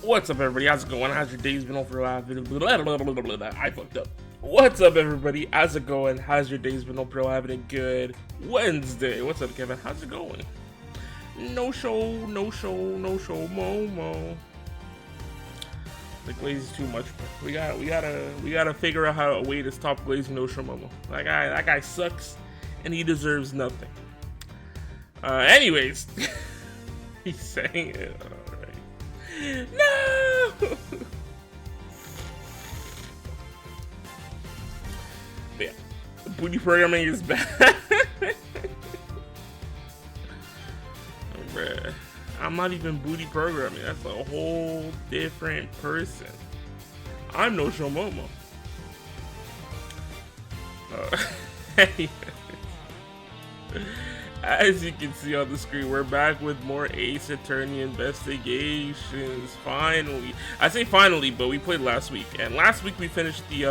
What's up, everybody? How's it going? How's your days been over? I fucked up. What's up, everybody? How's it going? How's your days been over? Having a good Wednesday. What's up, Kevin? How's it going? No show, Momo. The glaze is too much. We gotta figure out how a way to stop glazing no show Momo. That guy sucks, and he deserves nothing. Anyways, he's saying it. No! Yeah, booty programming is bad. Bruh, I'm not even booty programming. That's a whole different person. I'm no show Momo. As you can see on the screen, we're back with more Ace Attorney investigations. Finally, I say finally, but we played last week, and last week we finished the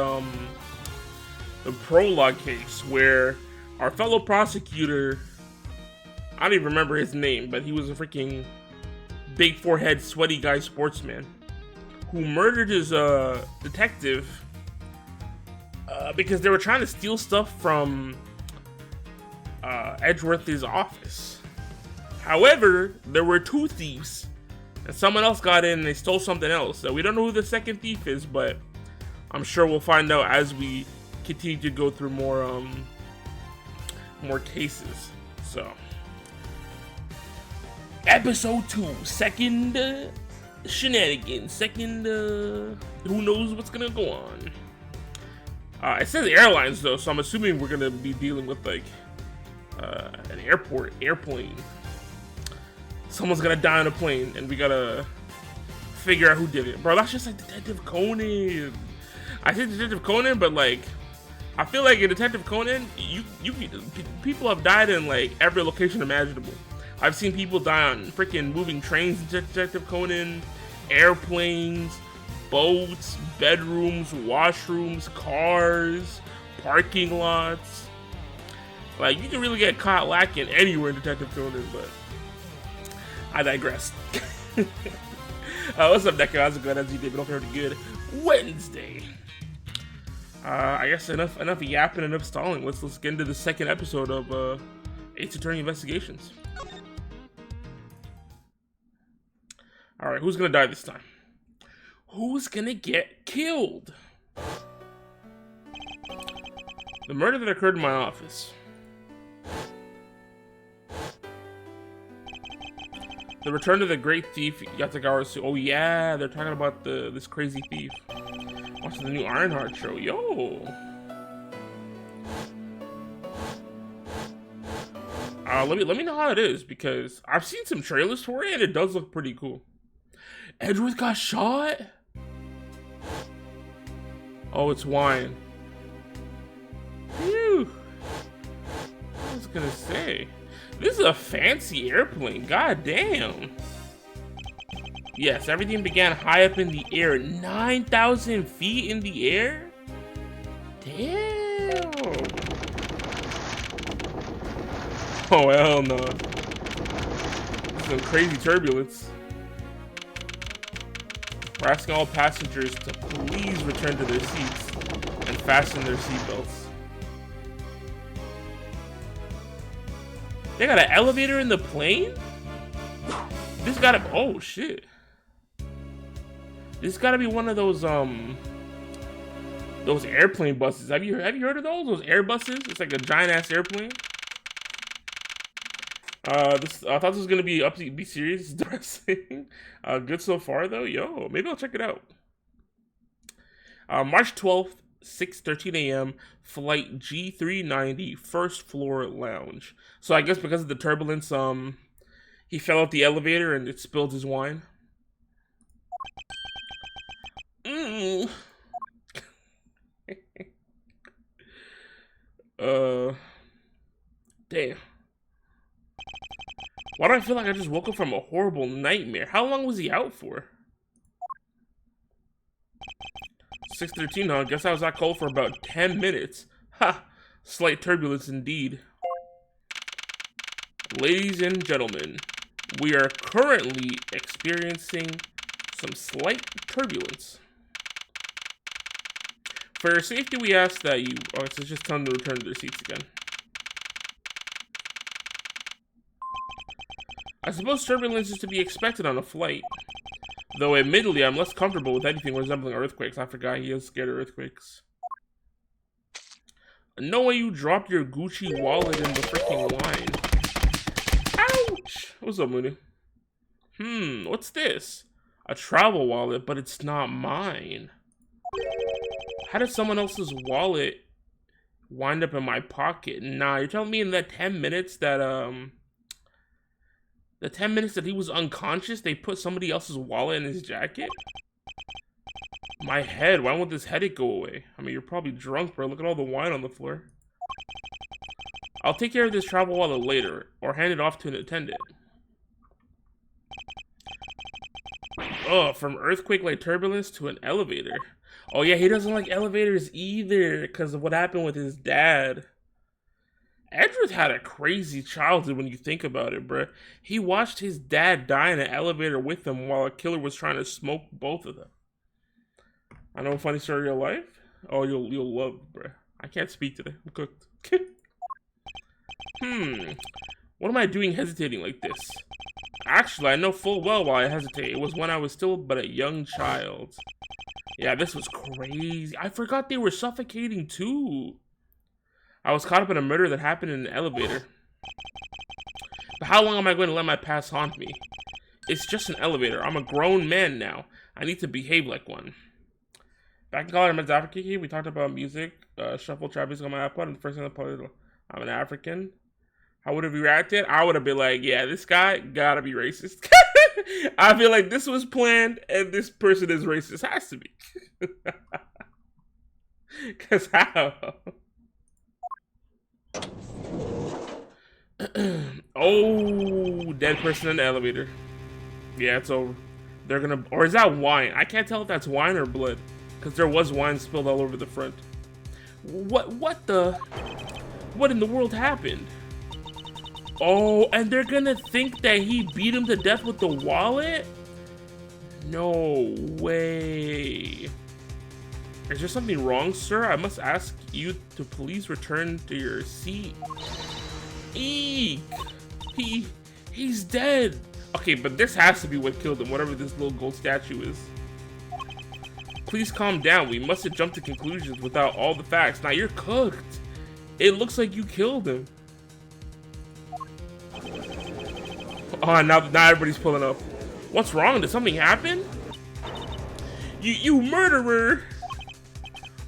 prologue case where our fellow prosecutor, I don't even remember his name, but he was a freaking big forehead, sweaty guy sportsman who murdered his detective because they were trying to steal stuff from Edgeworth's office. However, there were two thieves, and someone else got in and they stole something else. So we don't know who the second thief is, but I'm sure we'll find out as we continue to go through more cases. So, episode 2, second shenanigans, second who knows what's gonna go on. It says airlines though, so I'm assuming we're gonna be dealing with like an airplane. Someone's gonna die on a plane, and we gotta figure out who did it. Bro, that's just like Detective Conan. I say Detective Conan, but like, I feel like in Detective Conan, people have died in like every location imaginable. I've seen people die on freaking moving trains in Detective Conan, airplanes, boats, bedrooms, washrooms, cars, parking lots. Like, you can really get caught lacking anywhere in Detective Conan, but I digress. What's up, Decker? How's it going? As you did, but hope you're good Wednesday. I guess enough yapping, enough stalling. Let's get into the second episode of Ace Attorney Investigations. All right, who's gonna die this time? Who's gonna get killed? The murder that occurred in my office. The return of the great thief Yatagawa. Oh yeah, they're talking about this crazy thief. Watching the new Ironheart show. Yo. Let me know how it is, because I've seen some trailers for it and it does look pretty cool. Edgeworth got shot? Oh, it's wine. Phew. I was gonna say, this is a fancy airplane. God damn. Yes, everything began high up in the air. 9,000 feet in the air? Damn. Oh, hell no. This is some crazy turbulence. We're asking all passengers to please return to their seats and fasten their seatbelts. They got an elevator in the plane? This got a... Oh, shit. This gotta be one of those airplane buses. Have you heard of those? Those air buses? It's like a giant ass airplane. I thought this was gonna be serious. It's depressing. Good so far though. Yo, maybe I'll check it out. March 12th, 6:13 a.m. Flight G390, first floor lounge. So I guess because of the turbulence, he fell off the elevator and it spilled his wine. Damn. Why do I feel like I just woke up from a horrible nightmare? How long was he out for? 6:13, huh? Guess I was that cold for about 10 minutes. Ha! Slight turbulence indeed. Ladies and gentlemen, we are currently experiencing some slight turbulence. For your safety, we ask that you... Oh, it's just time to return to their seats again. I suppose turbulence is to be expected on a flight. Though, admittedly, I'm less comfortable with anything resembling earthquakes. I forgot he is scared of earthquakes. No way you dropped your Gucci wallet in the freaking wine. Ouch! What's up, Mooney? What's this? A travel wallet, but it's not mine. How did someone else's wallet wind up in my pocket? Nah, you're telling me in that 10 minutes that, the 10 minutes that he was unconscious, they put somebody else's wallet in his jacket? My head, why won't this headache go away? I mean, you're probably drunk, bro. Look at all the wine on the floor. I'll take care of this travel wallet later, or hand it off to an attendant. Oh, from earthquake-like turbulence to an elevator. Oh yeah, he doesn't like elevators either, because of what happened with his dad. Edward had a crazy childhood when you think about it, bruh. He watched his dad die in an elevator with him while a killer was trying to smoke both of them. I know a funny story of your life? Oh, you'll love it, bruh. I can't speak today. I'm cooked. What am I doing hesitating like this? Actually, I know full well why I hesitate. It was when I was still but a young child. Yeah, this was crazy. I forgot they were suffocating too. I was caught up in a murder that happened in an elevator. But how long am I going to let my past haunt me? It's just an elevator. I'm a grown man now. I need to behave like one. Back in college, I'm African. We talked about music, shuffle trap music on my iPod, and the first thing I played, I'm an African. How would have reacted? I would have been like, yeah, this guy gotta be racist. I feel like this was planned, and this person is racist. Has to be. Because how? Oh, dead person in the elevator. Yeah, it's over. They're gonna, or is that wine? I can't tell if that's wine or blood, because there was wine spilled all over the front. What in the world happened? Oh, and they're gonna think that he beat him to death with the wallet? No way. Is there something wrong, sir? I must ask you to please return to your seat. Eek! He's dead. Okay, but this has to be what killed him, whatever this little gold statue is. Please calm down. We mustn't jump to conclusions without all the facts. Now you're cooked. It looks like you killed him. Oh, now everybody's pulling up. What's wrong? Did something happen? You murderer!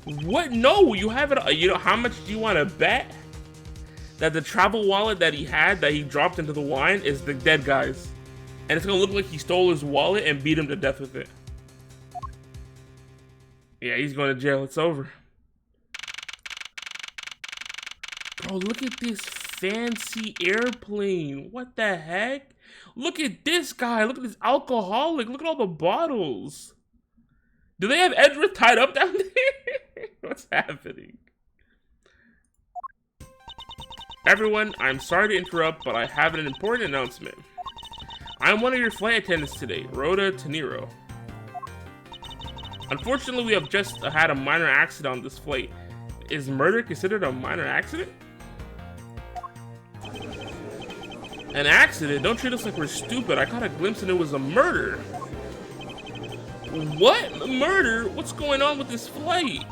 What? No, you have it. You know, how much do you want to bet that the travel wallet that he had, that he dropped into the wine, is the dead guy's? And it's gonna look like he stole his wallet and beat him to death with it. Yeah, he's going to jail. It's over. Bro, look at this fancy airplane. What the heck? Look at this guy. Look at this alcoholic. Look at all the bottles. Do they have Edward tied up down there? What's happening? Everyone, I'm sorry to interrupt, but I have an important announcement. I'm one of your flight attendants today, Rhoda Teniro. Unfortunately, we have just had a minor accident on this flight. Is murder considered a minor accident? An accident? Don't treat us like we're stupid. I caught a glimpse and it was a murder. What? Murder? What's going on with this flight?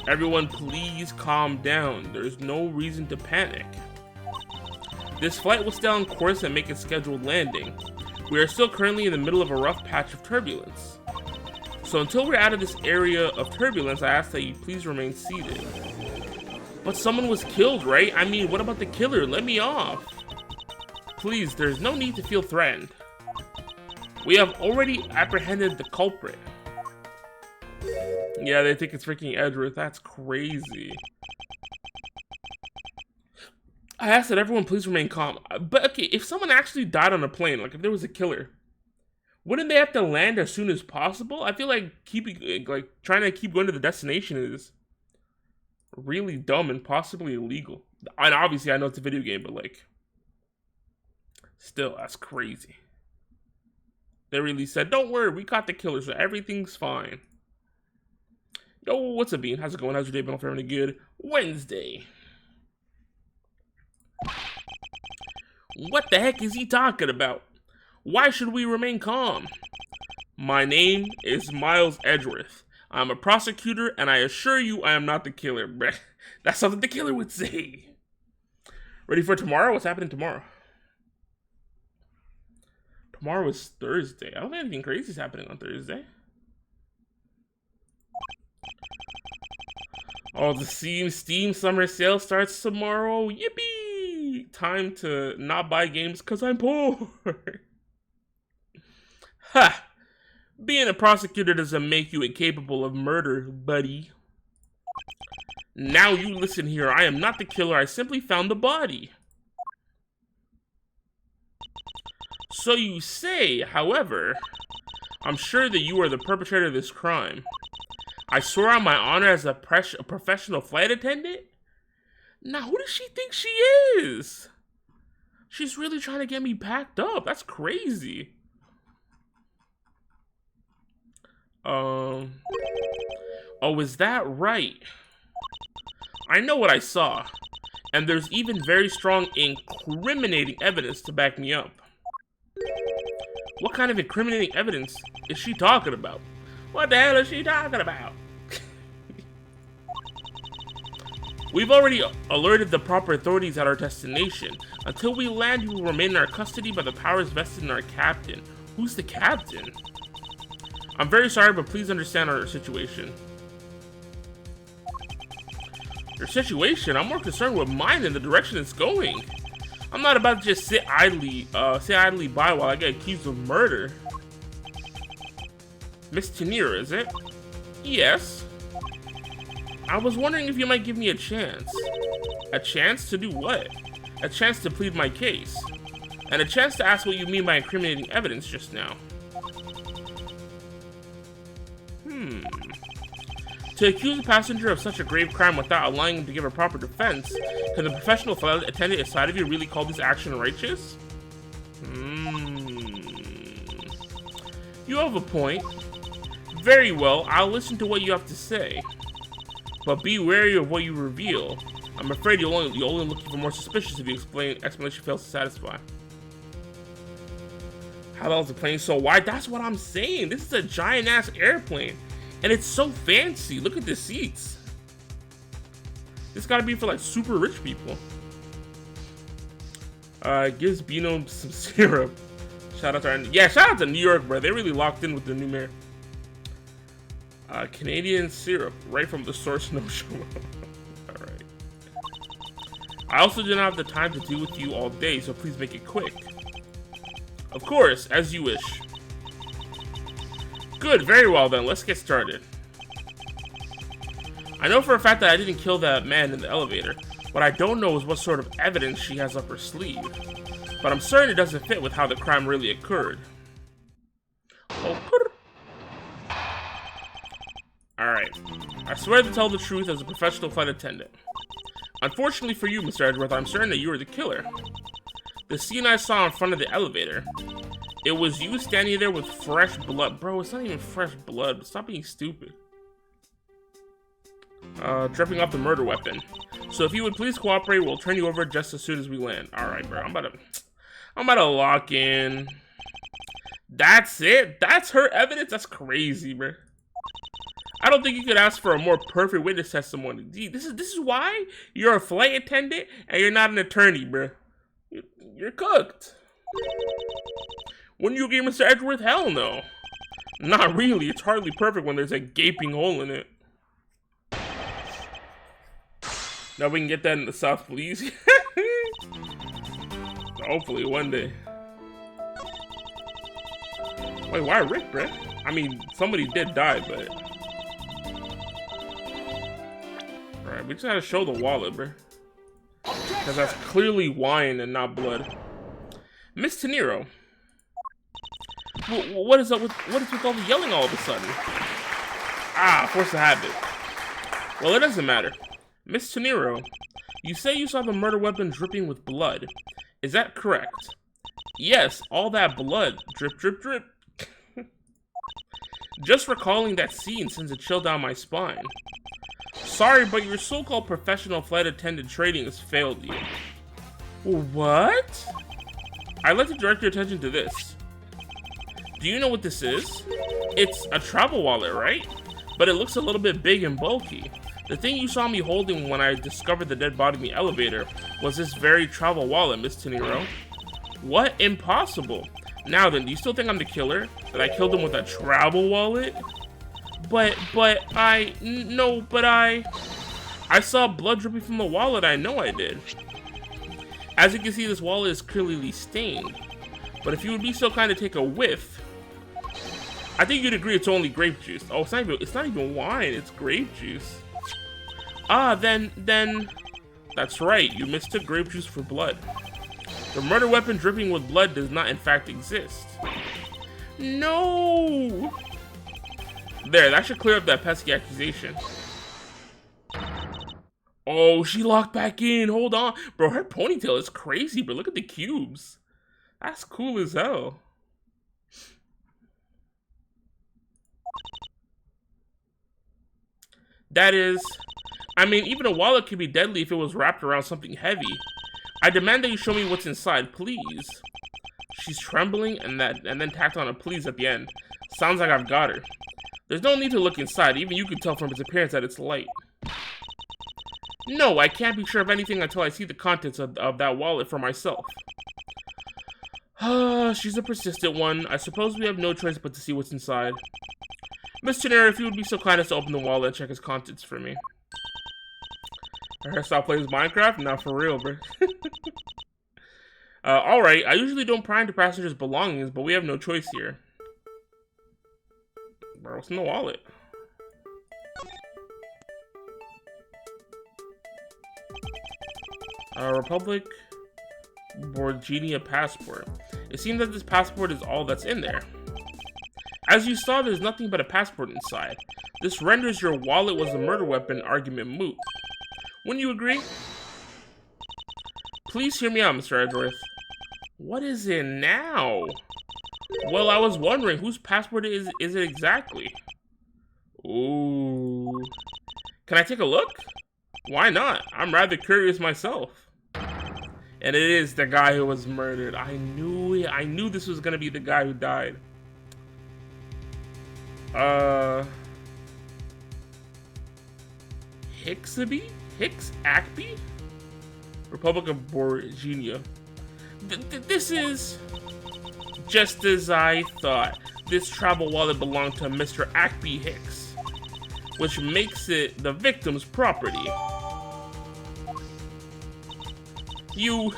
Everyone, please calm down. There's no reason to panic. This flight will stay on course and make a scheduled landing. We are still currently in the middle of a rough patch of turbulence. So until we're out of this area of turbulence, I ask that you please remain seated. But someone was killed, right? I mean, what about the killer? Let me off. Please, there's no need to feel threatened. We have already apprehended the culprit. Yeah, they think it's freaking Edgeworth. That's crazy. I asked that everyone please remain calm. But okay, if someone actually died on a plane, like if there was a killer, wouldn't they have to land as soon as possible? I feel like trying to keep going to the destination is really dumb and possibly illegal. And obviously I know it's a video game, but like, still, that's crazy. They really said, don't worry, we caught the killer, so everything's fine. Yo, what's up, Bean? How's it going? How's your day been? Hope you're having a good Wednesday. What the heck is he talking about? Why should we remain calm? My name is Miles Edgeworth. I'm a prosecutor, and I assure you I am not the killer. That's something the killer would say. Ready for tomorrow? What's happening tomorrow? Tomorrow is Thursday. I don't think anything crazy is happening on Thursday. Oh, the Steam Summer Sale starts tomorrow. Yippee! Time to not buy games because I'm poor. Ha! Being a prosecutor doesn't make you incapable of murder, buddy. Now you listen here. I am not the killer. I simply found the body. So you say, however, I'm sure that you are the perpetrator of this crime. I swear on my honor as a professional flight attendant? Now, who does she think she is? She's really trying to get me packed up. That's crazy. Oh, is that right? I know what I saw. And there's even very strong incriminating evidence to back me up. What kind of incriminating evidence is she talking about? What the hell is she talking about? We've already alerted the proper authorities at our destination. Until we land, you will remain in our custody by the powers vested in our captain. Who's the captain? I'm very sorry, but please understand our situation. Your situation? I'm more concerned with mine and the direction it's going. I'm not about to just sit idly by while I get accused of murder. Miss Tenier, is it? Yes. I was wondering if you might give me a chance. A chance to do what? A chance to plead my case. And a chance to ask what you mean by incriminating evidence just now. To accuse a passenger of such a grave crime without allowing him to give a proper defense, can the professional flight attendant inside of you really call this action righteous? You have a point. Very well, I'll listen to what you have to say. But be wary of what you reveal. I'm afraid you're only looking for more suspicious if your explanation fails to satisfy. How the hell is the plane so wide? That's what I'm saying. This is a giant-ass airplane. And it's so fancy. Look at the seats. This gotta be for like super rich people. Gives Bino some syrup. Shout out to New York, bro. They really locked in with the new mayor. Canadian syrup, right from the source, no show. Alright. I also do not have the time to deal with you all day, so please make it quick. Of course, as you wish. Good, very well then, let's get started. I know for a fact that I didn't kill that man in the elevator. What I don't know is what sort of evidence she has up her sleeve. But I'm certain it doesn't fit with how the crime really occurred. Alright. I swear to tell the truth as a professional flight attendant. Unfortunately for you, Mr. Edgeworth, I'm certain that you were the killer. The scene I saw in front of the elevator, it was you standing there with fresh blood. Bro, it's not even fresh blood. Stop being stupid. Dripping off the murder weapon. So if you would please cooperate, we'll turn you over just as soon as we land. Alright, bro. I'm about to lock in. That's it? That's her evidence? That's crazy, bro. I don't think you could ask for a more perfect witness testimony. Gee, this is why you're a flight attendant and you're not an attorney, bro. You're cooked. Wouldn't you agree, Mr. Edgeworth? Hell no. Not really. It's hardly perfect when there's a gaping hole in it. Now we can get that in the South, please. Hopefully one day. Wait, why Rick, bro? I mean, somebody did die, but... Alright, we just gotta show the wallet, bro. Because that's clearly wine and not blood. Miss Tenero. What is with all the yelling all of a sudden? Ah, force of habit. Well, it doesn't matter. Miss Tenero, you say you saw the murder weapon dripping with blood. Is that correct? Yes, all that blood. Drip, drip, drip. Just recalling that scene sends a chill down my spine. Sorry, but your so-called professional flight attendant training has failed you. What? I'd like to direct your attention to this. Do you know what this is? It's a travel wallet, right? But it looks a little bit big and bulky. The thing you saw me holding when I discovered the dead body in the elevator was this very travel wallet, Miss Tenero. What? Impossible. Now then, do you still think I'm the killer? That I killed him with a travel wallet? But I saw blood dripping from the wallet. I know I did. As you can see, this wallet is clearly stained. But if you would be so kind to take a whiff, I think you'd agree it's only grape juice. Oh, it's not even wine, it's grape juice. Ah, then, that's right, you mistook grape juice for blood. The murder weapon dripping with blood does not in fact exist. No! There, that should clear up that pesky accusation. Oh, she locked back in, hold on. Bro, her ponytail is crazy, bro, look at the cubes. That's cool as hell. That is, I mean, even a wallet could be deadly if it was wrapped around something heavy. I demand that you show me what's inside, please. She's trembling and then tacked on a please at the end. Sounds like I've got her. There's no need to look inside, even you can tell from its appearance that it's light. No, I can't be sure of anything until I see the contents of that wallet for myself. She's a persistent one. I suppose we have no choice but to see what's inside. Miss Tenero, if you would be so kind as to open the wallet and check its contents for me. Her hairstyle plays Minecraft? Not for real, bro. Alright, I usually don't pry into passengers' belongings, but we have no choice here. Bro, what's in the wallet? Republic Borginia passport. It seems that this passport is all that's in there. As you saw, there's nothing but a passport inside. This renders your wallet was a murder weapon argument moot. Wouldn't you agree? Please hear me out, Mr. Edgeworth. What is it now? Well, I was wondering, whose passport is it exactly? Ooh. Can I take a look? Why not? I'm rather curious myself. And it is the guy who was murdered. I knew this was gonna be the guy who died. Hicksby? Republic of Borginia. This is just as I thought. This travel wallet belonged to Mr. Ackby Hicks, which makes it the victim's property. You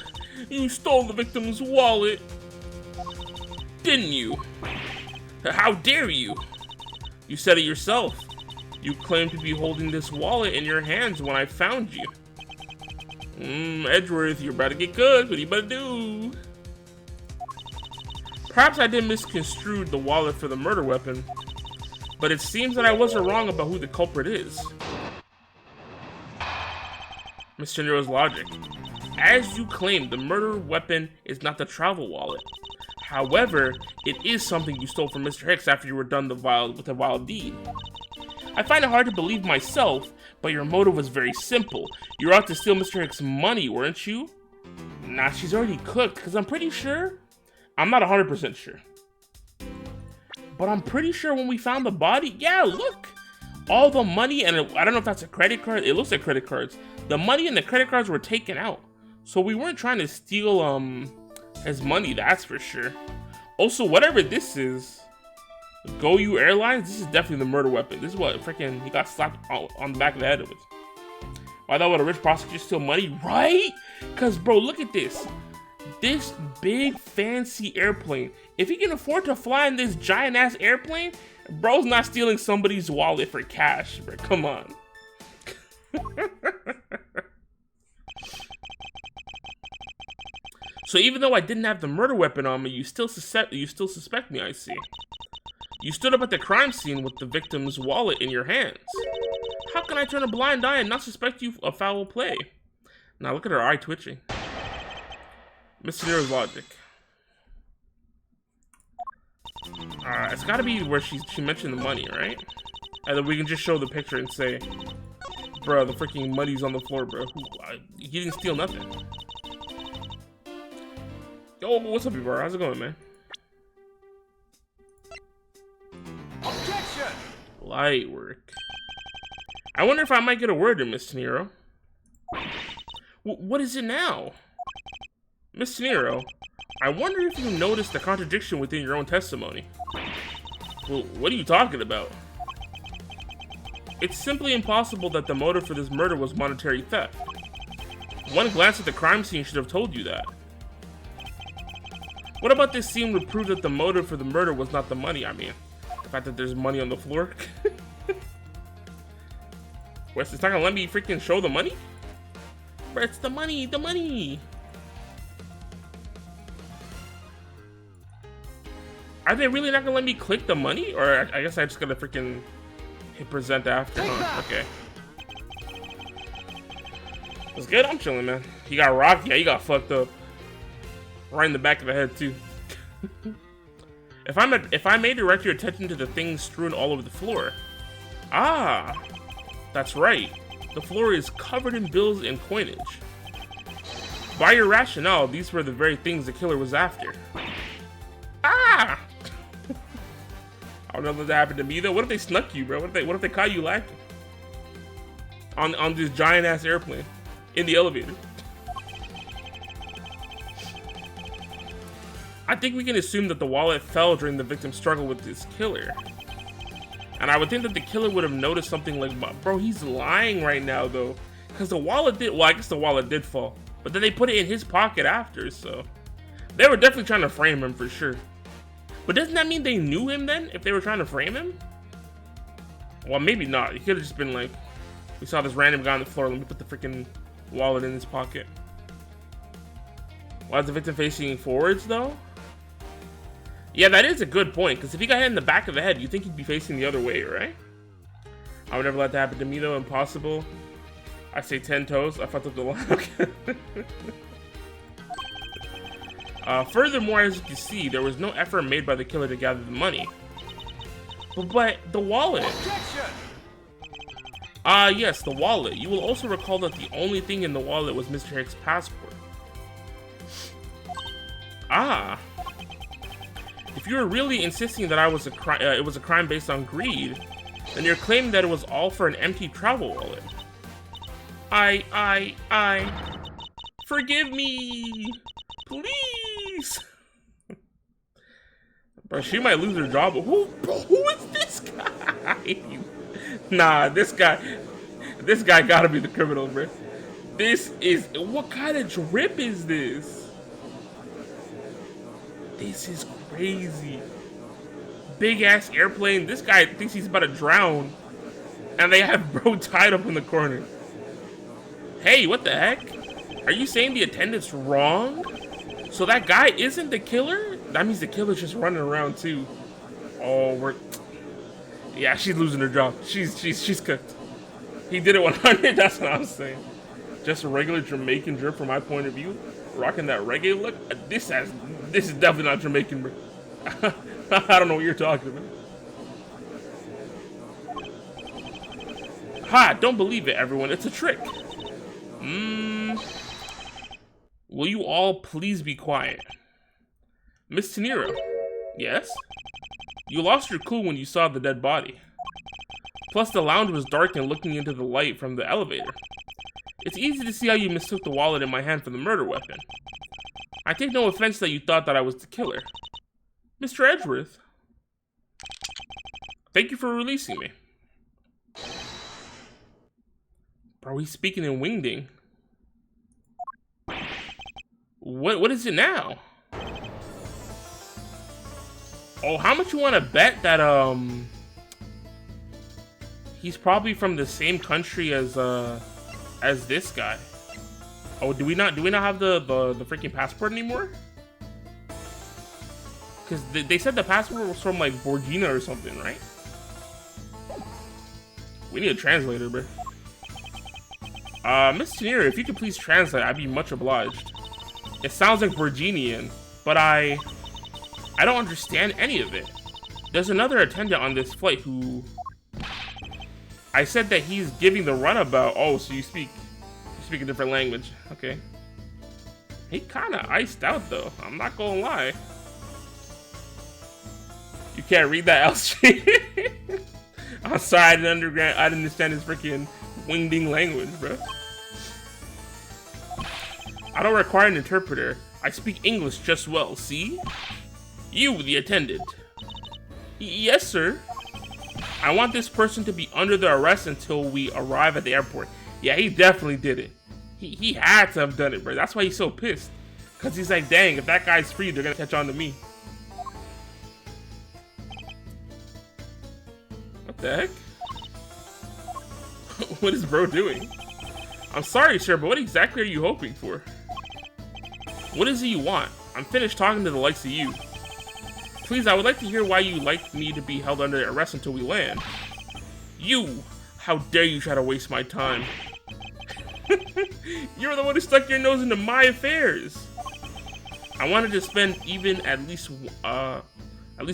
stole the victim's wallet, didn't you? How dare you? You said it yourself. You claimed to be holding this wallet in your hands when I found you. Edgeworth, you're about to get cooked. What are you about to do? Perhaps I did misconstrue the wallet for the murder weapon, but it seems that I wasn't wrong about who the culprit is. Miss Tenero's logic. As you claimed, the murder weapon is not the travel wallet. However, it is something you stole from Mr. Hicks after you were done with the vile deed. I find it hard to believe myself, but your motive was very simple. You were out to steal Mr. Hicks' money, weren't you? Nah, she's already cooked, because I'm pretty sure. I'm not 100% sure. But I'm pretty sure when we found the body, yeah, look. All the money, and I don't know if that's a credit card. It looks like credit cards. The money and the credit cards were taken out. So we weren't trying to steal his money, that's for sure. Also, whatever this is, Go You Airlines, this is definitely the murder weapon. This is what freaking he got slapped on the back of the head with. Why that would a rich prosecutor steal money, right? Cause bro, look at this. This big fancy airplane. If he can afford to fly in this giant ass airplane, bro's not stealing somebody's wallet for cash, bro. Come on. So even though I didn't have the murder weapon on me, you still suspect me, I see. You stood up at the crime scene with the victim's wallet in your hands. How can I turn a blind eye and not suspect you of foul play? Now look at her eye twitching. Mr. Nero's logic. It's gotta be where she mentioned the money, right? And then we can just show the picture and say, bro, the freaking money's on the floor, bro. He didn't steal nothing. Yo, what's up, bro? How's it going, man? Objection! Light work. I wonder if I might get a word in, Mr. Nero. What is it now? Mr. Nero, I wonder if you noticed the contradiction within your own testimony. Well, what are you talking about? It's simply impossible that the motive for this murder was monetary theft. One glance at the crime scene should have told you that. What about this scene would prove that the motive for the murder was not the money? I mean, the fact that there's money on the floor. Wes, it's not gonna let me freaking show the money? But it's the money, the money! Are they really not gonna let me click the money? Or I guess I just gotta freaking hit present after, huh? Okay. It's good, I'm chilling, man. He got rocked, yeah, he got fucked up. Right in the back of the head, too. If I may direct your attention to the things strewn all over the floor. Ah, that's right. The floor is covered in bills and coinage. By your rationale, these were the very things the killer was after. Ah! I don't know if that happened to me though. What if they snuck you, bro? What if they caught you lacking? On this giant ass airplane in the elevator. I think we can assume that the wallet fell during the victim's struggle with this killer. And I would think that the killer would have noticed something like, bro, he's lying right now though. Because the wallet did, well, I guess the wallet did fall. But then they put it in his pocket after, so. They were definitely trying to frame him for sure. But doesn't that mean they knew him then, if they were trying to frame him? Well, maybe not. He could have just been like, we saw this random guy on the floor, let me put the freaking wallet in his pocket. Why is the victim facing forwards though? Yeah, that is a good point, because if he got hit in the back of the head, you think he'd be facing the other way, right? I would never let that happen to me, though. Impossible. I say 10 toes. I fucked up the line. Okay. Furthermore, as you can see, there was no effort made by the killer to gather the money. But the wallet. Yes, the wallet. You will also recall that the only thing in the wallet was Mr. Hicks' passport. Ah. If you were really insisting that it was a crime based on greed, then you're claiming that it was all for an empty travel wallet. Forgive me, please. Bro, she might lose her job. Who is this guy? Nah, this guy gotta be the criminal, bro. What kind of drip is this? This is crazy. Big ass airplane. This guy thinks he's about to drown. And they have bro tied up in the corner. Hey, what the heck? Are you saying the attendant's wrong? So that guy isn't the killer? That means the killer's just running around too. Oh, yeah, she's losing her job. She's cooked. He did it 100, that's what I'm saying. Just a regular Jamaican drip from my point of view. Rocking that reggae look. This is definitely not Jamaican, bro. I don't know what you're talking about. Ha! Don't believe it, everyone. It's a trick. Will you all please be quiet? Miss Nero. Yes? You lost your cool when you saw the dead body. Plus, the lounge was dark and looking into the light from the elevator. It's easy to see how you mistook the wallet in my hand for the murder weapon. I take no offense that you thought that I was the killer. Mr. Edgeworth, thank you for releasing me. Bro, he's speaking in Wingding. What is it now? Oh, how much you want to bet that he's probably from the same country as this guy? Oh, do we not have the freaking passport anymore? Because they said the passport was from like Borgina or something, right? We need a translator, bro. Miss Tenier, if you could please translate, I'd be much obliged. It sounds like Virginian, but I don't understand any of it. There's another attendant on this flight who... I said that he's giving the runabout. Oh, so you speak a different language. Okay. He kinda iced out though, I'm not gonna lie. You can't read that else. I'm sorry, I didn't understand his freaking Wingding language, bro. I don't require an interpreter. I speak English just well, see? You, the attendant. Yes, sir. I want this person to be under the arrest until we arrive at the airport. Yeah, he definitely did it. He had to have done it, bro. That's why he's so pissed. Because he's like, dang, if that guy's free, they're going to catch on to me. What the heck? What is bro doing? I'm sorry, sir, but what exactly are you hoping for? What is it you want? I'm finished talking to the likes of you. Please, I would like to hear why you like me to be held under arrest until we land. You! How dare you try to waste my time? You're the one who stuck your nose into my affairs. I wanted to spend even at least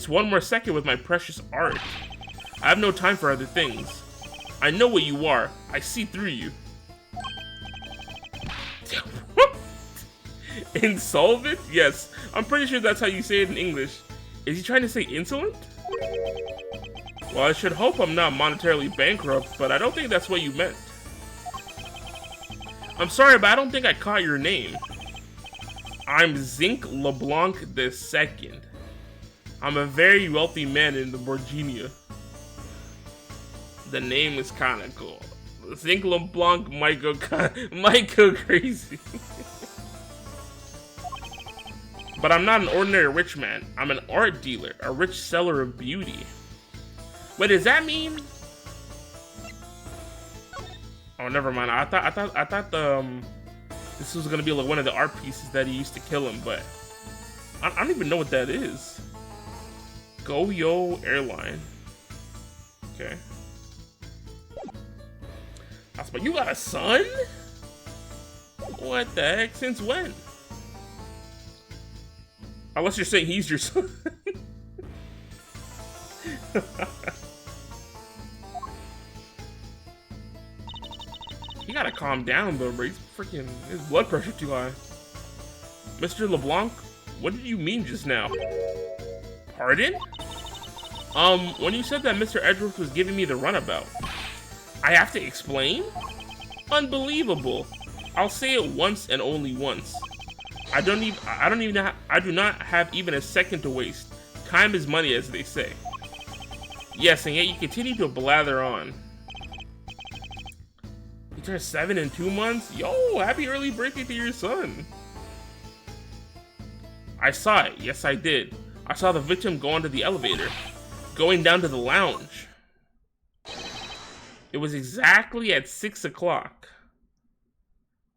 one more second with my precious art. I have no time for other things. I know what you are. I see through you. Insolvent? Yes, I'm pretty sure that's how you say it in English. Is he trying to say insolent? Well, I should hope I'm not monetarily bankrupt, but I don't think that's what you meant. I'm sorry, but I don't think I caught your name. I'm Zinc LeBlanc II. I'm a very wealthy man in the Borginia. The name is kinda cool. Zinc LeBlanc might go crazy. But I'm not an ordinary rich man. I'm an art dealer, a rich seller of beauty. What does that mean? Oh, never mind. I thought this was gonna be like one of the art pieces that he used to kill him, but I don't even know what that is. Go Yo Airline. Okay. That's but you got a son? What the heck? Since when? Unless you're saying he's your son. You gotta calm down though, bro. He's freaking, his blood pressure too high. Mr. LeBlanc, what did you mean just now? Pardon? When you said that Mr. Edgeworth was giving me the runabout, I have to explain? Unbelievable. I'll say it once and only once. I do not have even a second to waste. Time is money, as they say. Yes, and yet you continue to blather on. You turned 7 in 2 months? Yo, happy early birthday to your son. I saw it. Yes, I did. I saw the victim go onto the elevator, going down to the lounge. It was exactly at 6 o'clock.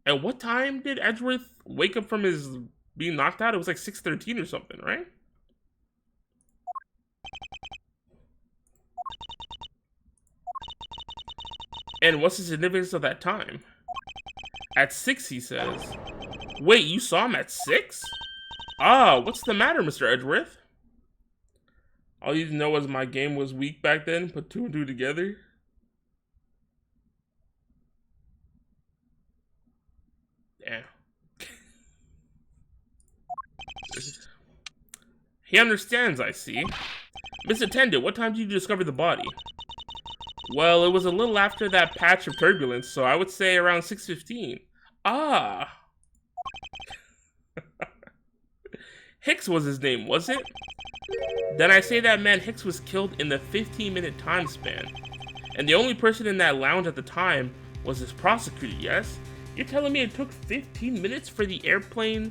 At what time did Edgeworth wake up from his being knocked out? It was like 6:13 or something, right? And what's the significance of that time? At 6, he says. Wait, you saw him at 6? Ah, what's the matter, Mr. Edgeworth? All you know was my game was weak back then, put 2 and 2 together. Yeah. He understands, I see. Miss Attendant, what time did you discover the body? Well, it was a little after that patch of turbulence, so I would say around 6:15. Ah. Hicks was his name, was it? Then I say that man Hicks was killed in the 15-minute time span. And the only person in that lounge at the time was his prosecutor, yes? You're telling me it took 15 minutes for the airplane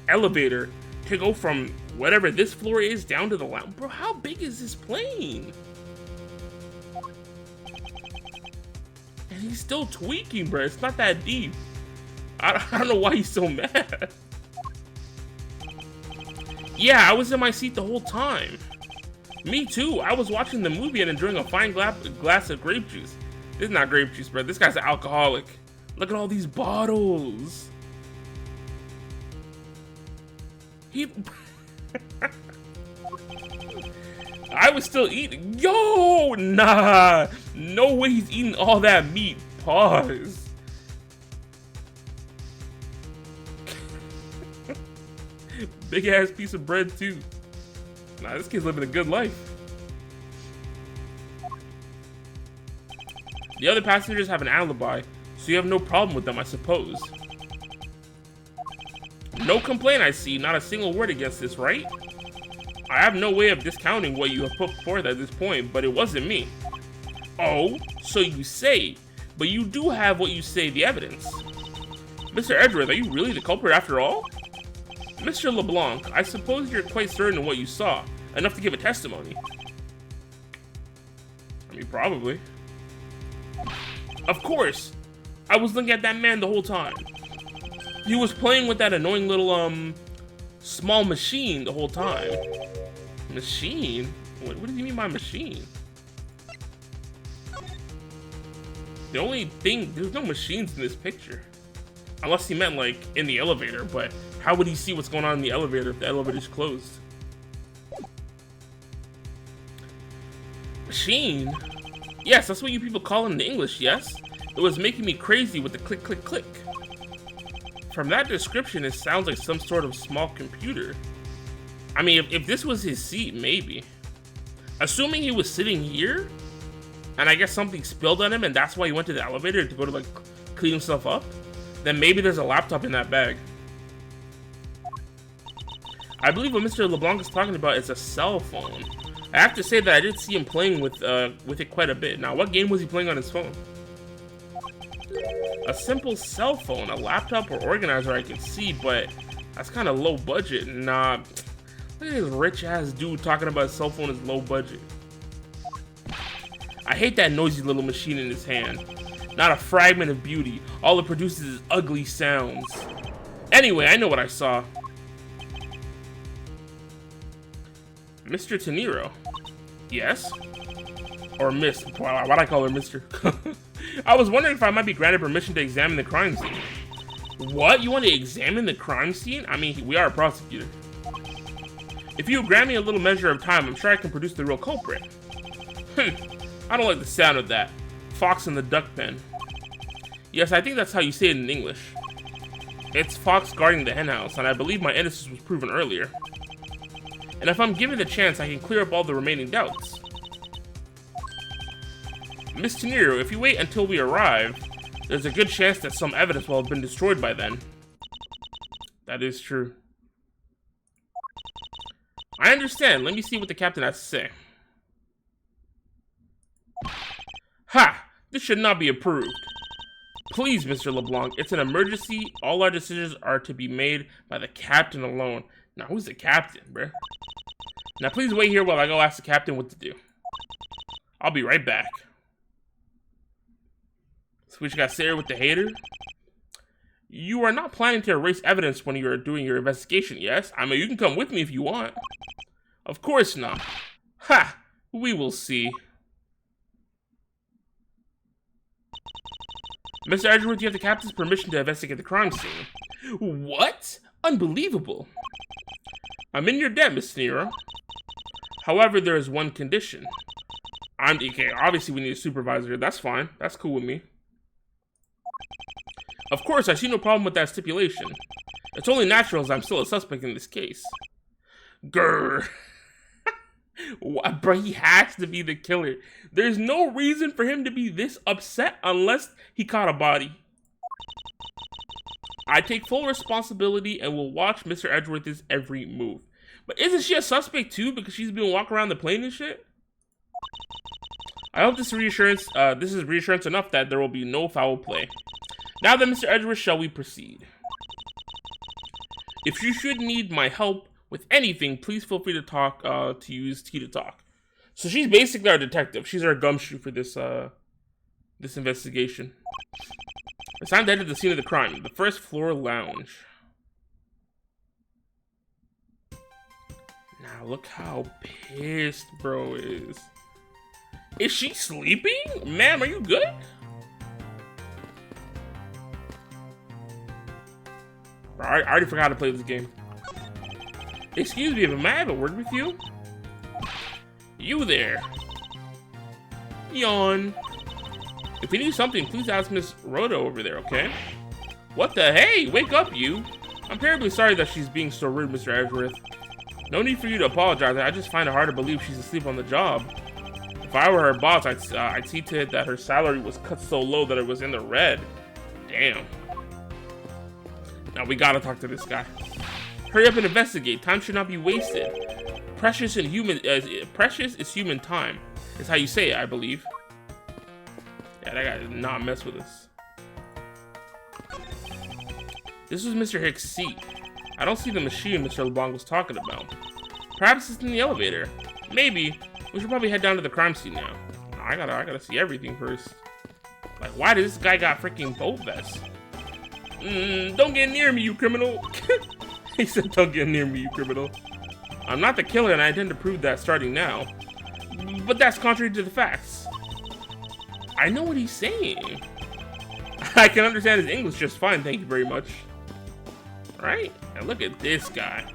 elevator to go from whatever this floor is down to the lounge? Bro, how big is this plane? And he's still tweaking, bro. It's not that deep. I don't know why he's so mad. Yeah, I was in my seat the whole time. Me too. I was watching the movie and enjoying a fine glass of grape juice. This is not grape juice, bro. This guy's an alcoholic. Look at all these bottles. I was still eating. Yo, nah. No way he's eating all that meat. Pause. Big ass piece of bread too. Nah, this kid's living a good life. The other passengers have an alibi, so you have no problem with them, I suppose. No complaint, I see. Not a single word against this, right? I have no way of discounting what you have put forth at this point, but it wasn't me. Oh, so you say. But you do have what you say, the evidence. Mr. Edgeworth, are you really the culprit after all? Mr. LeBlanc, I suppose you're quite certain of what you saw, enough to give a testimony. I mean, probably. Of course! I was looking at that man the whole time. He was playing with that annoying little, small machine the whole time. Machine? What do you mean by machine? The only thing, there's no machines in this picture. Unless he meant, like, in the elevator, but how would he see what's going on in the elevator if the elevator's closed? Machine? Yes, that's what you people call it in English, yes? It was making me crazy with the click, click, click. From that description, it sounds like some sort of small computer. I mean, if this was his seat, maybe. Assuming he was sitting here, and I guess something spilled on him, and that's why he went to the elevator to go to, like, clean himself up, then maybe there's a laptop in that bag. I believe what Mr. LeBlanc is talking about is a cell phone. I have to say that I did see him playing with it quite a bit. Now, what game was he playing on his phone? A simple cell phone, a laptop or organizer I can see, but that's kind of low budget. Nah, look at this rich ass dude talking about his cell phone is low budget. I hate that noisy little machine in his hand. Not a fragment of beauty. All it produces is ugly sounds. Anyway, I know what I saw. Mr. Teniro. Yes? Or Miss. Why'd I call her Mr.? I was wondering if I might be granted permission to examine the crime scene. What? You want to examine the crime scene? I mean, we are a prosecutor. If you grant me a little measure of time, I'm sure I can produce the real culprit. I don't like the sound of that. Fox in the duck pen. Yes, I think that's how you say it in English. It's Fox guarding the henhouse, and I believe my innocence was proven earlier. And if I'm given the chance, I can clear up all the remaining doubts. Miss Teniro, if you wait until we arrive, there's a good chance that some evidence will have been destroyed by then. That is true. I understand. Let me see what the captain has to say. Ha! This should not be approved. Please, Mr. LeBlanc, it's an emergency. All our decisions are to be made by the captain alone. Now, who's the captain, bruh? Now, please wait here while I go ask the captain what to do. I'll be right back. So we just got Sarah with the hater. You are not planning to erase evidence when you are doing your investigation, yes? I mean, you can come with me if you want. Of course not. Ha! We will see. Mr. Edgeworth, you have the captain's permission to investigate the crime scene. What? Unbelievable. I'm in your debt, Miss Teniro. However, there is one condition. Okay, obviously we need a supervisor. That's fine. That's cool with me. Of course, I see no problem with that stipulation. It's only natural as I'm still a suspect in this case. Grrr. Bro, he has to be the killer. There's no reason for him to be this upset unless he caught a body. I take full responsibility and will watch Mr. Edgeworth's every move. But isn't she a suspect too because she's been walking around the plane and shit? I hope this is reassurance enough that there will be no foul play. Now then, Mr. Edgeworth, shall we proceed? If you should need my help with anything, please feel free to talk, to use T to talk. So she's basically our detective. She's our gumshoe for this, this investigation. It's time to enter the scene of the crime, the first floor lounge. Now look how pissed bro is. Is she sleeping? Ma'am, are you good? Bro, I already forgot to play this game. Excuse me, but may I have a word with you? You there. Yawn. If you need something, please ask Miss Rhoda over there, okay? What the hey? Wake up, you. I'm terribly sorry that she's being so rude, Mr. Edgeworth. No need for you to apologize. I just find it hard to believe she's asleep on the job. If I were her boss, I'd see to it that her salary was cut so low that it was in the red. Damn. Now we gotta talk to this guy. Hurry up and investigate. Time should not be wasted. Precious is human time. Is how you say it, I believe. Yeah, that guy did not mess with us. This was Mr. Hicks' seat. I don't see the machine Mr. LeBlanc was talking about. Perhaps it's in the elevator. Maybe. We should probably head down to the crime scene now. I gotta see everything first. Like, why does this guy got freaking boat vests? Don't get near me, you criminal. He said, don't get near me, you criminal. I'm not the killer, and I intend to prove that starting now. But that's contrary to the facts. I know what he's saying. I can understand his English just fine, thank you very much. Right? And look at this guy.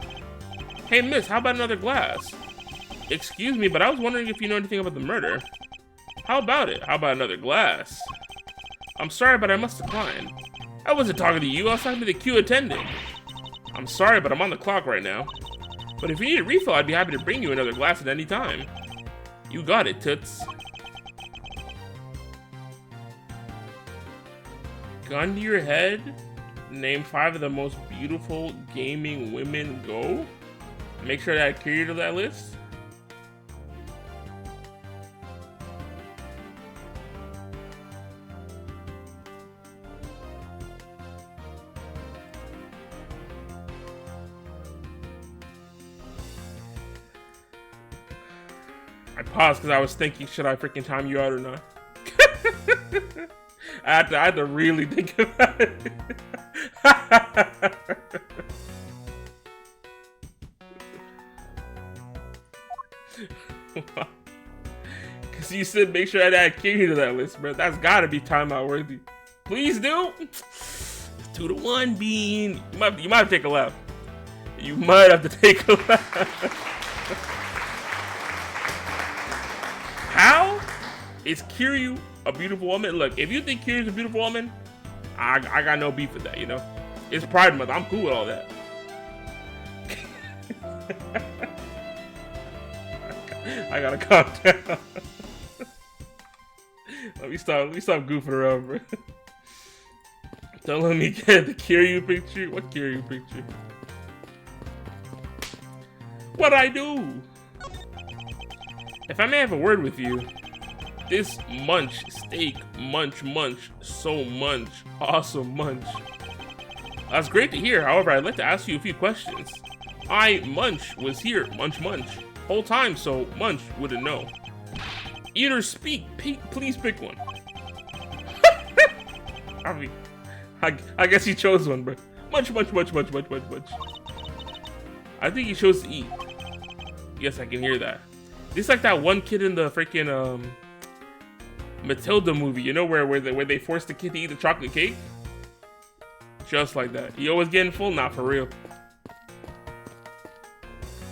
Hey, miss, how about another glass? Excuse me, but I was wondering if you know anything about the murder. How about it? How about another glass? I'm sorry, but I must decline. I wasn't talking to you, I was talking to the queue attendant. I'm sorry, but I'm on the clock right now. But if you need a refill, I'd be happy to bring you another glass at any time. You got it, Toots. Gun to your head? Name 5 of the most beautiful gaming women, go? Make sure to add Kyrie to that list. I paused because I was thinking, should I freaking time you out or not? I had to really think about it. Because you said make sure I add King to that list, bro. That's gotta be timeout worthy. Please do. 2-1, Bean. You might have to take a lap. You might have to take a lap. How is Kiryu a beautiful woman? Look, if you think Kiryu's a beautiful woman, I got no beef with that, you know? It's Pride Month. I'm cool with all that. I gotta calm down. Let me stop goofing around, bro. Don't let me get the Kiryu picture. What Kiryu picture? What'd I do? If I may have a word with you, this munch, steak, munch, so munch, awesome munch. That's great to hear, however, I'd like to ask you a few questions. Munch, was here, munch, whole time, so munch wouldn't know. Eat or speak, please pick one. I mean, I guess he chose one, but munch. I think he chose to eat. Yes, I can hear that. It's like that one kid in the freaking Matilda movie, you know, where they forced the kid to eat the chocolate cake? Just like that. He always getting full? Not for real.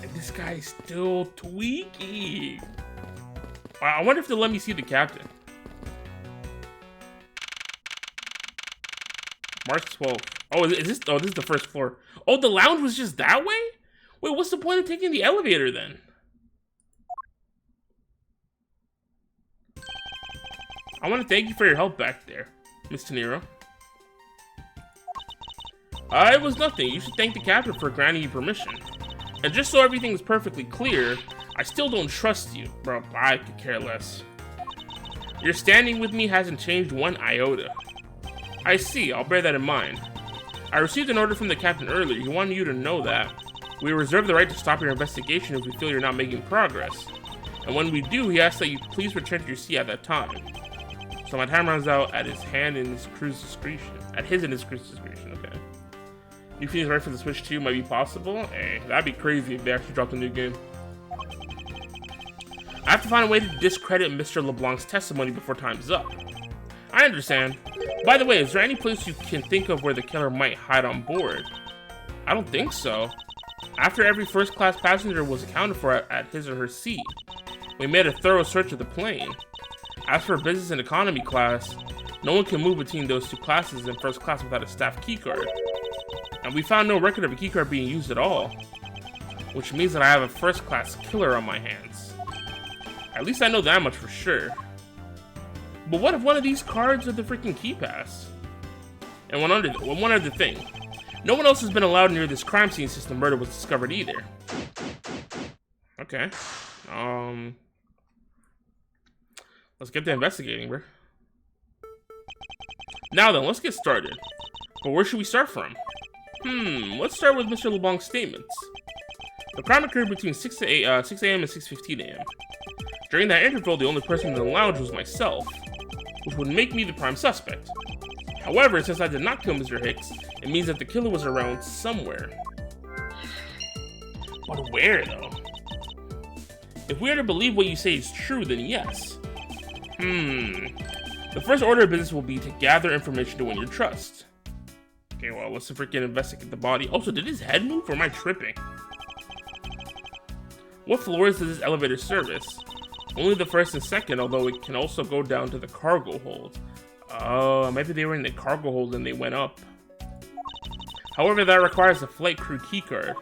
And this guy's still tweaking. I wonder if they'll let me see the captain. March 12th. Oh, is this? Oh, this is the first floor. Oh, the lounge was just that way? Wait, what's the point of taking the elevator then? I want to thank you for your help back there, Miss Tenero. It was nothing. You should thank the captain for granting you permission. And just so everything is perfectly clear, I still don't trust you. Bro, I could care less. Your standing with me hasn't changed one iota. I see. I'll bear that in mind. I received an order from the captain earlier. He wanted you to know that. We reserve the right to stop your investigation if we feel you're not making progress. And when we do, he asks that you please return to your seat at that time. So my time runs out at his hand in his crew's discretion. At his and his crew's discretion, okay. New feelings right for the Switch 2 might be possible. Hey, that'd be crazy if they actually dropped a new game. I have to find a way to discredit Mr. LeBlanc's testimony before time's up. I understand. By the way, is there any place you can think of where the killer might hide on board? I don't think so. After every first-class passenger was accounted for at his or her seat, we made a thorough search of the plane. As for business and economy class, no one can move between those two classes in first class without a staff keycard. And we found no record of a keycard being used at all, which means that I have a first-class killer on my hands. At least I know that much for sure. But what if one of these cards are the freaking key pass? And one other thing. No one else has been allowed near this crime scene since the murder was discovered either. Okay. Let's get to investigating, bro. Now then, let's get started. But where should we start from? Let's start with Mr. LeBlanc's statements. The crime occurred between 6 a.m. and 6:15 a.m. During that interval, the only person in the lounge was myself, which would make me the prime suspect. However, since I did not kill Mr. Hicks, it means that the killer was around somewhere. But where, though? If we are to believe what you say is true, then yes. The first order of business will be to gather information to win your trust. Okay, well, let's freaking investigate the body. Also, did his head move or am I tripping? What floors does this elevator service? Only the first and second, although it can also go down to the cargo hold. Oh, maybe they were in the cargo hold and they went up. However, that requires a flight crew keycard.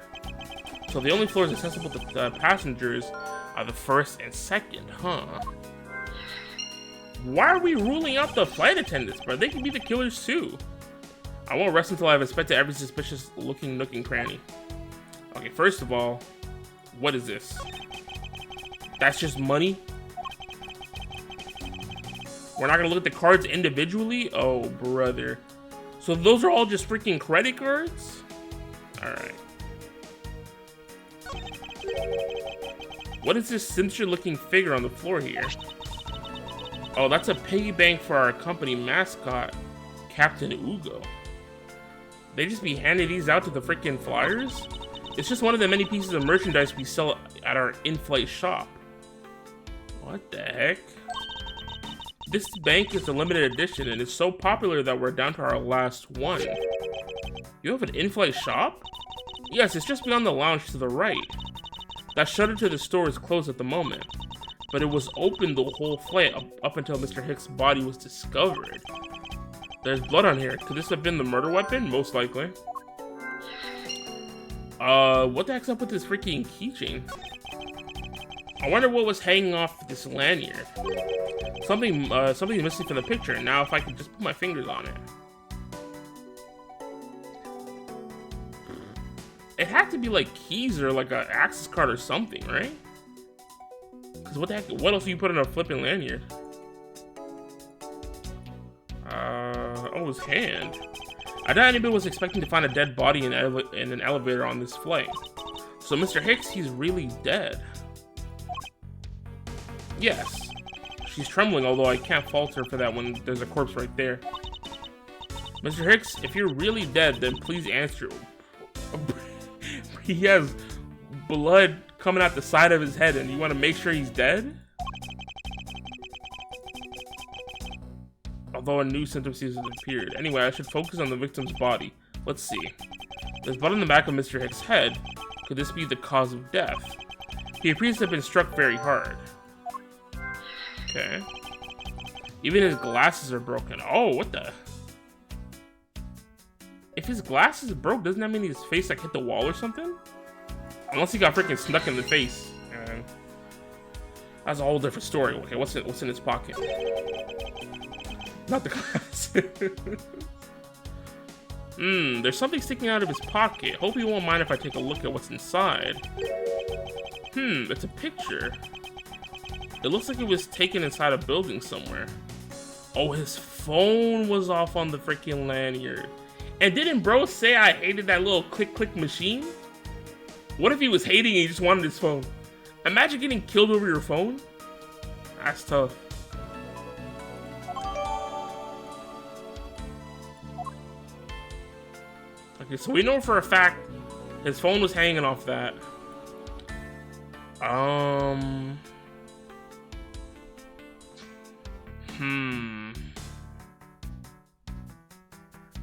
So the only floors accessible to passengers are the first and second, huh? Why are we ruling out the flight attendants, bro? They could be the killers too. I won't rest until I've inspected every suspicious looking nook and cranny. Okay, first of all, what is this? That's just money? We're not gonna look at the cards individually? Oh, brother. So those are all just freaking credit cards? Alright. What is this sinister looking figure on the floor here? Oh, that's a piggy bank for our company mascot, Captain Ugo. They just be handing these out to the freaking flyers? It's just one of the many pieces of merchandise we sell at our in-flight shop. What the heck? This bank is a limited edition and it's so popular that we're down to our last one. You have an in-flight shop? Yes, it's just beyond the lounge to the right. That shutter to the store is closed at the moment, but it was open the whole flight up until Mr. Hicks' body was discovered. There's blood on here. Could this have been the murder weapon? Most likely. What the heck's up with this freaking keychain? I wonder what was hanging off this lanyard. Something missing from the picture. Now if I could just put my fingers on it. It had to be like keys or like an access card or something, right? Because what the heck, what else do you put in a flipping lanyard? Oh, his hand. I doubt anybody was expecting to find a dead body in an elevator on this flight. So Mr. Hicks, he's really dead. Yes. She's trembling, although I can't fault her for that when there's a corpse right there. Mr. Hicks, if you're really dead, then please answer. He has blood coming out the side of his head and you want to make sure he's dead? Although a new symptom seems to have appeared. Anyway, I should focus on the victim's body. Let's see. There's blood on the back of Mr. Hicks' head. Could this be the cause of death? He appears to have been struck very hard. Okay. Even his glasses are broken. Oh, what the? If his glasses broke, doesn't that mean his face like hit the wall or something? Unless he got freaking snuck in the face. That's a whole different story. Okay, what's in his pocket? Not the glass. There's something sticking out of his pocket. Hope you won't mind if I take a look at what's inside. It's a picture. It looks like it was taken inside a building somewhere. Oh, his phone was off on the freaking lanyard. And didn't bro say I hated that little click machine? What if he was hating and he just wanted his phone? Imagine getting killed over your phone. That's tough. Okay, so we know for a fact his phone was hanging off that.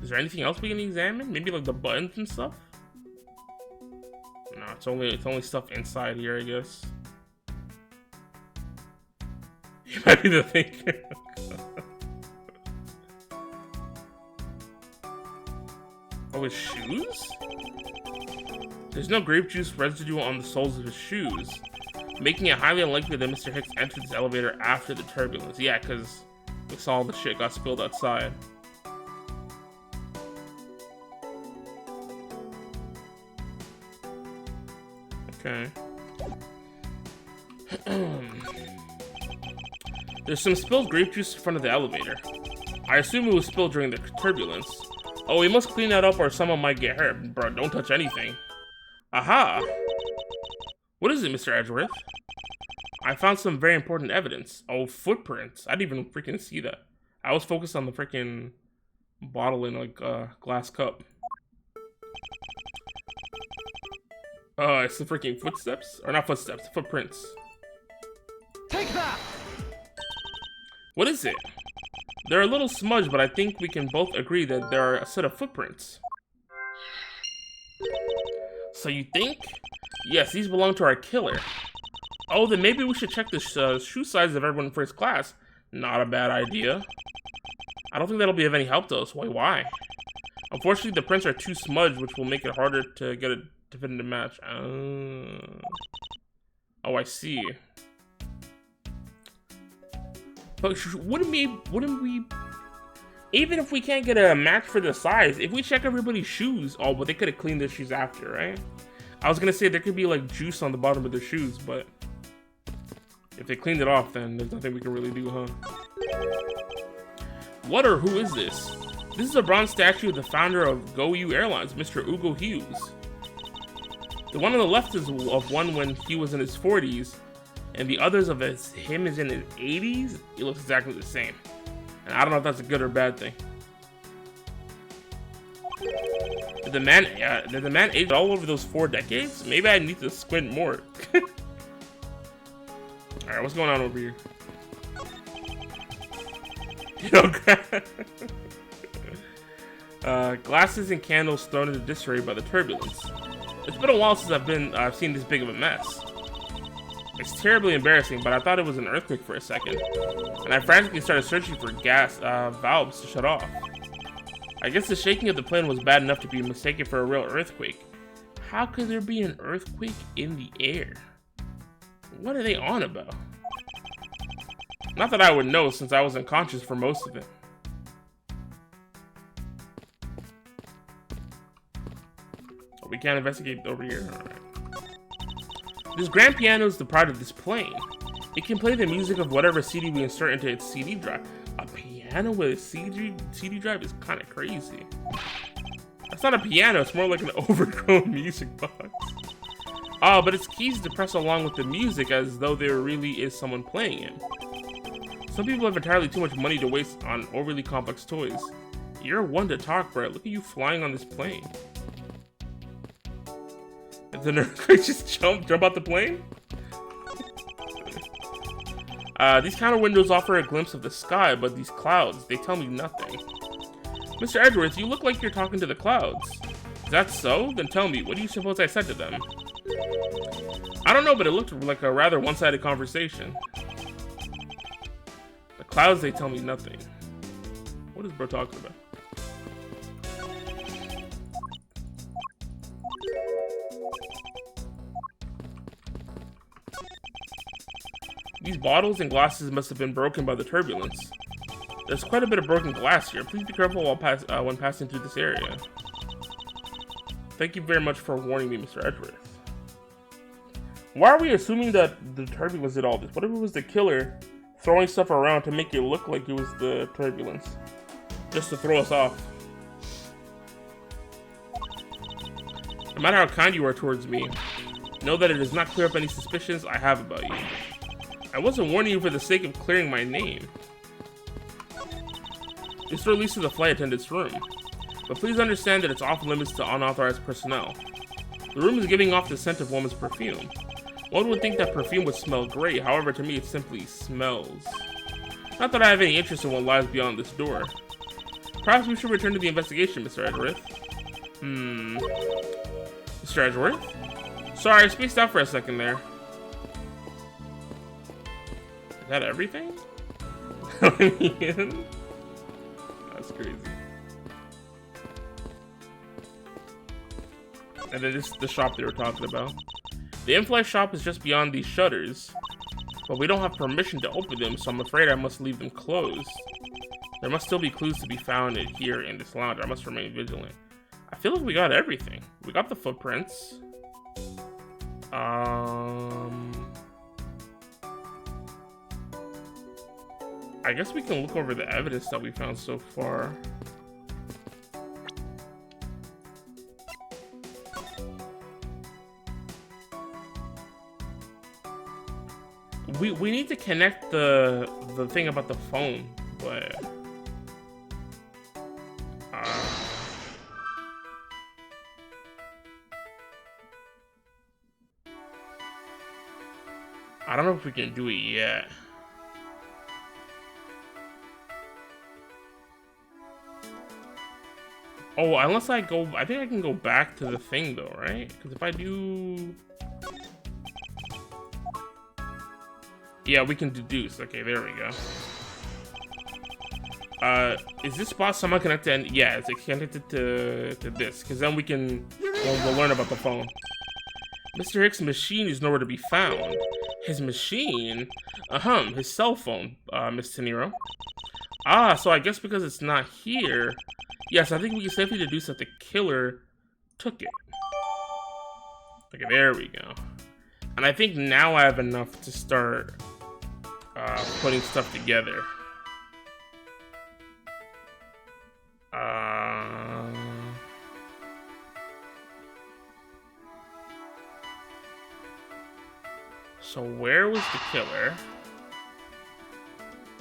Is there anything else we can examine? Maybe like the buttons and stuff? No, it's only stuff inside here, I guess. You might be the thing. Oh, his shoes? There's no grape juice residue on the soles of his shoes, making it highly unlikely that Mr. Hicks entered this elevator after the turbulence. Yeah, because we saw all the shit got spilled outside. Okay. There's some spilled grape juice in front of the elevator. I assume it was spilled during the turbulence. Oh, we must clean that up or someone might get hurt. Bro, don't touch anything. Aha! What is it, Mr. Edgeworth? I found some very important evidence. Oh, footprints. I didn't even freaking see that. I was focused on the freaking bottle in like a glass cup. It's the freaking footsteps? Or not footsteps, footprints. Take that! What is it? They're a little smudged, but I think we can both agree that there are a set of footprints. So you think? Yes, these belong to our killer. Oh, then maybe we should check the shoe size of everyone in first class. Not a bad idea. I don't think that'll be of any help to us. Why? Unfortunately, the prints are too smudged, which will make it harder to get a definitive match. Oh, I see. But wouldn't we, even if we can't get a match for the size, if we check everybody's shoes, oh, but they could have cleaned their shoes after, right? I was gonna say there could be like juice on the bottom of their shoes, but if they cleaned it off, then there's nothing we can really do, huh? What or who is this? This is a bronze statue of the founder of GoU Airlines, Mr. Ugo Hughes. The one on the left is of one when he was in his 40s, and the others of him is in his 80s. He looks exactly the same. And I don't know if that's a good or bad thing. Did the man age all over those 4 decades? Maybe I need to squint more. Alright, what's going on over here? Glasses and candles thrown into disarray by the turbulence. It's been a while since I've seen this big of a mess. It's terribly embarrassing, but I thought it was an earthquake for a second, and I frantically started searching for gas valves to shut off. I guess the shaking of the plane was bad enough to be mistaken for a real earthquake. How could there be an earthquake in the air? What are they on about? Not that I would know, since I was unconscious for most of it. Oh, we can't investigate over here. All right. This grand piano is the pride of this plane. It can play the music of whatever CD we insert into its CD drive. A piano with a CD drive is kind of crazy. That's not a piano, it's more like an overgrown music box. Oh, but its keys depress along with the music as though there really is someone playing it. Some people have entirely too much money to waste on overly complex toys. You're one to talk, Brett. Look at you flying on this plane. Did the earthquake just jump out the plane? These counter windows offer a glimpse of the sky, but these clouds, they tell me nothing. Mr. Edgeworth, you look like you're talking to the clouds. Is that so? Then tell me, what do you suppose I said to them? I don't know, but it looked like a rather one-sided conversation. The clouds, they tell me nothing. What is bro talking about? These bottles and glasses must have been broken by the turbulence. There's quite a bit of broken glass here. Please be careful when passing through this area. Thank you very much for warning me, Mr. Edgeworth. Why are we assuming that the turbulence did all this? What if it was the killer throwing stuff around to make it look like it was the turbulence? Just to throw us off. No matter how kind you are towards me, know that it does not clear up any suspicions I have about you. I wasn't warning you for the sake of clearing my name. This door leads to the flight attendant's room, but please understand that it's off limits to unauthorized personnel. The room is giving off the scent of woman's perfume. One would think that perfume would smell great, however to me it simply smells. Not that I have any interest in what lies beyond this door. Perhaps we should return to the investigation, Mr. Edgeworth. Mr. Edgeworth? Sorry, I spaced out for a second there. Is that everything? That's crazy. And then this is the shop they were talking about. The in-flight shop is just beyond these shutters, but we don't have permission to open them, so I'm afraid I must leave them closed. There must still be clues to be found here in this lounge. I must remain vigilant. I feel like we got everything. We got the footprints. I guess we can look over the evidence that we found so far. We need to connect the thing about the phone, but I don't know if we can do it yet. Oh, unless I think I can go back to the thing though, right? Because if I do... Yeah, we can deduce. Okay, there we go. Is this spot somehow connected? And yeah, it's connected to this, because then we'll learn about the phone. Mr. Hicks' machine is nowhere to be found. His machine? His cell phone, Miss Tenero. Ah, so I guess because it's not here. Yes, I think we can safely deduce that the killer took it. Okay, there we go. And I think now I have enough to start putting stuff together. So where was the killer?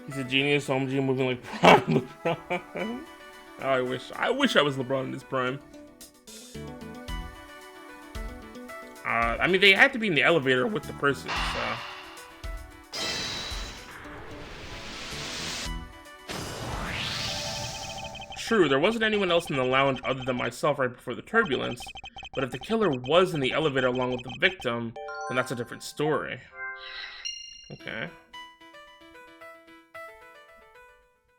He's a genius, OMG, moving like Prime LeBron. Oh, I wish I was LeBron in his prime. I mean, they had to be in the elevator with the person, so. True, there wasn't anyone else in the lounge other than myself right before the turbulence, but if the killer was in the elevator along with the victim, then that's a different story. Okay.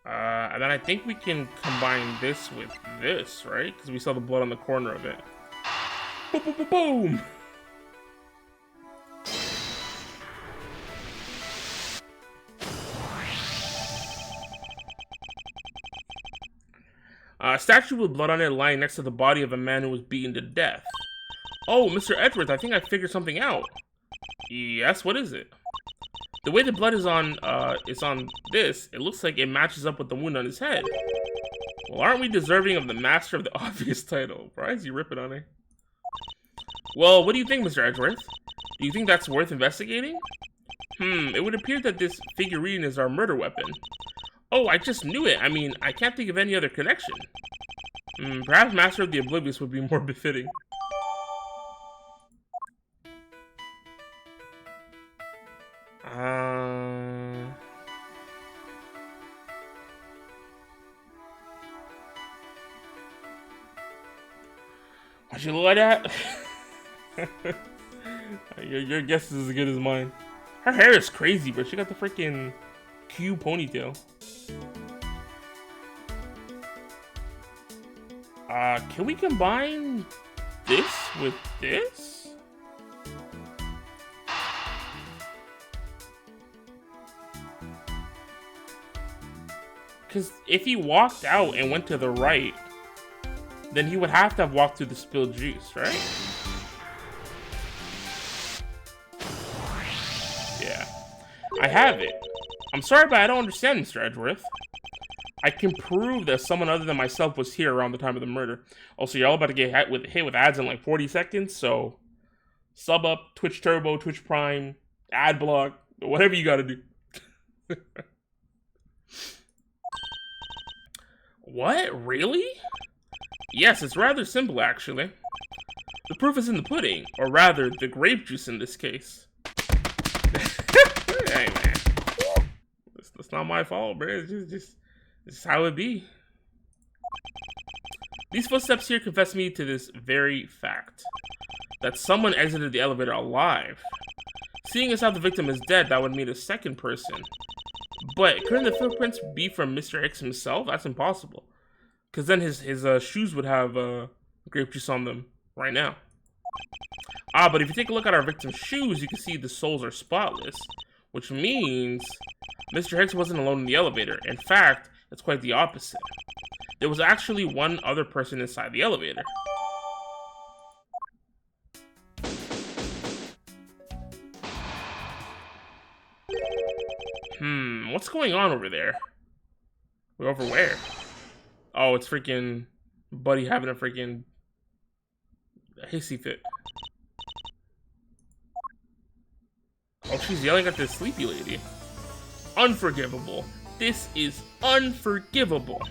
And then I think we can combine this with this, right? Because we saw the blood on the corner of it. Boom, boom, boom, boom! A statue with blood on it lying next to the body of a man who was beaten to death. Oh, Mr. Edgeworth, I think I figured something out. Yes, what is it? The way the blood is on this, it looks like it matches up with the wound on his head. Well, aren't we deserving of the master of the obvious title? Why is he ripping on it? Well, what do you think, Mr. Edgeworth? Do you think that's worth investigating? It would appear that this figurine is our murder weapon. Oh, I just knew it. I mean, I can't think of any other connection. Perhaps Master of the Oblivious would be more befitting. What you look at? Your guess is as good as mine. Her hair is crazy, but she got the freaking Q ponytail. Can we combine this with this? Because if he walked out and went to the right, then he would have to have walked through the spilled juice, right? Yeah. I have it. I'm sorry, but I don't understand, Mr. Edgeworth. I can prove that someone other than myself was here around the time of the murder. Also, you're all about to get hit with ads in like 40 seconds, so sub up, Twitch Turbo, Twitch Prime, ad block, whatever you gotta do. What? Really? Yes, it's rather simple, actually. The proof is in the pudding, or rather, the grape juice in this case. Hey, man. That's not my fault, bro. It's just how it be. These footsteps here confess me to this very fact. That someone exited the elevator alive. Seeing as how the victim is dead, that would mean a second person. But couldn't the footprints be from Mr. X himself? That's impossible. Because then his shoes would have grape juice on them right now. But if you take a look at our victim's shoes, you can see the soles are spotless. Which means Mr. Hicks wasn't alone in the elevator. In fact, it's quite the opposite. There was actually one other person inside the elevator. What's going on over there? We're over where? Oh, it's freaking Buddy having a freaking hissy fit. Oh, she's yelling at this sleepy lady. Unforgivable. This is unforgivable.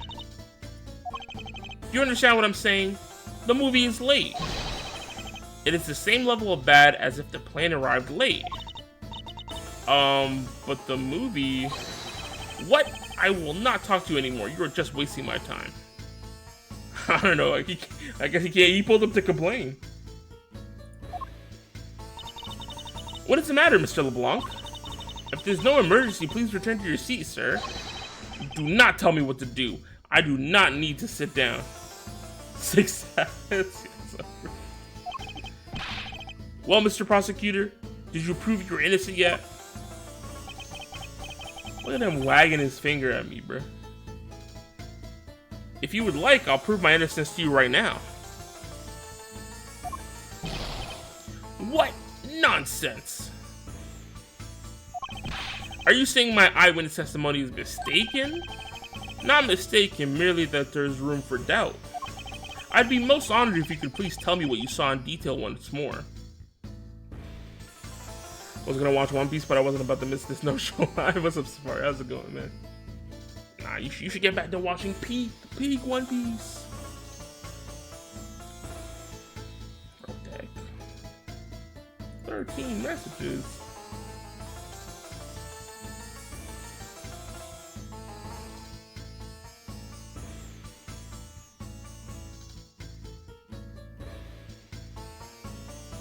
You understand what I'm saying? The movie is late. It is the same level of bad as if the plane arrived late. But the movie... What? I will not talk to you anymore. You are just wasting my time. I don't know. I guess he can't. He pulled up to complain. What is the matter, Mr. LeBlanc? If there's no emergency, please return to your seat, sir. Do not tell me what to do. I do not need to sit down. 6 seconds. Well, Mr. Prosecutor, did you prove you're innocent yet? Look at him wagging his finger at me, bro. If you would like, I'll prove my innocence to you right now. What nonsense! Are you saying my eyewitness testimony is mistaken? Not mistaken, merely that there's room for doubt. I'd be most honored if you could please tell me what you saw in detail once more. I was gonna watch One Piece, but I wasn't about to miss this no-show live. What's up, Safari? How's it going, man? Nah, you should get back to watching peak One Piece. Oh, deck. 13 messages.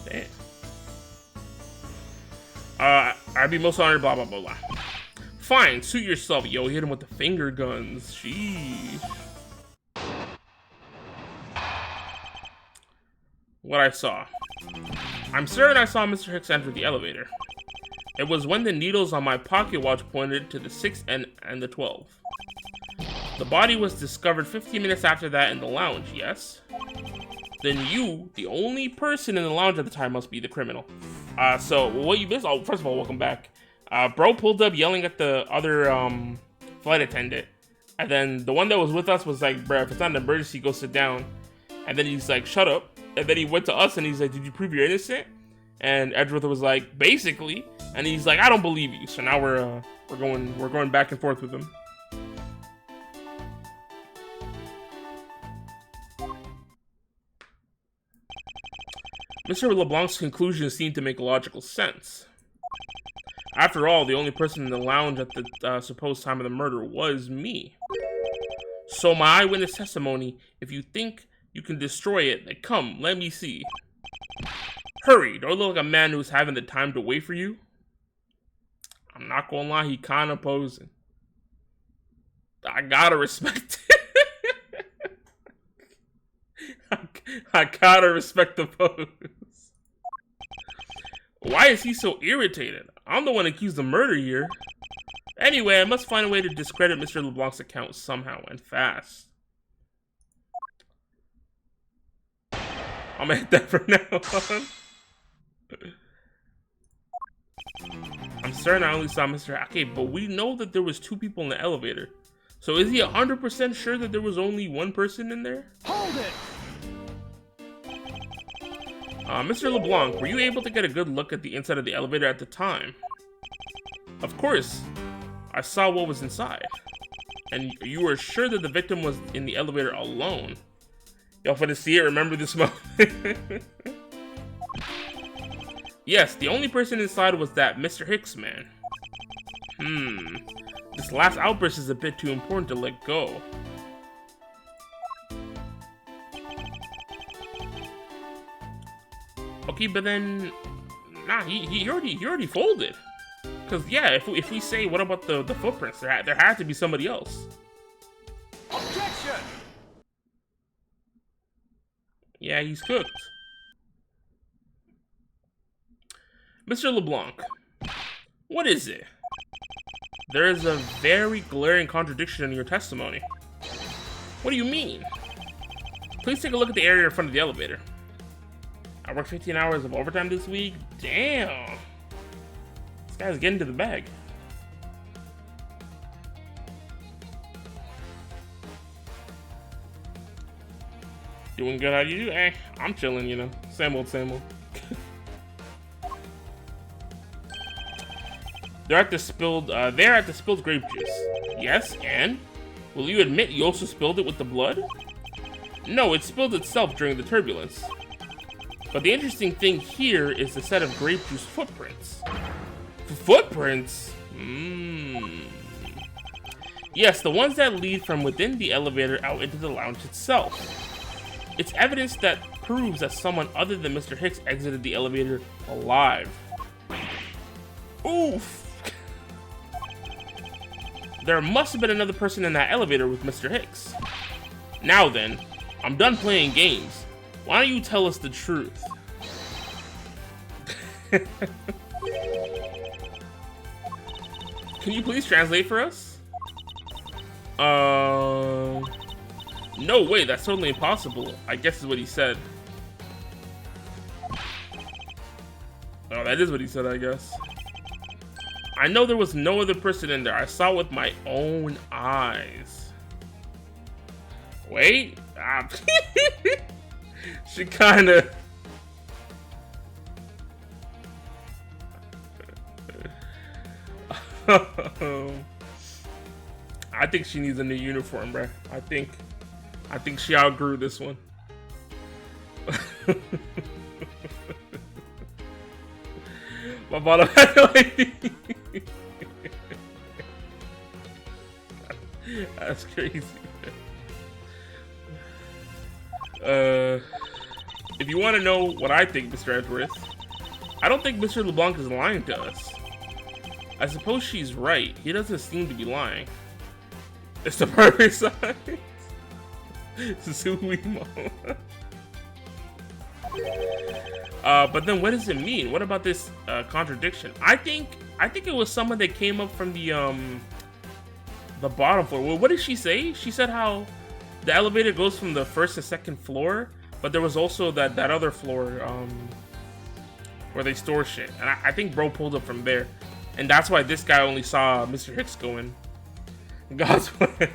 Damn. I'd be most honored, blah, blah, blah, blah. Fine, suit yourself, yo. Hit him with the finger guns. Sheesh. What I saw. I'm certain I saw Mr. Hicks enter the elevator. It was when the needles on my pocket watch pointed to the 6 and the 12. The body was discovered 15 minutes after that in the lounge, yes? Then you, the only person in the lounge at the time, must be the criminal. So what you missed? Oh, first of all, welcome back. Bro pulled up yelling at the other flight attendant, and then the one that was with us was like, "Bruh, if it's not an emergency, go sit down." And then he's like, "Shut up." And then he went to us and he's like, "Did you prove you're innocent?" And Edgeworth was like, "Basically." And he's like, "I don't believe you." So now we're going back and forth with him. Mr. LeBlanc's conclusions seem to make logical sense. After all, the only person in the lounge at the supposed time of the murder was me. So my eyewitness testimony, if you think you can destroy it, then come, let me see. Hurry, don't look like a man who's having the time to wait for you. I'm not gonna lie, he kinda posing. I gotta respect it. I gotta respect the pose. Why is he so irritated? I'm the one accused of murder here. Anyway, I must find a way to discredit Mr. LeBlanc's account somehow, and fast. I'm gonna hit that from now on. I'm certain I only saw Mr. Okay, but we know that there was 2 people in the elevator. So is he 100% sure that there was only 1 person in there? Hold it! Mr. LeBlanc, were you able to get a good look at the inside of the elevator at the time? Of course. I saw what was inside. And you were sure that the victim was in the elevator alone. Y'all finna see it? Remember this moment? Yes, the only person inside was that Mr. Hicks man. This last outburst is a bit too important to let go. Okay, but then, nah, he already folded. Cause yeah, if we say what about the footprints, there had to be somebody else. Objection! Yeah, he's cooked. Mr. LeBlanc, what is it? There is a very glaring contradiction in your testimony. What do you mean? Please take a look at the area in front of the elevator. I worked 15 hours of overtime this week. Damn. This guy's getting to the bag. Doing good, how do you do? Eh, I'm chilling, you know. Same old, same old. They're at the spilled grape juice. Yes, and? Will you admit you also spilled it with the blood? No, it spilled itself during the turbulence. But the interesting thing here is the set of grape juice footprints. Footprints? Yes, the ones that lead from within the elevator out into the lounge itself. It's evidence that proves that someone other than Mr. Hicks exited the elevator alive. Oof! There must have been another person in that elevator with Mr. Hicks. Now then, I'm done playing games. Why don't you tell us the truth? Can you please translate for us? No way, that's totally impossible, I guess is what he said. Oh, that is what he said, I guess. I know there was no other person in there. I saw with my own eyes. Wait. She kinda... I think she needs a new uniform, bruh. I think she outgrew this one. My bottom That's crazy. If you want to know what I think, Mr. Edgeworth, I don't think Mr. LeBlanc is lying to us. I suppose she's right. He doesn't seem to be lying. It's the perfect size. Suimo. But then what does it mean? What about this contradiction? I think it was someone that came up from the bottom floor. Well, what did she say? She said how the elevator goes from the first to second floor, but there was also that other floor where they store shit. And I think bro pulled up from there. And that's why this guy only saw Mr. Hicks go in. God's plan.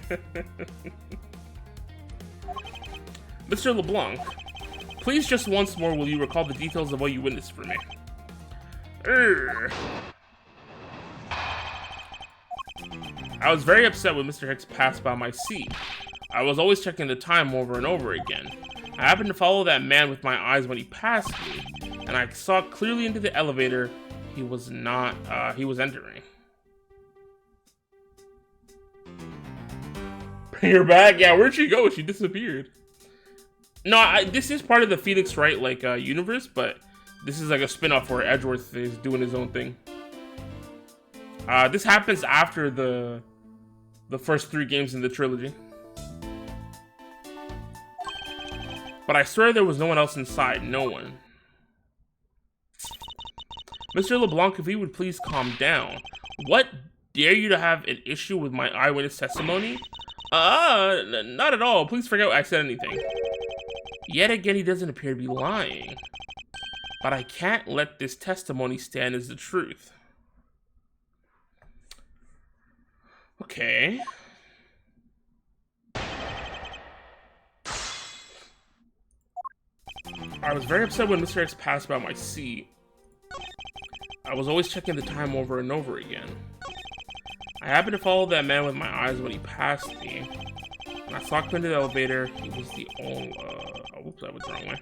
Mr. LeBlanc, please just once more will you recall the details of what you witnessed for me? I was very upset when Mr. Hicks passed by my seat. I was always checking the time over and over again. I happened to follow that man with my eyes when he passed me, and I saw clearly into the elevator he was entering. Bring her back? Yeah, where'd she go? She disappeared. No, this is part of the Phoenix Wright universe, but this is like a spin-off where Edgeworth is doing his own thing. This happens after the first 3 games in the trilogy. But I swear there was no one else inside. No one. Mr. LeBlanc, if he would please calm down. What dare you to have an issue with my eyewitness testimony? Not at all. Please forget I said anything. Yet again, he doesn't appear to be lying. But I can't let this testimony stand as the truth. Okay. I was very upset when Mr. X passed by my seat. I was always checking the time over and over again. I happened to follow that man with my eyes when he passed me. When I saw him into the elevator, he was the only... whoops, I went the wrong way.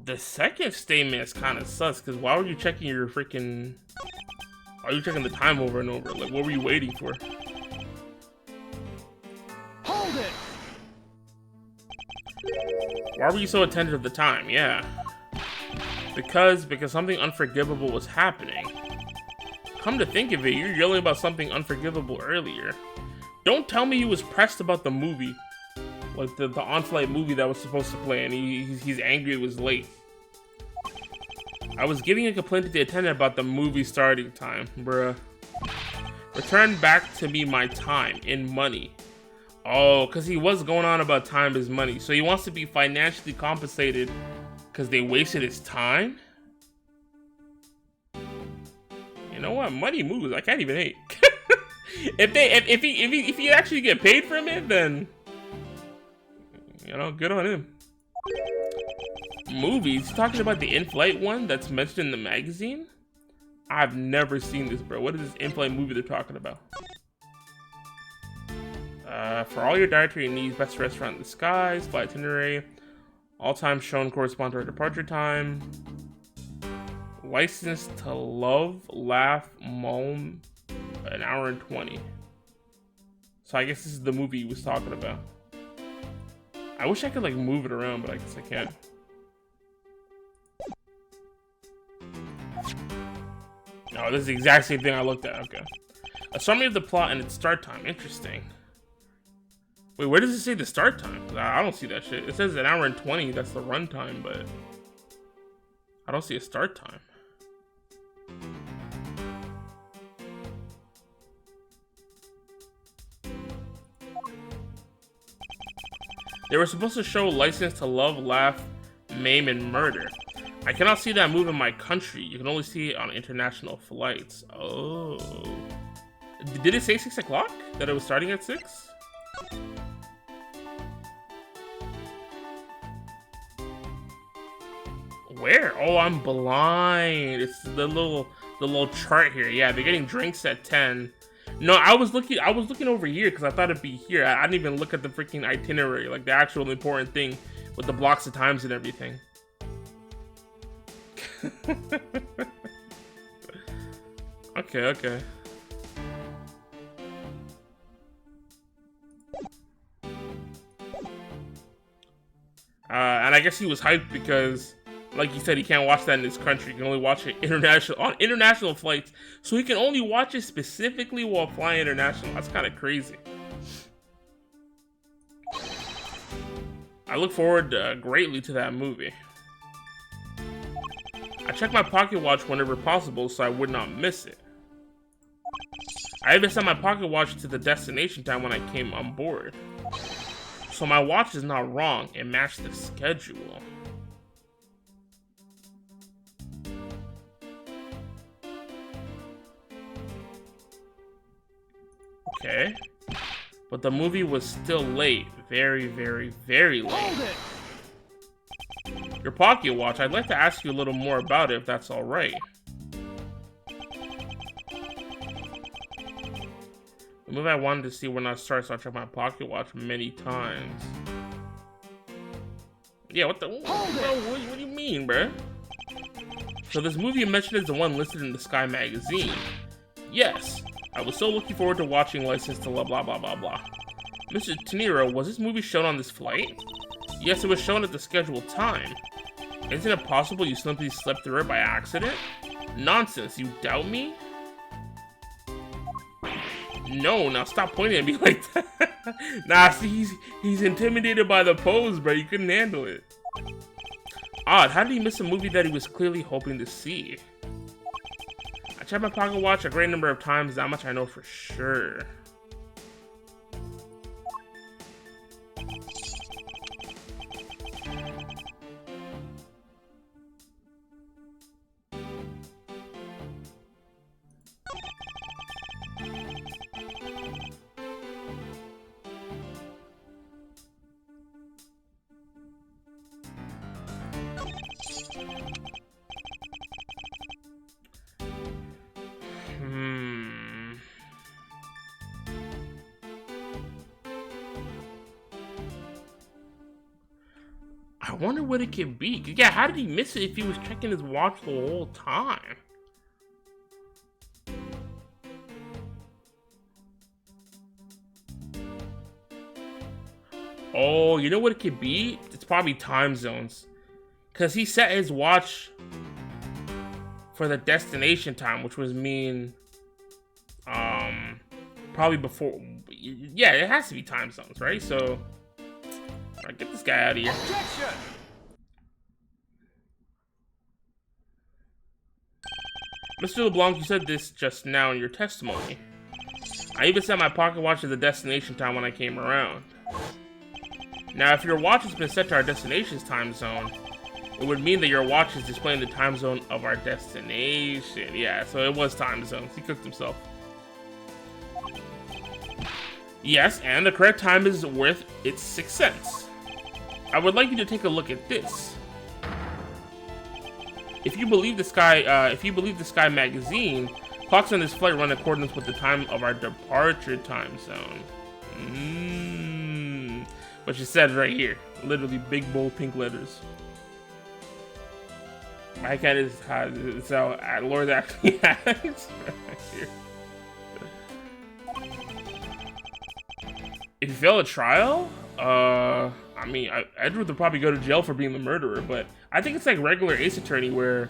The second statement is kind of sus, because why were you checking your freaking... Why were you checking the time over and over? Like, what were you waiting for? Hold it! Why were you so attentive to the time? Yeah. Because something unforgivable was happening. Come to think of it, you're yelling about something unforgivable earlier. Don't tell me he was pressed about the movie. Like the on-flight movie that was supposed to play, and he's angry it was late. I was giving a complaint to the attendant about the movie starting time, bruh. Return back to me my time in money. Oh, because he was going on about time is money. So he wants to be financially compensated because they wasted his time? You know what? Money moves. I can't even hate. if he actually get paid from it, then... You know, good on him. Movies? Talking about the in-flight one that's mentioned in the magazine? I've never seen this, bro. What is this in-flight movie they're talking about? For all your dietary needs, best restaurant in the skies, flight itinerary, all time shown correspond to our departure time, license to love, laugh, moan, an hour and 20. So I guess this is the movie he was talking about. I wish I could like move it around, but I guess I can't. No, this is the exact same thing I looked at. Okay. A summary of the plot and its start time. Interesting. Wait, where does it say the start time? I don't see that shit. It says an hour and 20. That's the run time, but I don't see a start time. They were supposed to show License to Love, Laugh, Maim, and Murder. I cannot see that move in my country. You can only see it on international flights. Oh. Did it say 6 o'clock? That it was starting at 6? Where? Oh, I'm blind. It's the little chart here. Yeah, they're getting drinks at 10. No, I was looking over here because I thought it'd be here. I didn't even look at the freaking itinerary, like the actual important thing with the blocks of times and everything. Okay. And I guess he was hyped because, like you said, he can't watch that in his country. He can only watch it on international flights. So he can only watch it specifically while flying international. That's kind of crazy. I look forward greatly to that movie. I check my pocket watch whenever possible so I would not miss it. I even set my pocket watch to the destination time when I came on board. So my watch is not wrong. It matched the schedule. Okay. But the movie was still late. Very, very, very late. Hold it! Your pocket watch, I'd like to ask you a little more about it if that's alright. The movie I wanted to see when I started, so I checked my pocket watch many times. Yeah, what the... What do you mean, bruh? So this movie you mentioned is the one listed in the Sky magazine. Yes. I was so looking forward to watching License to Love, blah, blah, blah, blah. Mr. Teniro, was this movie shown on this flight? Yes, it was shown at the scheduled time. Isn't it possible you simply slept through it by accident? Nonsense, you doubt me? No, now stop pointing at me like that. Nah, see, he's intimidated by the pose, bro. You couldn't handle it. Odd, how did he miss a movie that he was clearly hoping to see? I checked my pocket watch a great number of times, that much I know for sure. I wonder what it could be. Yeah, how did he miss it if he was checking his watch the whole time? Oh, you know what it could be? It's probably time zones. Because he set his watch for the destination time, which was mean... probably before... Yeah, it has to be time zones, right? So... Alright, get this guy out of here. Objection! Mr. LeBlanc, you said this just now in your testimony. I even set my pocket watch to the destination time when I came around. Now, if your watch has been set to our destination's time zone, it would mean that your watch is displaying the time zone of our destination. Yeah, so it was time zones. He cooked himself. Yes, and the correct time is worth its 6 cents. I would like you to take a look at this. If you believe the Sky magazine, clocks on this flight run in accordance with the time of our departure time zone. Which it says right here, literally big bold pink letters. My cat is so Lord actually has right here. If you fail a trial, I mean, Edward would probably go to jail for being the murderer, but I think it's like regular Ace Attorney where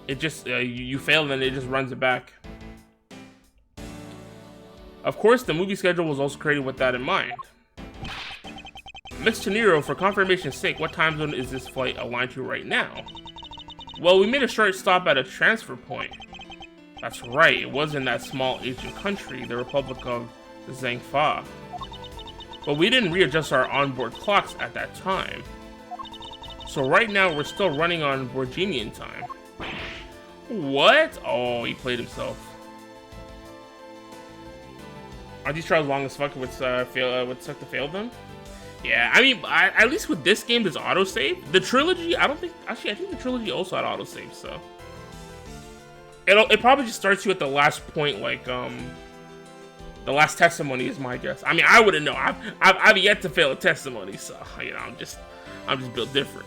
it just, you fail and then it just runs it back. Of course, the movie schedule was also created with that in mind. Miss Tenero, for confirmation's sake, what time zone is this flight aligned to right now? Well, we made a short stop at a transfer point. That's right, it was in that small Asian country, the Republic of Zhangfa. But we didn't readjust our onboard clocks at that time. So right now, we're still running on Borginian time. What? Oh, he played himself. Aren't these trials long as fuck? Would suck to fail them? Yeah, I mean, at least with this game, there's autosave. The trilogy, I don't think... Actually, I think the trilogy also had autosave, so... It probably just starts you at the last point, like, the last testimony is my guess. I mean, I wouldn't know. I've yet to fail a testimony, so, you know, I'm just built different.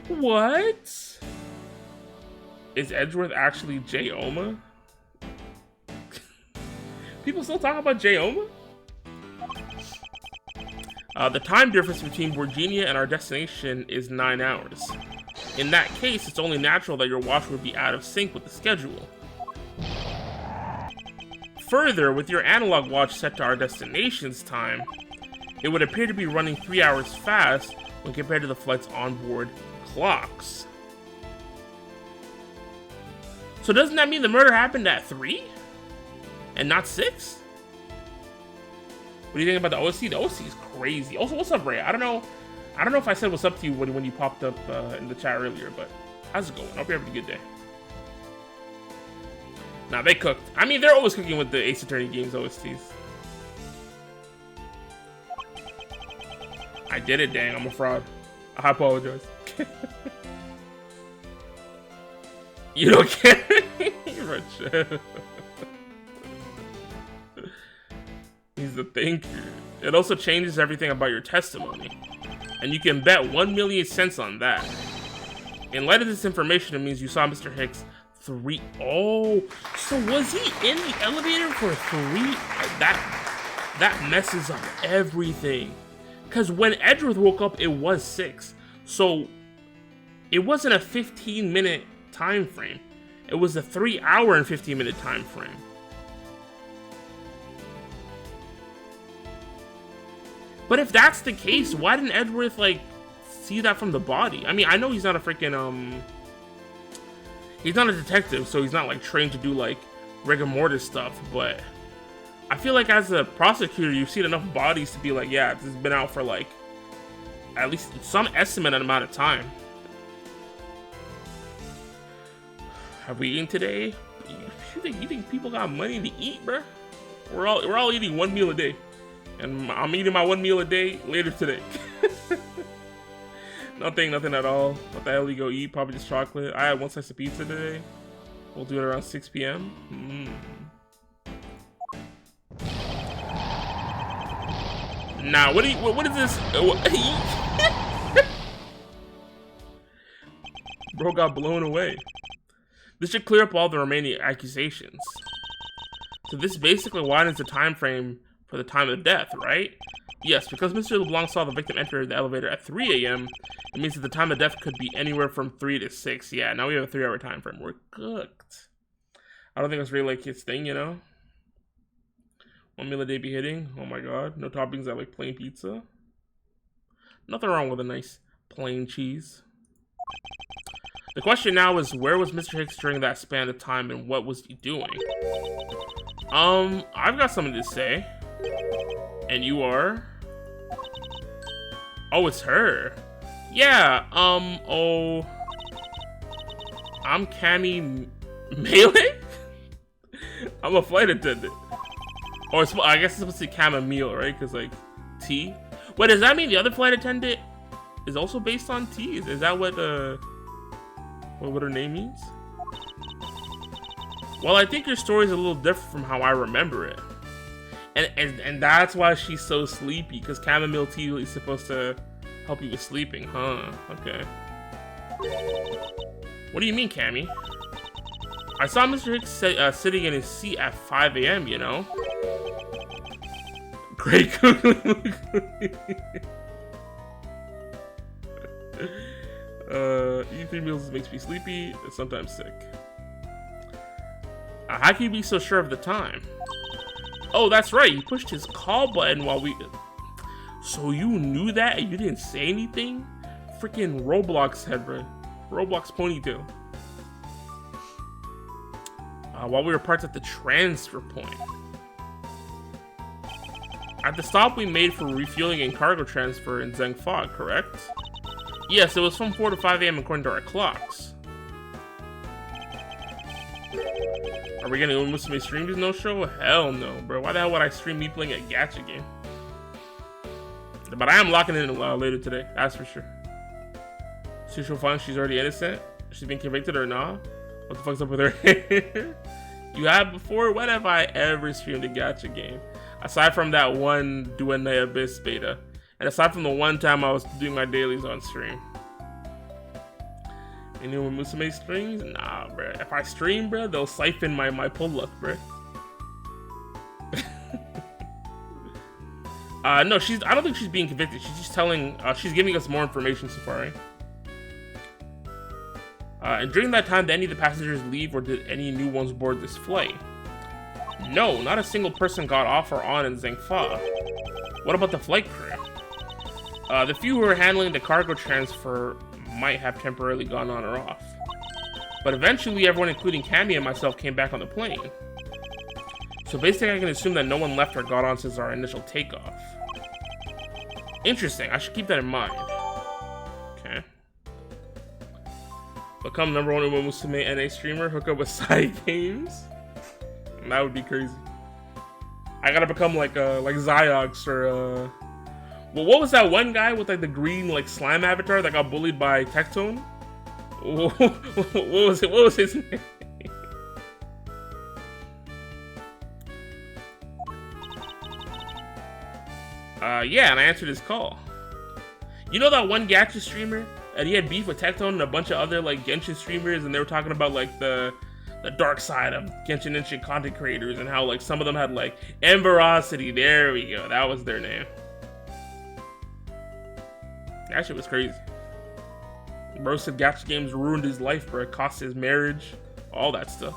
What? Is Edgeworth actually J. Oma? People still talk about J. Oma? The time difference between Borginia and our destination is 9 hours. In that case, it's only natural that your watch would be out of sync with the schedule. Further, with your analog watch set to our destination's time, it would appear to be running 3 hours fast when compared to the flight's onboard clocks. So doesn't that mean the murder happened at 3? And not 6? What do you think about the OC? The OC is crazy. Also, what's up, Ray? I don't know if I said what's up to you when you popped up in the chat earlier, but how's it going? Hope you're having a good day. Nah, they cooked. I mean, they're always cooking with the Ace Attorney games OSTs. I did it, dang. I'm a fraud. I apologize. You don't care? You're a shit. He's the thinker. It also changes everything about your testimony. And you can bet 1 million cents on that. In light of this information, it means you saw Mr. Hicks 3. Oh, so was he in the elevator for 3? That messes up everything. Because when Edgeworth woke up, it was 6. So it wasn't a 15-minute time frame. It was a 3-hour and 15-minute time frame. But if that's the case, why didn't Edgeworth, like, see that from the body? I mean, I know he's not a freaking, he's not a detective, so he's not, like, trained to do, like, rigor mortis stuff, but I feel like as a prosecutor, you've seen enough bodies to be like, yeah, this has been out for, like, at least some estimated amount of time. Have we eaten today? You think people got money to eat, bruh? We're all eating one meal a day. And I'm eating my one meal a day later today. Nothing at all. What the hell you go eat? Probably just chocolate. I had one slice of pizza today. We'll do it around 6 p.m. Nah, what is this? Bro got blown away. This should clear up all the remaining accusations. So this basically widens the time frame for the time of death, right? Yes, because Mr. LeBlanc saw the victim enter the elevator at 3 a.m., it means that the time of death could be anywhere from 3 to 6. Yeah, now we have a 3-hour time frame. We're cooked. I don't think that's really like his thing, you know? One meal a day be hitting. Oh my god. No toppings. I like plain pizza. Nothing wrong with a nice plain cheese. The question now is, where was Mr. Hicks during that span of time and what was he doing? I've got something to say. And you are? Oh, it's her. Yeah, oh. I'm Cammy Melee? I'm a flight attendant. Or it's, I guess it's supposed to be chamomile, right? Because, like, tea. Wait, does that mean the other flight attendant is also based on tea? Is that what her name means? Well, I think your story is a little different from how I remember it. And that's why she's so sleepy, because chamomile tea is supposed to help you with sleeping, huh? Okay. What do you mean, Cammy? I saw Mr. Hicks sitting in his seat at 5 a.m., you know? Great cooking. Eating 3 meals makes me sleepy and sometimes sick. How can you be so sure of the time? Oh, that's right. You pushed his call button while we... So you knew that and you didn't say anything? Freaking Roblox head, bro. Roblox ponytail. While we were parked at the transfer point. At the stop we made for refueling and cargo transfer in Zeng Fog, correct? Yes, it was from 4 to 5 a.m. according to our clocks. Are we gonna miss my stream this no show? Hell no, bro. Why the hell would I stream me playing a gacha game? But I am locking in later today, that's for sure. So she'll find she's already innocent? She's been convicted or not? What the fuck's up with her hair? You have before? When have I ever streamed a gacha game? Aside from that one Duende Abyss beta. And aside from the one time I was doing my dailies on stream. Anyone with Musume streams? Nah, bro. If I stream, bro, they'll siphon my pull luck, bro. No, I don't think she's being convicted. She's just telling, she's giving us more information so far, right? And during that time, did any of the passengers leave or did any new ones board this flight? No, not a single person got off or on in Zeng Fa. What about the flight crew? The few who were handling the cargo transfer might have temporarily gone on or off. But eventually everyone, including Cammy and myself, came back on the plane. So basically I can assume that no one left or got on since our initial takeoff. Interesting, I should keep that in mind. Okay. Become #1 Uma Musume NA streamer, hook up with side games? That would be crazy. I gotta become like Ziox or well, what was that one guy with like the green like slime avatar that got bullied by Tectone? What was his name? Yeah, and I answered his call. You know that one gacha streamer? And he had beef with Tectone and a bunch of other like Genshin streamers, and they were talking about like the dark side of Genshin Impact content creators and how like some of them had like Emberosity. There we go. That was their name. That shit was crazy. Bro said gacha games ruined his life, bro. It cost his marriage, all that stuff.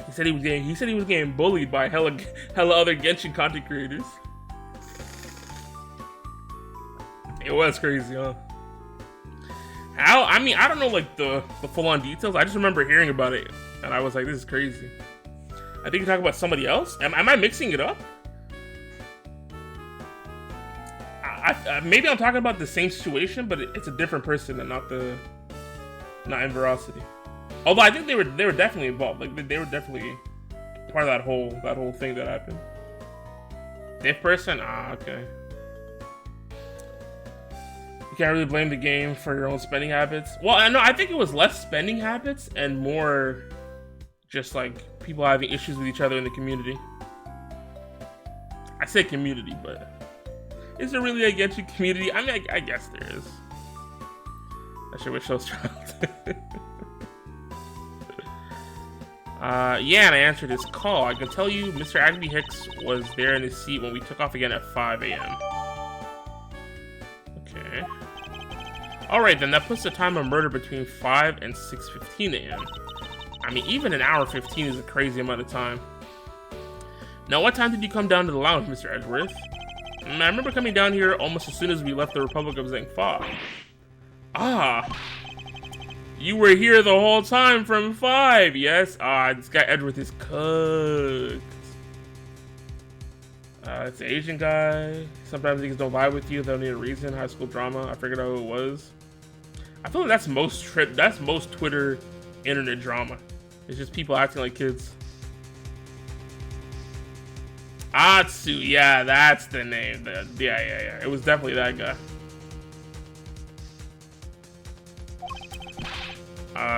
He said he was getting bullied by hella other Genshin content creators. It was crazy, huh? How? I mean, I don't know like the full-on details. I just remember hearing about it, and I was like, this is crazy. I think you're talking about somebody else. Am I mixing it up? Maybe I'm talking about the same situation, but it's a different person and not in Veracity. Although I think they were definitely involved. Like they were definitely part of that whole thing that happened. Diff person? Ah, okay. You can't really blame the game for your own spending habits. Well, I think it was less spending habits and more just like people having issues with each other in the community. I say community, but is there really a Genshin community? I mean, I guess there is. I sure wish those child. Yeah, and I answered his call. I can tell you Mr. Agby Hicks was there in his seat when we took off again at 5 a.m. Okay. Alright, then that puts the time of murder between 5 and 6:15 a.m. I mean, even an hour 15 is a crazy amount of time. Now, what time did you come down to the lounge, Mr. Edgeworth? I remember coming down here almost as soon as we left the Republic of Zhengfa. Ah, you were here the whole time from 5, yes? Ah, this guy Edgeworth is cooked. It's an Asian guy. Sometimes things don't vibe with you, they don't need a reason. High school drama, I figured out who it was. I feel like that's most Twitter internet drama. It's just people acting like kids. Atsu, yeah, that's the name. Yeah. It was definitely that guy.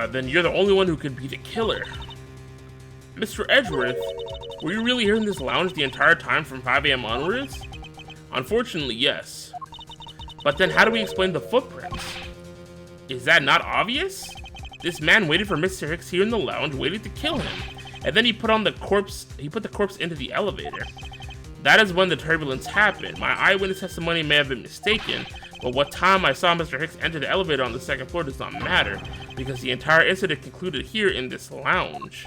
Then you're the only one who could be the killer. Mr. Edgeworth, were you really here in this lounge the entire time from 5 a.m. onwards? Unfortunately, yes. But then how do we explain the footprints? Is that not obvious? This man waited for Mr. Hicks here in the lounge, waited to kill him. And then he put the corpse into the elevator. That is when the turbulence happened. My eyewitness testimony may have been mistaken, but what time I saw Mr. Hicks enter the elevator on the second floor does not matter, because the entire incident concluded here in this lounge.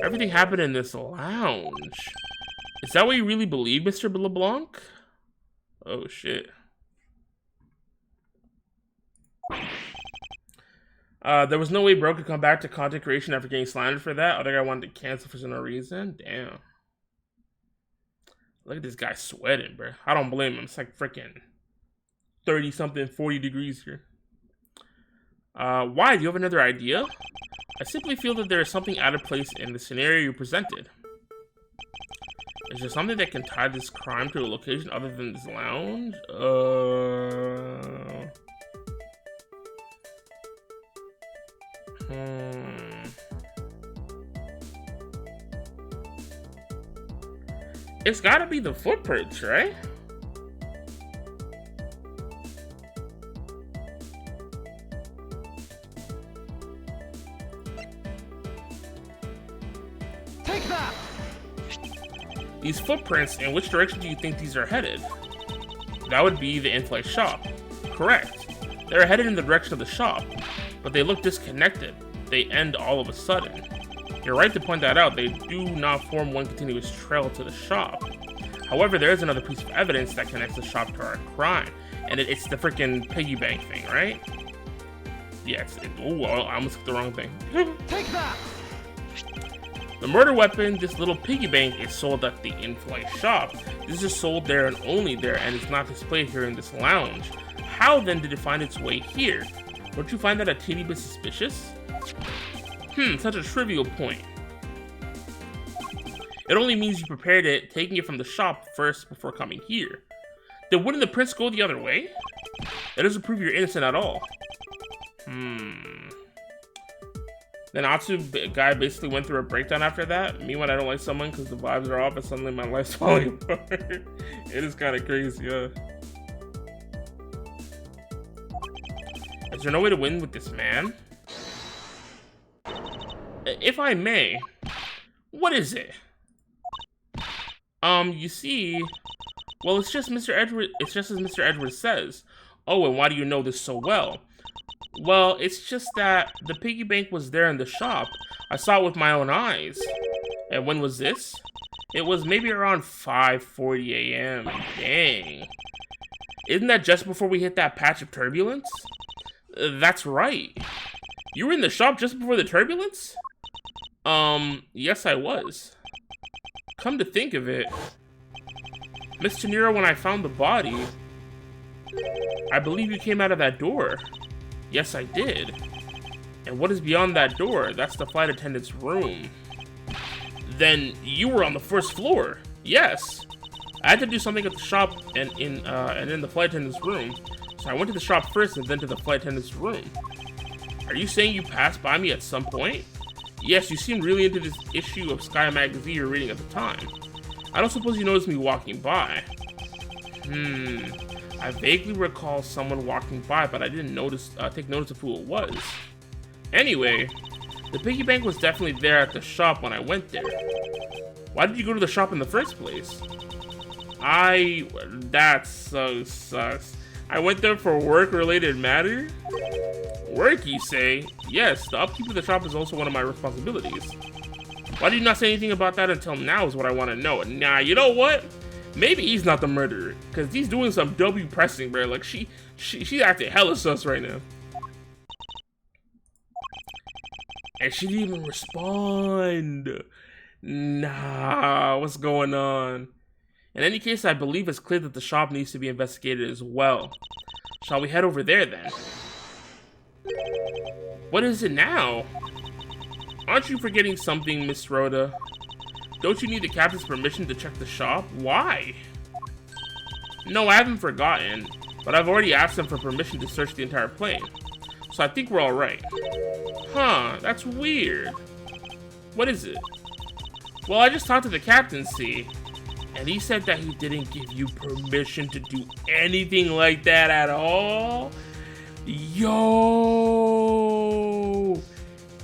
Everything happened in this lounge. Is that what you really believe, Mr. LeBlanc? Oh shit. There was no way Bro could come back to content creation after getting slandered for that. Other guy wanted to cancel for no reason. Damn. Look at this guy sweating, bro. I don't blame him. It's like freaking 30-something, 40 degrees here. Why? Do you have another idea? I simply feel that there is something out of place in the scenario you presented. Is there something that can tie this crime to a location other than this lounge? It's gotta be the footprints, right? Take that! These footprints, in which direction do you think these are headed? That would be the in-flight shop. Correct. They're headed in the direction of the shop, but they look disconnected. They end all of a sudden. You're right to point that out. They do not form one continuous trail to the shop. However, there is another piece of evidence that connects the shop to our crime, and it's the freaking piggy bank thing, right? Yes. Oh, I almost took the wrong thing. Take that! The murder weapon, this little piggy bank, is sold at the in-flight shop. This is sold there and only there, and it's not displayed here in this lounge. How then did it find its way here? Don't you find that a teeny bit suspicious? Such a trivial point. It only means you prepared it, taking it from the shop first before coming here. Then wouldn't the prince go the other way? That doesn't prove you're innocent at all. Then Atsu guy basically went through a breakdown after that. Me when I don't like someone because the vibes are off and suddenly my life's falling apart. It is kind of crazy, yeah. Is there no way to win with this man? If I may, what is it? You see, well, it's just Mr. Edward. It's just as Mr. Edward says. Oh, and why do you know this so well? Well, it's just that the piggy bank was there in the shop. I saw it with my own eyes. And when was this? It was maybe around 5:40 a.m. Dang. Isn't that just before we hit that patch of turbulence? That's right. You were in the shop just before the turbulence? Yes I was. Come to think of it, Miss Teniro, when I found the body, I believe you came out of that door. Yes, I did. And what is beyond that door? That's the flight attendant's room. Then you were on the first floor. Yes. I had to do something at the shop and in the flight attendant's room. So I went to the shop first and then to the flight attendant's room. Are you saying you passed by me at some point? Yes, you seemed really into this issue of Sky magazine you were reading at the time. I don't suppose you noticed me walking by. I vaguely recall someone walking by, but I didn't take notice of who it was. Anyway, the piggy bank was definitely there at the shop when I went there. Why did you go to the shop in the first place? That so sucks. I went there for work-related matter? Work, you say? Yes, the upkeep of the shop is also one of my responsibilities. Why did you not say anything about that until now is what I want to know. Nah, you know what? Maybe he's not the murderer, because he's doing some W pressing, bro. Like, she's acting hella sus right now. And she didn't even respond. Nah, what's going on? In any case, I believe it's clear that the shop needs to be investigated as well. Shall we head over there then? What is it now? Aren't you forgetting something, Miss Rhoda? Don't you need the captain's permission to check the shop? Why? No, I haven't forgotten, but I've already asked him for permission to search the entire plane. So I think we're alright. Huh, that's weird. What is it? Well, I just talked to the captain, see? And he said that he didn't give you permission to do anything like that at all? Yo!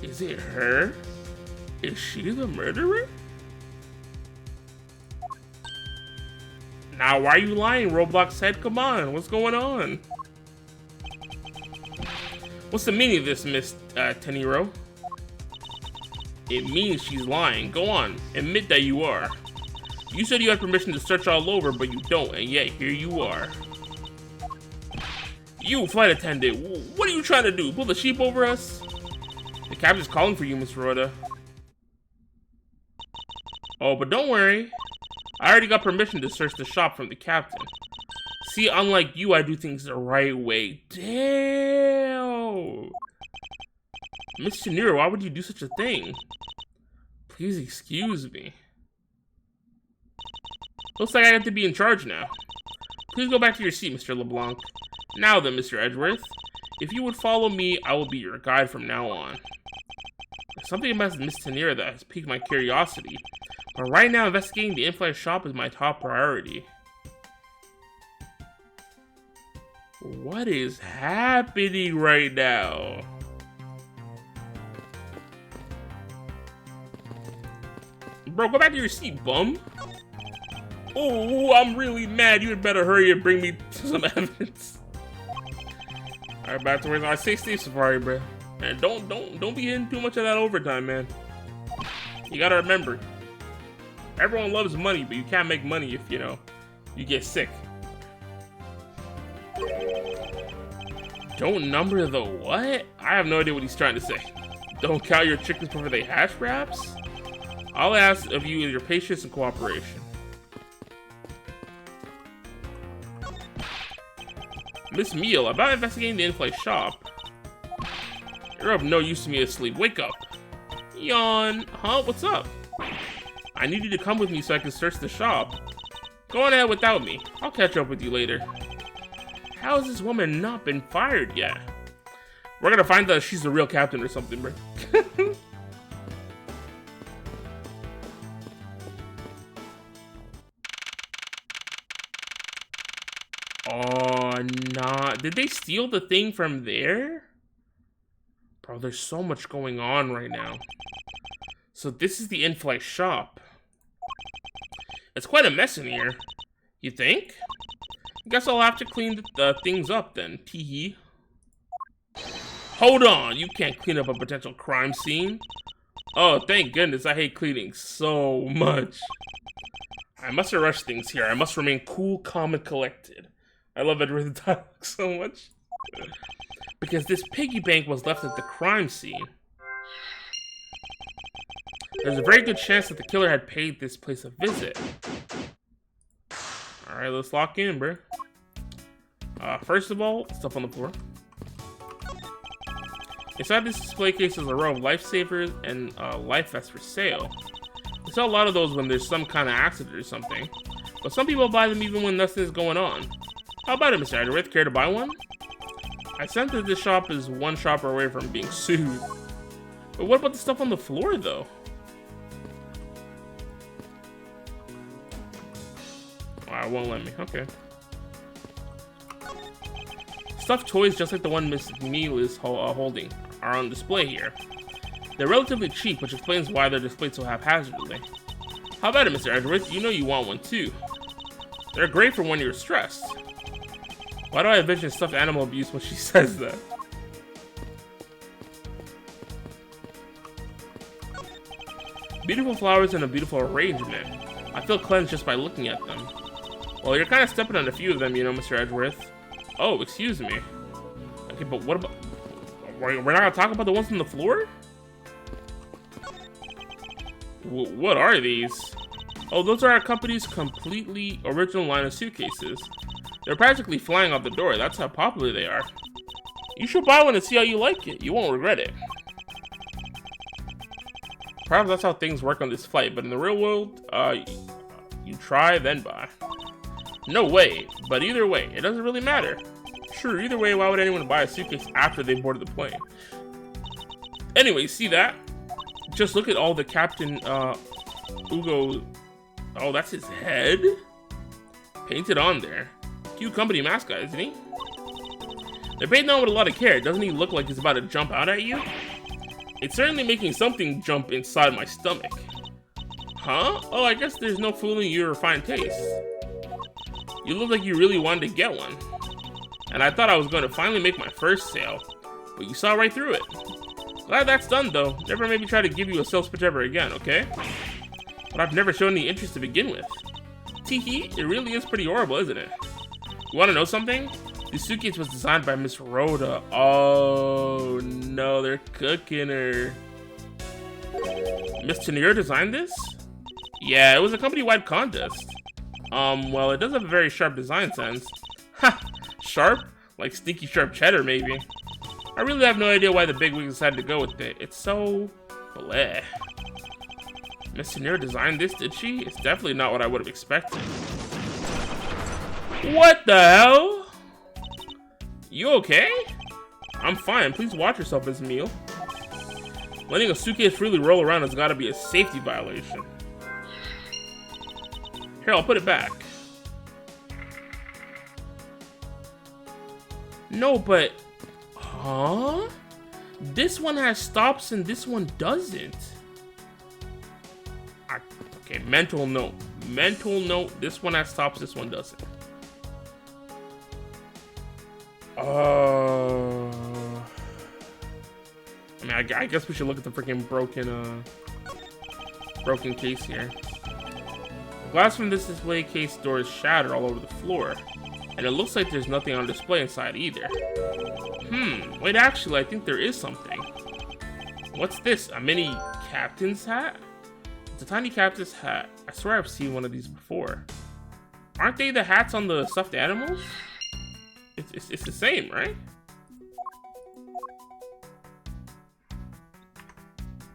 Is it her? Is she the murderer? Now, why are you lying, Roblox head? Come on, what's going on? What's the meaning of this, Miss Teniro? It means she's lying. Go on, admit that you are. You said you had permission to search all over, but you don't, and yet here you are. You, flight attendant, what are you trying to do? Pull the sheep over us? The captain's calling for you, Miss Rhoda. Oh, but don't worry. I already got permission to search the shop from the captain. See, unlike you, I do things the right way. Damn! Miss Teniro, why would you do such a thing? Please excuse me. Looks like I have to be in charge now. Please go back to your seat, Mr. LeBlanc. Now then, Mr. Edgeworth, if you would follow me, I will be your guide from now on. There's something about Miss Teniro that has piqued my curiosity, but right now investigating the in-flight shop is my top priority. What is happening right now? Bro, go back to your seat, bum. Oh, I'm really mad. You had better hurry and bring me some evidence. Alright, back to where I say stay safari, bro. And don't be hitting too much of that overtime, man. You gotta remember, everyone loves money, but you can't make money if, you know, you get sick. Don't number the what? I have no idea what he's trying to say. Don't count your chickens before they hatch, perhaps? All I ask of you is your patience and cooperation. Miss Meal, about investigating the in-flight shop. You're of no use to me asleep. Wake up. Yawn. Huh? What's up? I need you to come with me so I can search the shop. Go on ahead without me. I'll catch up with you later. How has this woman not been fired yet? We're gonna find that she's the real captain or something, bro. Oh, nah. Did they steal the thing from there? Bro, there's so much going on right now. So this is the in-flight shop. It's quite a mess in here. You think? Guess I'll have to clean the things up then. Teehee. Hold on. You can't clean up a potential crime scene. Oh, thank goodness. I hate cleaning so much. I must rush things here. I must remain cool, calm, and collected. I love Edward's dialogue so much. Because this piggy bank was left at the crime scene. There's a very good chance that the killer had paid this place a visit. Alright, let's lock in, bro. First of all, stuff on the floor. Inside this display case is a row of lifesavers and life vests for sale. They sell a lot of those when there's some kind of accident or something. But some people buy them even when nothing is going on. How about it, Mr. Edwards? Care to buy one? I sense that this shop is one shopper away from being sued. But what about the stuff on the floor, though? Wow, it won't let me. Okay. Stuffed toys just like the one Miss Neal is holding are on display here. They're relatively cheap, which explains why they're displayed so haphazardly. How about it, Mr. Edwards? You know you want one too. They're great for when you're stressed. Why do I envision stuffed animal abuse when she says that? Beautiful flowers in a beautiful arrangement. I feel cleansed just by looking at them. Well, you're kind of stepping on a few of them, you know, Mr. Edgeworth. Oh, excuse me. Okay, but what about... We're not gonna talk about the ones on the floor? What are these? Oh, those are our company's completely original line of suitcases. They're practically flying out the door. That's how popular they are. You should buy one and see how you like it. You won't regret it. Perhaps that's how things work on this flight, but in the real world, you try, then buy. No way, but either way, it doesn't really matter. Sure, either way, why would anyone buy a suitcase after they boarded the plane? Anyway, see that? Just look at all the Captain, Ugo... Oh, that's his head? Painted on there. Cute company mascot, isn't he? They're painted on with a lot of care. Doesn't he look like he's about to jump out at you? It's certainly making something jump inside my stomach. Huh? Oh, I guess there's no fooling your refined taste. You look like you really wanted to get one. And I thought I was going to finally make my first sale. But you saw right through it. Glad that's done, though. Never maybe try to give you a sales pitch ever again, okay? But I've never shown any interest to begin with. Teehee, it really is pretty horrible, isn't it? You want to know something? This suitcase was designed by Miss Rhoda. Oh, no, they're cooking her. Miss Tenier designed this? Yeah, it was a company-wide contest. Well, it does have a very sharp design sense. Ha! Sharp? Like stinky sharp cheddar, maybe. I really have no idea why the bigwigs decided to go with it. It's so... bleh. Miss Tenier designed this, did she? It's definitely not what I would have expected. What the hell? You okay? I'm fine. Please watch yourself, Miss Meal. Letting a suitcase freely roll around has got to be a safety violation. Here, I'll put it back. No, but... Huh? This one has stops and this one doesn't. Okay, mental note. Mental note. This one has stops, this one doesn't. I mean, I guess we should look at the freaking broken case here. The glass from this display case door is shattered all over the floor, and it looks like there's nothing on display inside either. Wait, actually, I think there is something. What's this? A mini captain's hat? It's a tiny captain's hat. I swear I've seen one of these before. Aren't they the hats on the stuffed animals? It's the same, right?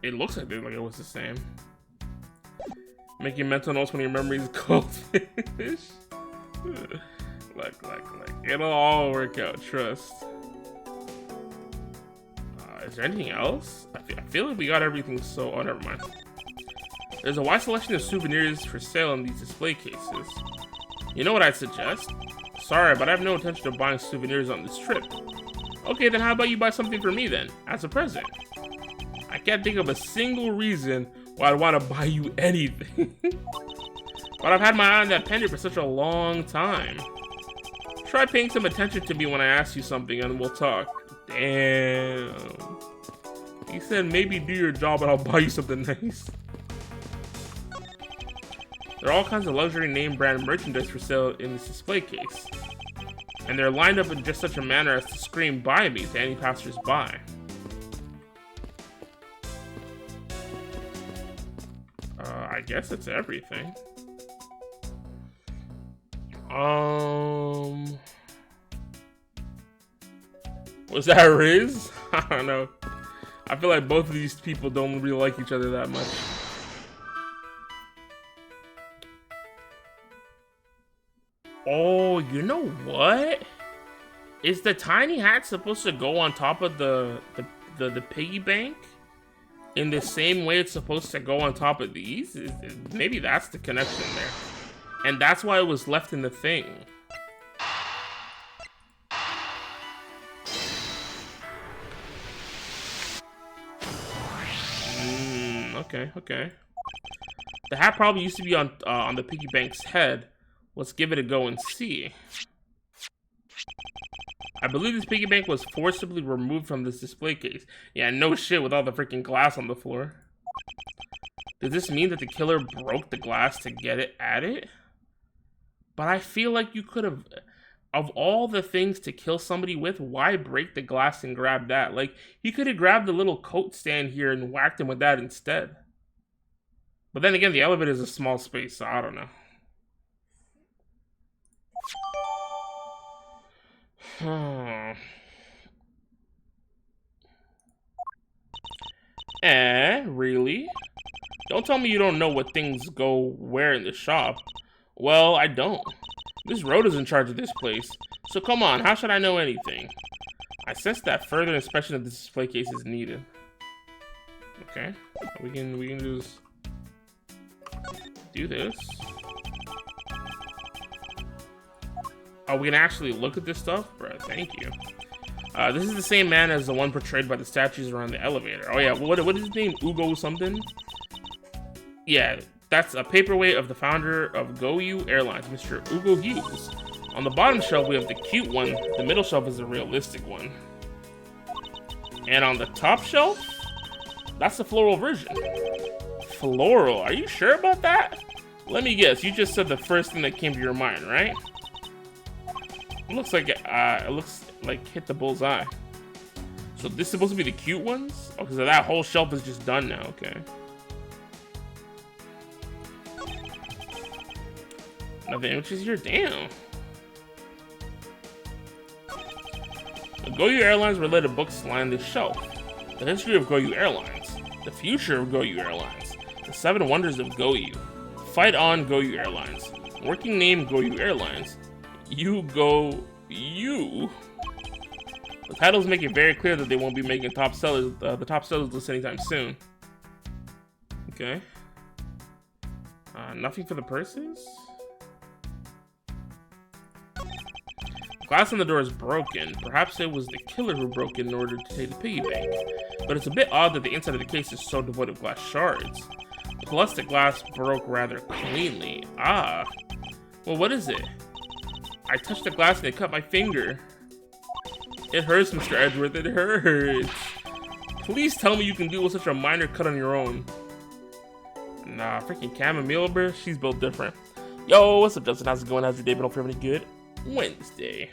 It looks like it was the same. Making mental notes when your memory is goldfish. Look. It'll all work out, trust. Is there anything else? I feel like we got everything, so... Oh, never mind. There's a wide selection of souvenirs for sale in these display cases. You know what I'd suggest? Sorry, but I have no intention of buying souvenirs on this trip. Okay, then how about you buy something for me then, as a present? I can't think of a single reason why I'd want to buy you anything. But I've had my eye on that pendant for such a long time. Try paying some attention to me when I ask you something and we'll talk. Damn. He said maybe do your job and I'll buy you something nice. There are all kinds of luxury name brand merchandise for sale in this display case. And they're lined up in just such a manner as to scream "Buy me" to any passers-by. I guess it's everything. Was that Riz? I don't know. I feel like both of these people don't really like each other that much. Oh, you know what? Is the tiny hat supposed to go on top of the piggy bank in the same way it's supposed to go on top of these? Maybe that's the connection there. And that's why it was left in the thing. Okay. The hat probably used to be on the piggy bank's head. Let's give it a go and see. I believe this piggy bank was forcibly removed from this display case. Yeah, no shit with all the freaking glass on the floor. Does this mean that the killer broke the glass to get it at it? But I feel like you could have... Of all the things to kill somebody with, why break the glass and grab that? Like, he could have grabbed the little coat stand here and whacked him with that instead. But then again, the elevator is a small space, so I don't know. Really? Don't tell me you don't know what things go where in the shop. Well, I don't. This road is in charge of this place. So come on, how should I know anything? I sense that further inspection of this display case is needed. Okay. We can just do this. Oh, we can actually look at this stuff? Bruh, thank you. This is the same man as the one portrayed by the statues around the elevator. Oh yeah, what is his name? Ugo something? Yeah, that's a paperweight of the founder of GoU Airlines, Mr. Ugo Hughes. On the bottom shelf, we have the cute one. The middle shelf is the realistic one. And on the top shelf, that's the floral version. Floral? Are you sure about that? Let me guess, you just said the first thing that came to your mind, right? It looks like hit the bullseye. So this is supposed to be the cute ones? Oh, because that whole shelf is just done now. Okay. Nothing images here. Damn. The GoU Airlines related books line this shelf. The history of GoU Airlines. The future of GoU Airlines. The 7 wonders of GoU. Fight on GoU Airlines. Working name GoU Airlines. You go you. The titles make it very clear that they won't be making top sellers, the top sellers list anytime soon. Okay. Nothing for the purses? Glass on the door is broken. Perhaps it was the killer who broke it in order to take the piggy bank. But it's a bit odd that the inside of the case is so devoid of glass shards. Plus, the glass broke rather cleanly. Ah. Well, what is it? I touched the glass and it cut my finger. It hurts, Mr. Edgeworth. It hurts. Please tell me you can deal with such a minor cut on your own. Nah, freaking chamomile, bro. She's built different. Yo, what's up, Justin? How's it going? How's your day been? Hope you're having a good Wednesday.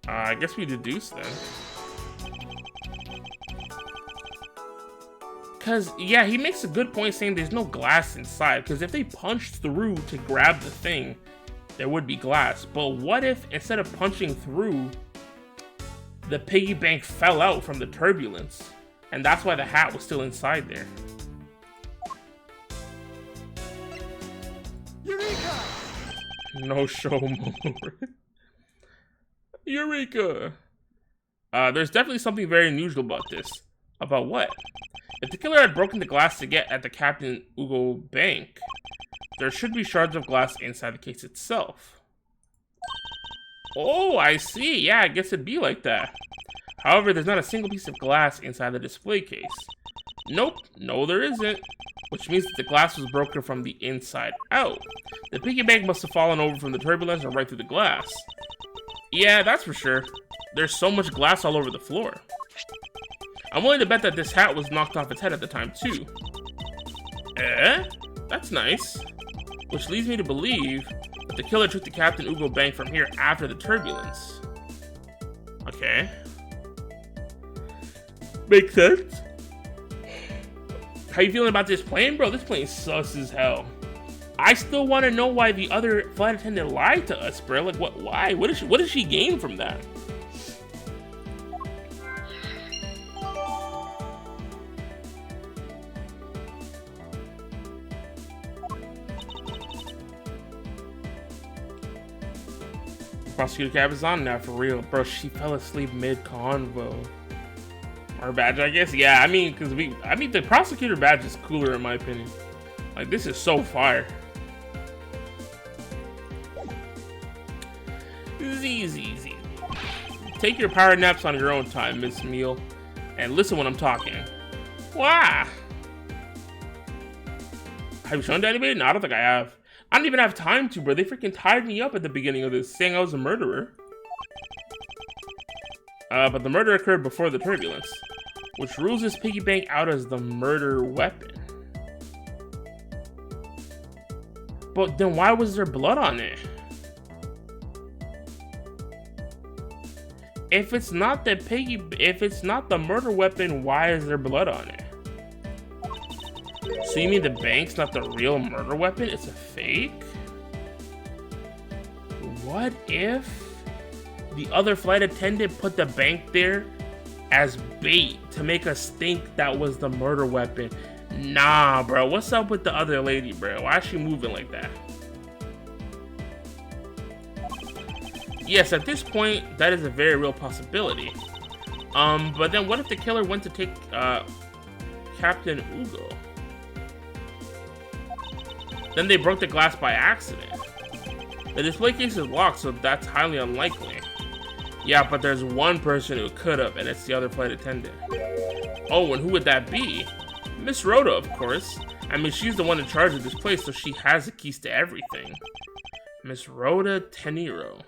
I guess we deduce then. Because, yeah, he makes a good point saying there's no glass inside. Because if they punched through to grab the thing, there would be glass. But what if, instead of punching through, the piggy bank fell out from the turbulence? And that's why the hat was still inside there. Eureka! No show more. Eureka! There's definitely something very unusual about this. About what? If the killer had broken the glass to get at the Captain Ugo bank, there should be shards of glass inside the case itself. Oh, I see. Yeah, I guess it'd be like that. However, there's not a single piece of glass inside the display case. Nope, no there isn't. Which means that the glass was broken from the inside out. The piggy bank must have fallen over from the turbulence and right through the glass. Yeah, that's for sure. There's so much glass all over the floor. I'm willing to bet that this hat was knocked off its head at the time, too. That's nice. Which leads me to believe that the killer took the Captain Ugo Bank from here after the turbulence. Okay. Makes sense. How you feeling about this plane, bro? This plane's sus as hell. I still want to know why the other flight attendant lied to us, bro. Like, what? Why? What did she gain from that? Prosecutor cab is on now for real, bro. She fell asleep mid-convo. Our badge, I guess. Yeah, I mean, the prosecutor badge is cooler in my opinion. Like, this is so fire. Z. Take your power naps on your own time, Miss Meal, and listen when I'm talking. Wow. Have you shown to anybody? No, I don't think I have. I don't even have time to, bro. They freaking tied me up at the beginning of this, saying I was a murderer. But the murder occurred before the turbulence, which rules this piggy bank out as the murder weapon. But then why was there blood on it? If it's not the murder weapon, why is there blood on it? So you mean the bank's not the real murder weapon? It's a fake? What if the other flight attendant put the bank there as bait to make us think that was the murder weapon? Nah, bro. What's up with the other lady, bro? Why is she moving like that? Yes, at this point, that is a very real possibility. But then what if the killer went to take Captain Ugo? Then they broke the glass by accident. The display case is locked, so that's highly unlikely. Yeah, but there's one person who could have, and it's the other flight attendant. Oh, and who would that be? Miss Rhoda, of course. I mean, she's the one in charge of this place, so she has the keys to everything. Miss Rhoda Teniro.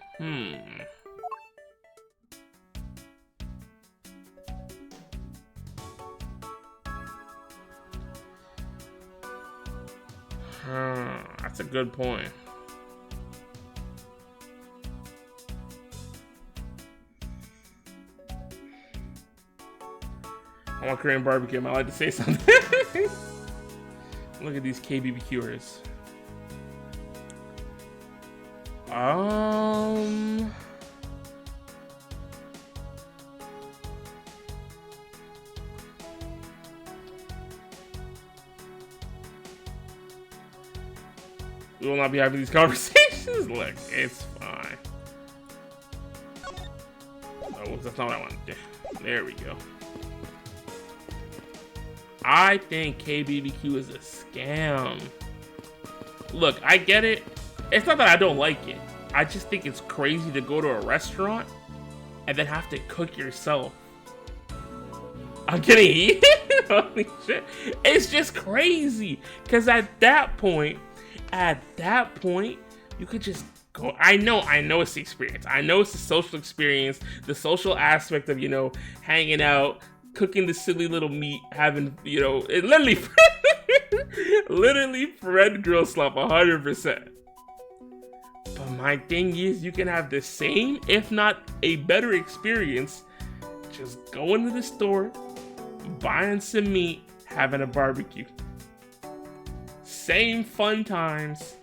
That's a good point. I want Korean barbecue. Am I allowed to say something? Look at these KBBQers. We will not be having these conversations. Look, it's fine. Oh, that's not what I wanted to do. There we go. I think KBBQ is a scam. Look, I get it. It's not that I don't like it. I just think it's crazy to go to a restaurant and then have to cook yourself. I'm kidding. Holy shit. It's just crazy. Because at that point, you could just go. I know it's the experience. I know it's the social experience, the social aspect of, hanging out, cooking the silly little meat, having, it literally friend girl slap 100%. But my thing is, you can have the same, if not a better experience, just going to the store, buying some meat, having a barbecue. Same fun times,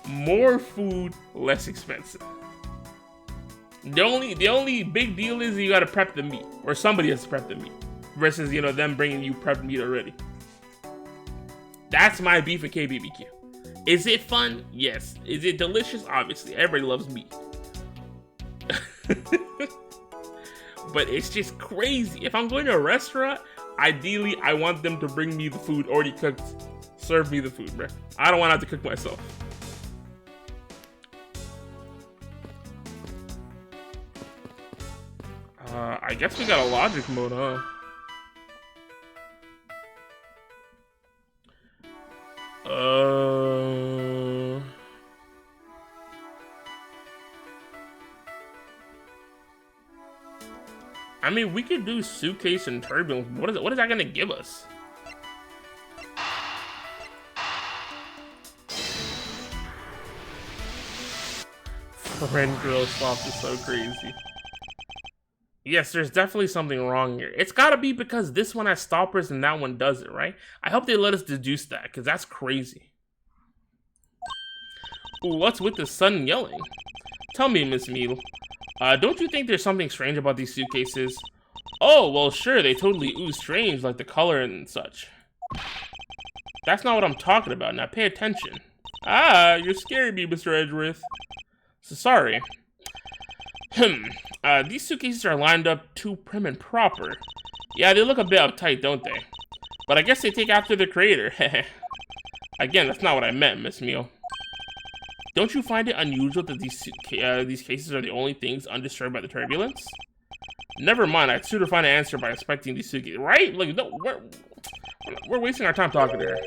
more food, less expensive. The only big deal is you gotta prep the meat, or somebody has to prep the meat, versus them bringing you prepped meat already. That's my beef with KBBQ. Is it fun? Yes. Is it delicious? Obviously, everybody loves meat. But it's just crazy. If I'm going to a restaurant, ideally I want them to bring me the food already cooked. Serve me the food, bro. I don't want to have to cook myself. I guess we got a logic mode, huh? I mean, we could do suitcase and turbulence. What is that gonna give us? Ren girl swap is so crazy. Yes, there's definitely something wrong here. It's gotta be because this one has stoppers and that one doesn't, right? I hope they let us deduce that, because that's crazy. Ooh, what's with the sun yelling? Tell me, Miss Meadle. Don't you think there's something strange about these suitcases? Oh, well, sure, they totally ooze strange, like the color and such. That's not what I'm talking about. Now pay attention. Ah, you're scaring me, Mr. Edgeworth. So sorry. These suitcases are lined up too prim and proper. Yeah, they look a bit uptight, don't they? But I guess they take after the creator. Again, that's not what I meant, Miss Meal. Don't you find it unusual that these cases are the only things undisturbed by the turbulence? Never mind, I'd sooner find an answer by inspecting these suitcases. Right? Like, no, we're wasting our time talking to her.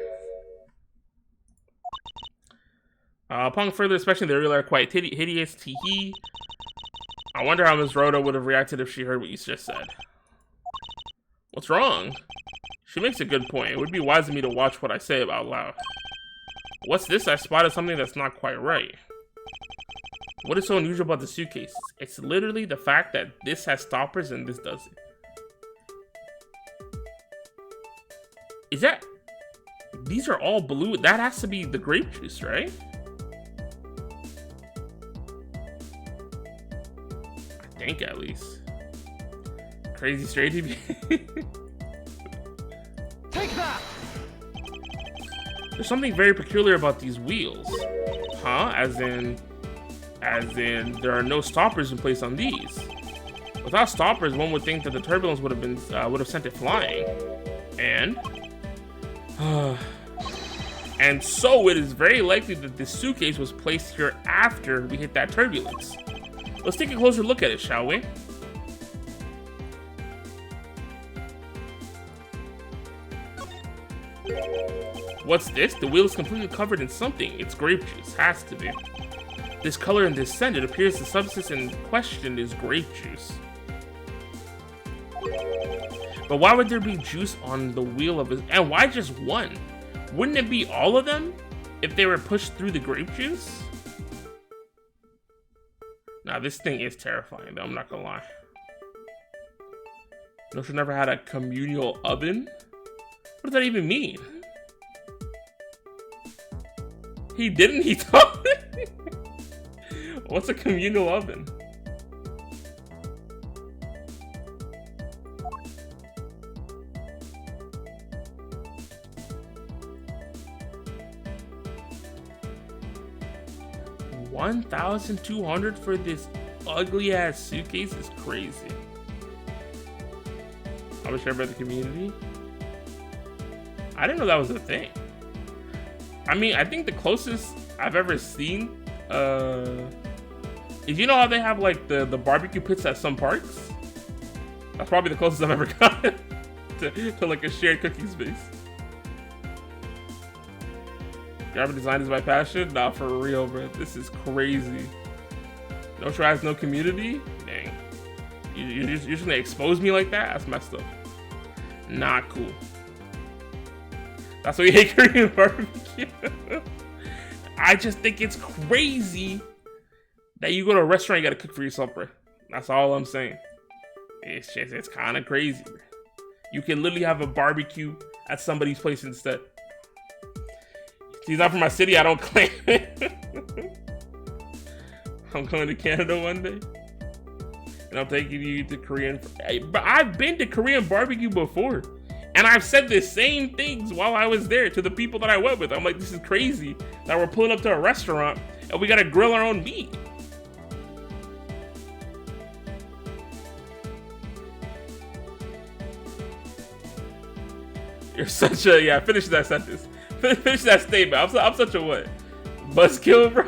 Upon further inspection, they really are quite hideous. Tee-hee. I wonder how Ms. Rhoda would have reacted if she heard what you just said. What's wrong? She makes a good point. It would be wise of me to watch what I say out loud. What's this? I spotted something that's not quite right. What is so unusual about the suitcase? It's literally the fact that this has stoppers and this doesn't. Is that... These are all blue. That has to be the grape juice, right? I think, at least. Crazy straight TV. Take that! There's something very peculiar about these wheels. Huh? As in there are no stoppers in place on these. Without stoppers, one would think that the turbulence would have sent it flying. And and so it is very likely that this suitcase was placed here after we hit that turbulence. Let's take a closer look at it, shall we? What's this? The wheel is completely covered in something. It's grape juice. Has to be. This color and this scent, it appears the substance in question is grape juice. But why would there be juice on the wheel of it? And why just one? Wouldn't it be all of them if they were pushed through the grape juice? Now, this thing is terrifying, though. I'm not gonna lie. No, she never had a communal oven? What does that even mean? He didn't? He told me? What's a communal oven? $1,200 for this ugly ass suitcase is crazy. I was shared by the community. I didn't know that was a thing. I mean, I think the closest I've ever seen is, you know how they have like the barbecue pits at some parks? That's probably the closest I've ever gotten to like a shared cooking space. Graphic design is my passion? Nah, for real, bro. This is crazy. No tribes, no community? Dang. You're just gonna expose me like that? That's messed up. Not cool. That's why you hate Korean barbecue. I just think it's crazy that you go to a restaurant, you gotta cook for yourself, bro. That's all I'm saying. It's kind of crazy, bro. You can literally have a barbecue at somebody's place instead. He's not from my city, I don't claim it. I'm going to Canada one day. And I'm taking you to Korean. But I've been to Korean barbecue before. And I've said the same things while I was there to the people that I went with. I'm like, this is crazy that we're pulling up to a restaurant and we gotta grill our own meat. You're such a, yeah, finish that sentence. Finish that statement. I'm such a what? Buzzkill, bro?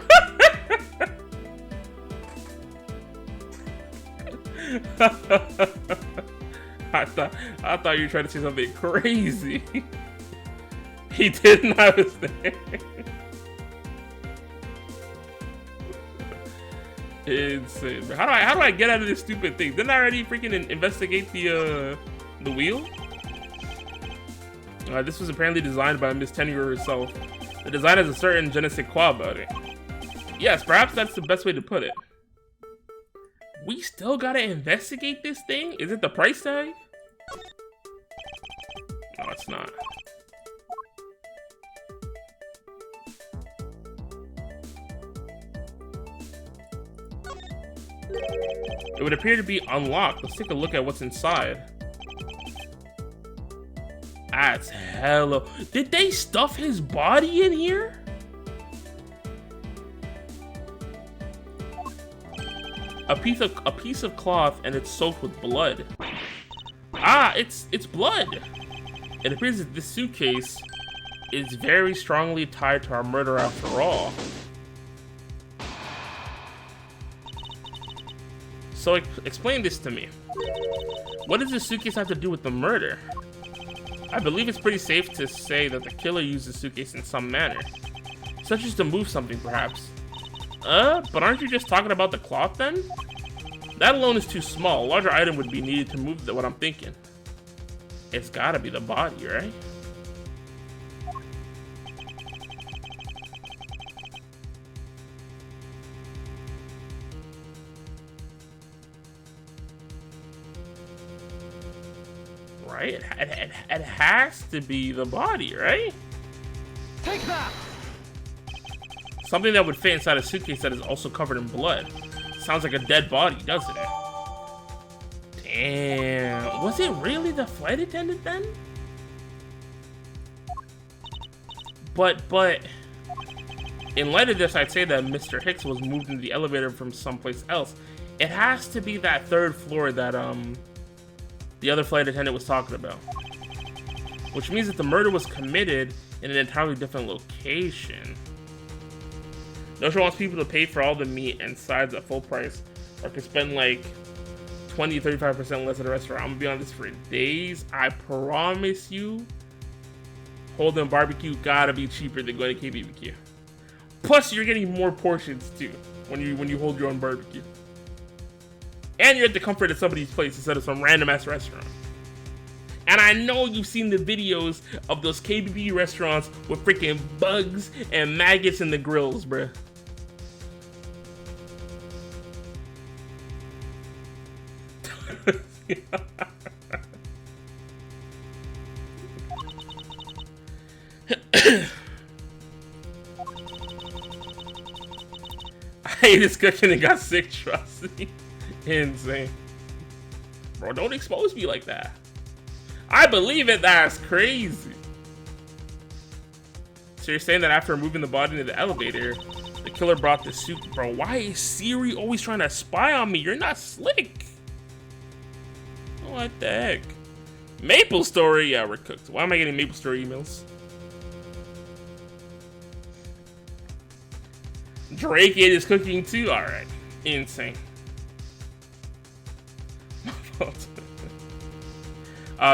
I thought you were trying to say something crazy. He didn't. I was there. Insane. How do I get out of this stupid thing? Didn't I already freaking investigate the wheel? This was apparently designed by Miss Tenure herself. The design has a certain je ne sais quoi about it. Yes, perhaps that's the best way to put it. We still gotta investigate this thing? Is it the price tag? No, it's not. It would appear to be unlocked. Let's take a look at what's inside. That's hella... Did they stuff his body in here? A piece of cloth, and it's soaked with blood. Ah, it's blood. It appears that this suitcase is very strongly tied to our murder after all. So explain this to me. What does this suitcase have to do with the murder? I believe it's pretty safe to say that the killer used the suitcase in some manner, such as to move something perhaps. But aren't you just talking about the cloth then? That alone is too small. A larger item would be needed to move what I'm thinking. It's gotta be the body, right? Right? It has to be the body, right? Take that! Something that would fit inside a suitcase that is also covered in blood. Sounds like a dead body, doesn't it? Damn. Was it really the flight attendant then? But in light of this, I'd say that Mr. Hicks was moved into the elevator from someplace else. It has to be that third floor that the other flight attendant was talking about. Which means that the murder was committed in an entirely different location. Nosha wants people to pay for all the meat and sides at full price, or can spend like 20-35% less at a restaurant. I'm gonna be on this for days. I promise you, Holden Barbecue gotta be cheaper than going to KBBQ. Plus, you're getting more portions too when you hold your own barbecue, and you're at the comfort of somebody's place instead of some random ass restaurant. And I know you've seen the videos of those KBB restaurants with freaking bugs and maggots in the grills, bruh. I ate his cooking and got sick, trust me. Insane. Bro, don't expose me like that. I believe it, that's crazy. So you're saying that after moving the body into the elevator, the killer brought the suit. Bro, why is Siri always trying to spy on me? You're not slick. What the heck? Maple Story? Yeah, we're cooked. Why am I getting Maple Story emails? Drake ate his cooking too? Alright. Insane.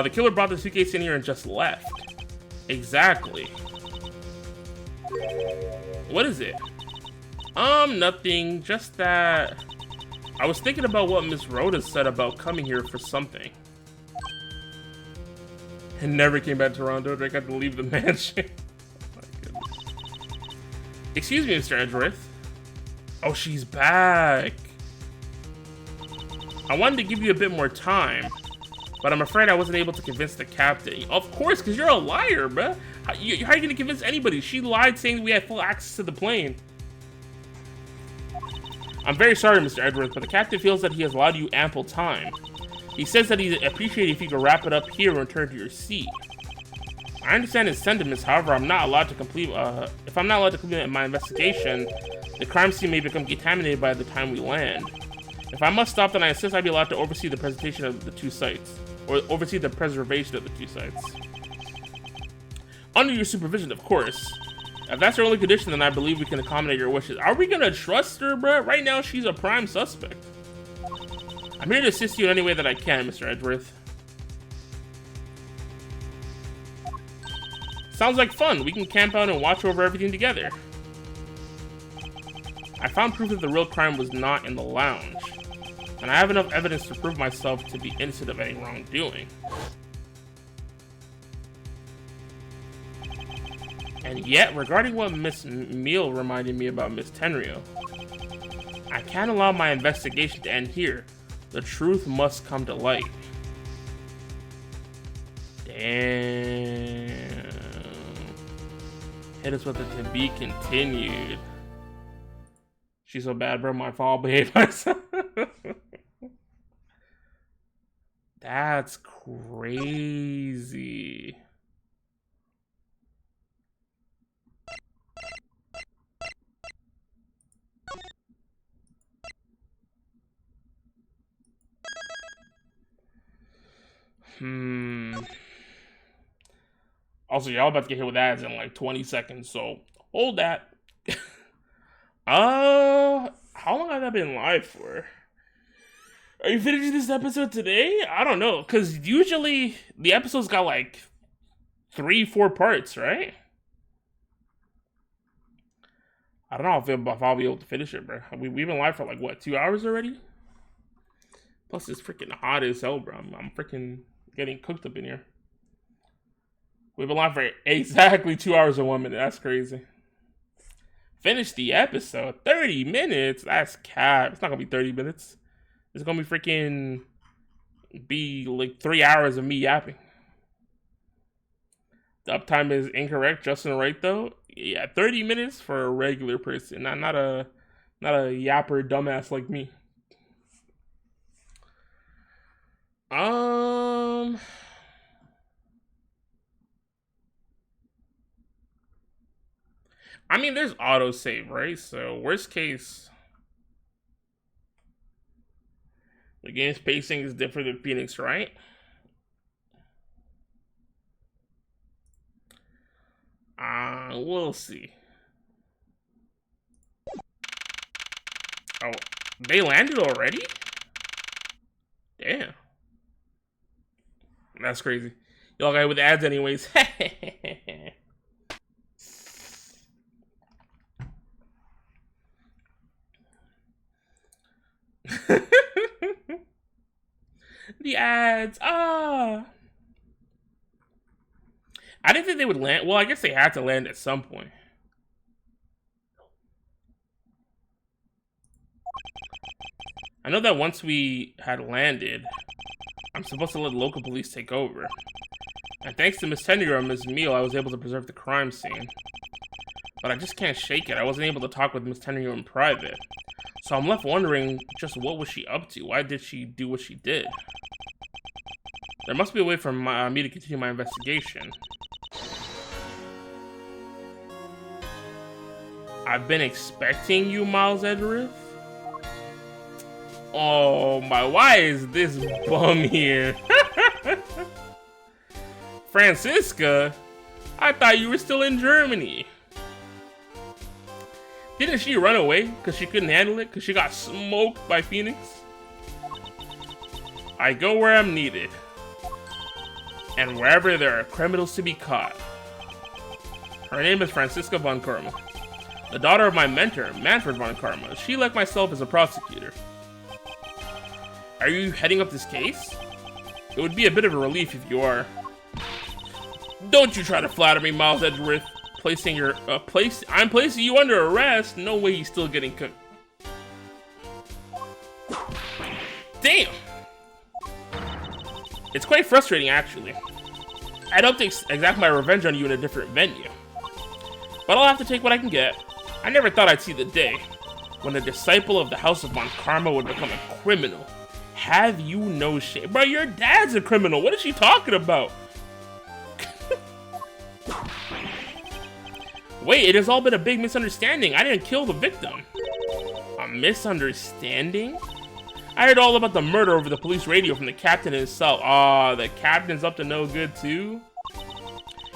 The killer brought the suitcase in here and just left. Exactly. What is it? Nothing. Just that I was thinking about what Miss Rhoda said about coming here for something. And never came back to Toronto. Drake had to leave the mansion. Oh my goodness. Excuse me, Mr. Edgeworth. Oh, she's back. I wanted to give you a bit more time, but I'm afraid I wasn't able to convince the captain. Of course, because you're a liar, bruh. How are you going to convince anybody? She lied saying we had full access to the plane. I'm very sorry, Mr. Edwards, but the captain feels that he has allowed you ample time. He says that he'd appreciate if you could wrap it up here and return to your seat. I understand his sentiments, however, I'm not allowed to complete, if I'm not allowed to complete my investigation, the crime scene may become contaminated by the time we land. If I must stop, then I insist I be allowed to oversee the presentation of the two sites, or oversee the preservation of the two sites. Under your supervision, of course. If that's her only condition, then I believe we can accommodate your wishes. Are we gonna trust her, bruh? Right now, she's a prime suspect. I'm here to assist you in any way that I can, Mr. Edgeworth. Sounds like fun. We can camp out and watch over everything together. I found proof that the real crime was not in the lounge, and I have enough evidence to prove myself to be innocent of any wrongdoing. And yet, regarding what Miss Meal reminded me about Miss Tenryo, I can't allow my investigation to end here. The truth must come to light. Damn. Hit us with a to be continued. She's so bad, bro. My fault. Behave myself. That's crazy. Also, y'all about to get hit with ads in like 20 seconds, so hold that. How long have I been live for? Are you finishing this episode today? I don't know, because usually the episode's got like 3-4 parts, right? I don't know if I'll be able to finish it, bro. We've been live for like, what, 2 hours already? Plus, it's freaking hot as hell, bro. I'm freaking getting cooked up in here. We've been live for exactly 2 hours and 1 minute. That's crazy. Finish the episode. 30 minutes? That's cap. It's not going to be 30 minutes. It's going to be freaking... be like 3 hours of me yapping. The uptime is incorrect. Justin right, though. Yeah, 30 minutes for a regular person. Not a yapper dumbass like me. I mean, there's autosave, right? So, worst case, the game's pacing is different than Phoenix, right? We'll see. Oh, they landed already? Damn. That's crazy. Y'all got hit with ads anyways. The ads. I didn't think they would land. Well, I guess they had to land at some point. I know that once we had landed, I'm supposed to let local police take over. And thanks to Miss Tenure and Ms. Meal, I was able to preserve the crime scene. But I just can't shake it. I wasn't able to talk with Miss Tenure in private. So I'm left wondering, just what was she up to? Why did she do what she did? There must be a way for me to continue my investigation. I've been expecting you, Miles Edgeworth. Oh my, why is this bum here? Francisca? I thought you were still in Germany. Didn't she run away because she couldn't handle it? Because she got smoked by Phoenix? I go where I'm needed. And wherever there are criminals to be caught. Her name is Francisca von Karma. The daughter of my mentor, Manfred von Karma. She, like myself, is a prosecutor. Are you heading up this case? It would be a bit of a relief if you are. Don't you try to flatter me, Miles Edgeworth. I'm placing you under arrest. No way he's still getting cooked. Damn! It's quite frustrating, actually. I'd hope to exact my revenge on you in a different venue. But I'll have to take what I can get. I never thought I'd see the day when a disciple of the House of Von Karma would become a criminal. Have you no shame? Bro, your dad's a criminal. What is she talking about? Wait, it has all been a big misunderstanding. I didn't kill the victim. A misunderstanding? I heard all about the murder over the police radio from the captain himself. Aw, the captain's up to no good too?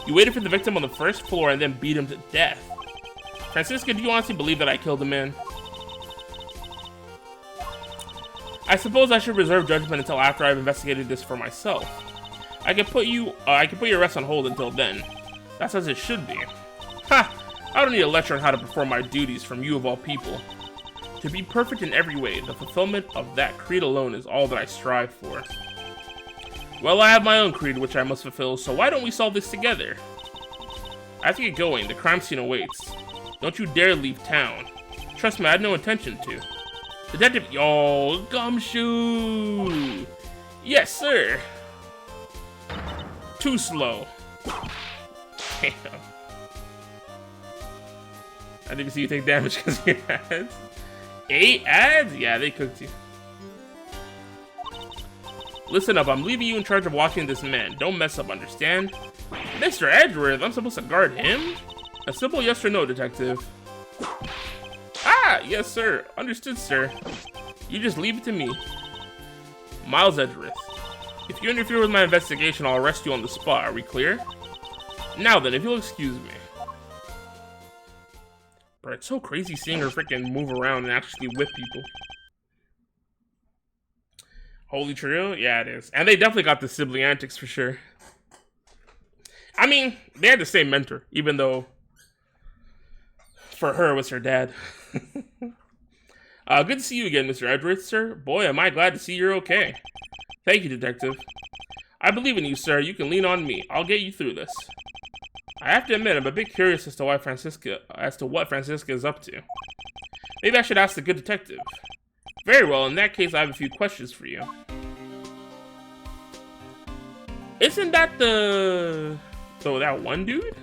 You waited for the victim on the first floor and then beat him to death. Francisca, do you honestly believe that I killed the man? I suppose I should reserve judgment until after I've investigated this for myself. I can put your arrest on hold until then. That's as it should be. Ha! I don't need a lecture on how to perform my duties from you of all people. To be perfect in every way, the fulfillment of that creed alone is all that I strive for. Well, I have my own creed which I must fulfill, so why don't we solve this together? I have to get going. The crime scene awaits. Don't you dare leave town. Trust me, I had no intention to. Detective, yo, Gumshoe! Yes, sir! Too slow. Damn. I didn't even see you take damage because of your ads. 8 ads? Yeah, they cooked you. Listen up, I'm leaving you in charge of watching this man. Don't mess up, understand? Mr. Edgeworth, I'm supposed to guard him? A simple yes or no, detective. Ah, yes, sir. Understood, sir. You just leave it to me. Miles Edgeworth. If you interfere with my investigation, I'll arrest you on the spot. Are we clear? Now then, if you'll excuse me. Bro, it's so crazy seeing her freaking move around and actually whip people. Holy trio? Yeah, it is. And they definitely got the sibling antics for sure. I mean, they had the same mentor, even though for her it was her dad. Good to see you again, Mr. Edgeworth, sir. Boy, am I glad to see you're okay. Thank you, detective. I believe in you, sir. You can lean on me. I'll get you through this. I have to admit, I'm a bit curious as to what Francisca is up to. Maybe I should ask the good detective. Very well, in that case, I have a few questions for you. Isn't that that one dude?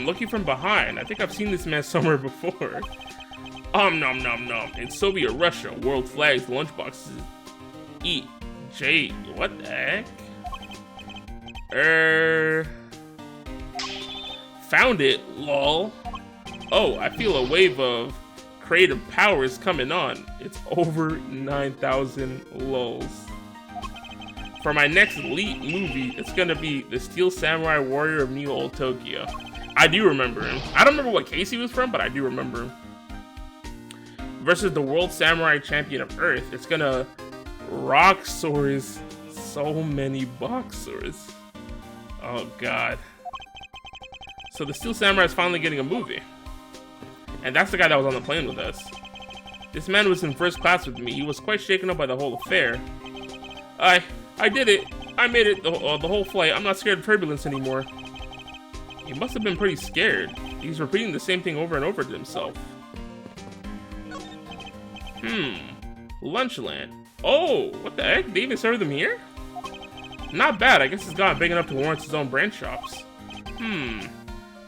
Looking from behind. I think I've seen this man somewhere before. Nom nom nom. In Soviet Russia, world flags, lunchboxes. Eat. Jade. What the heck? Found it, lol. Oh, I feel a wave of creative powers coming on. It's over 9,000 lols. For my next elite movie, it's gonna be the Steel Samurai Warrior of New Old Tokyo. I do remember him. I don't remember what case he was from, but I do remember him. Versus the World Samurai Champion of Earth. It's gonna rock swords. So many boxers. Oh god. So the Steel Samurai is finally getting a movie. And that's the guy that was on the plane with us. This man was in first class with me. He was quite shaken up by the whole affair. I did it. I made it the whole flight. I'm not scared of turbulence anymore. He must have been pretty scared. He's repeating the same thing over and over to himself. Lunchland. Oh, what the heck? They even serve them here? Not bad. I guess it's gotten big enough to warrant its own brand shops.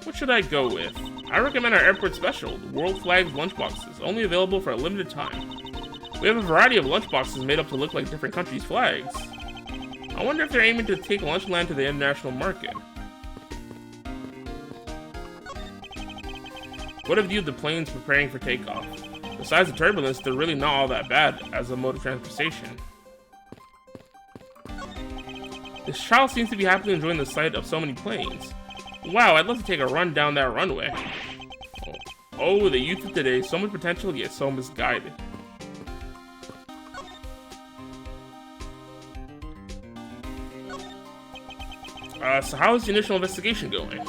What should I go with? I recommend our airport special, the World Flags lunchboxes, only available for a limited time. We have a variety of lunchboxes made up to look like different countries' flags. I wonder if they're aiming to take Lunchland to the international market. What have viewed the planes preparing for takeoff? Besides the turbulence, they're really not all that bad as a mode of transportation. This child seems to be happily enjoying the sight of so many planes. Wow, I'd love to take a run down that runway. Oh, the youth of today, so much potential, yet so misguided. So how is the initial investigation going?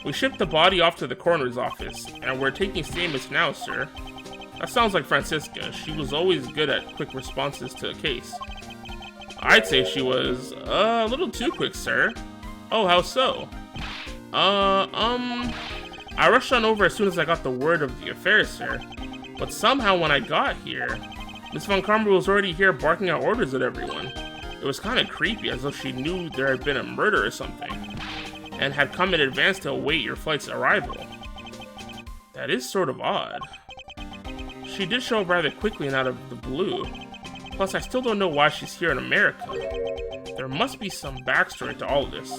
We shipped the body off to the coroner's office, and we're taking statements now, sir. That sounds like Francisca. She was always good at quick responses to a case. I'd say she was a little too quick, sir. Oh, how so? I rushed on over as soon as I got the word of the affair, sir. But somehow when I got here, Miss Von Karma was already here barking out orders at everyone. It was kind of creepy, as though she knew there had been a murder or something, and had come in advance to await your flight's arrival. That is sort of odd. She did show up rather quickly and out of the blue. Plus, I still don't know why she's here in America. There must be some backstory to all of this.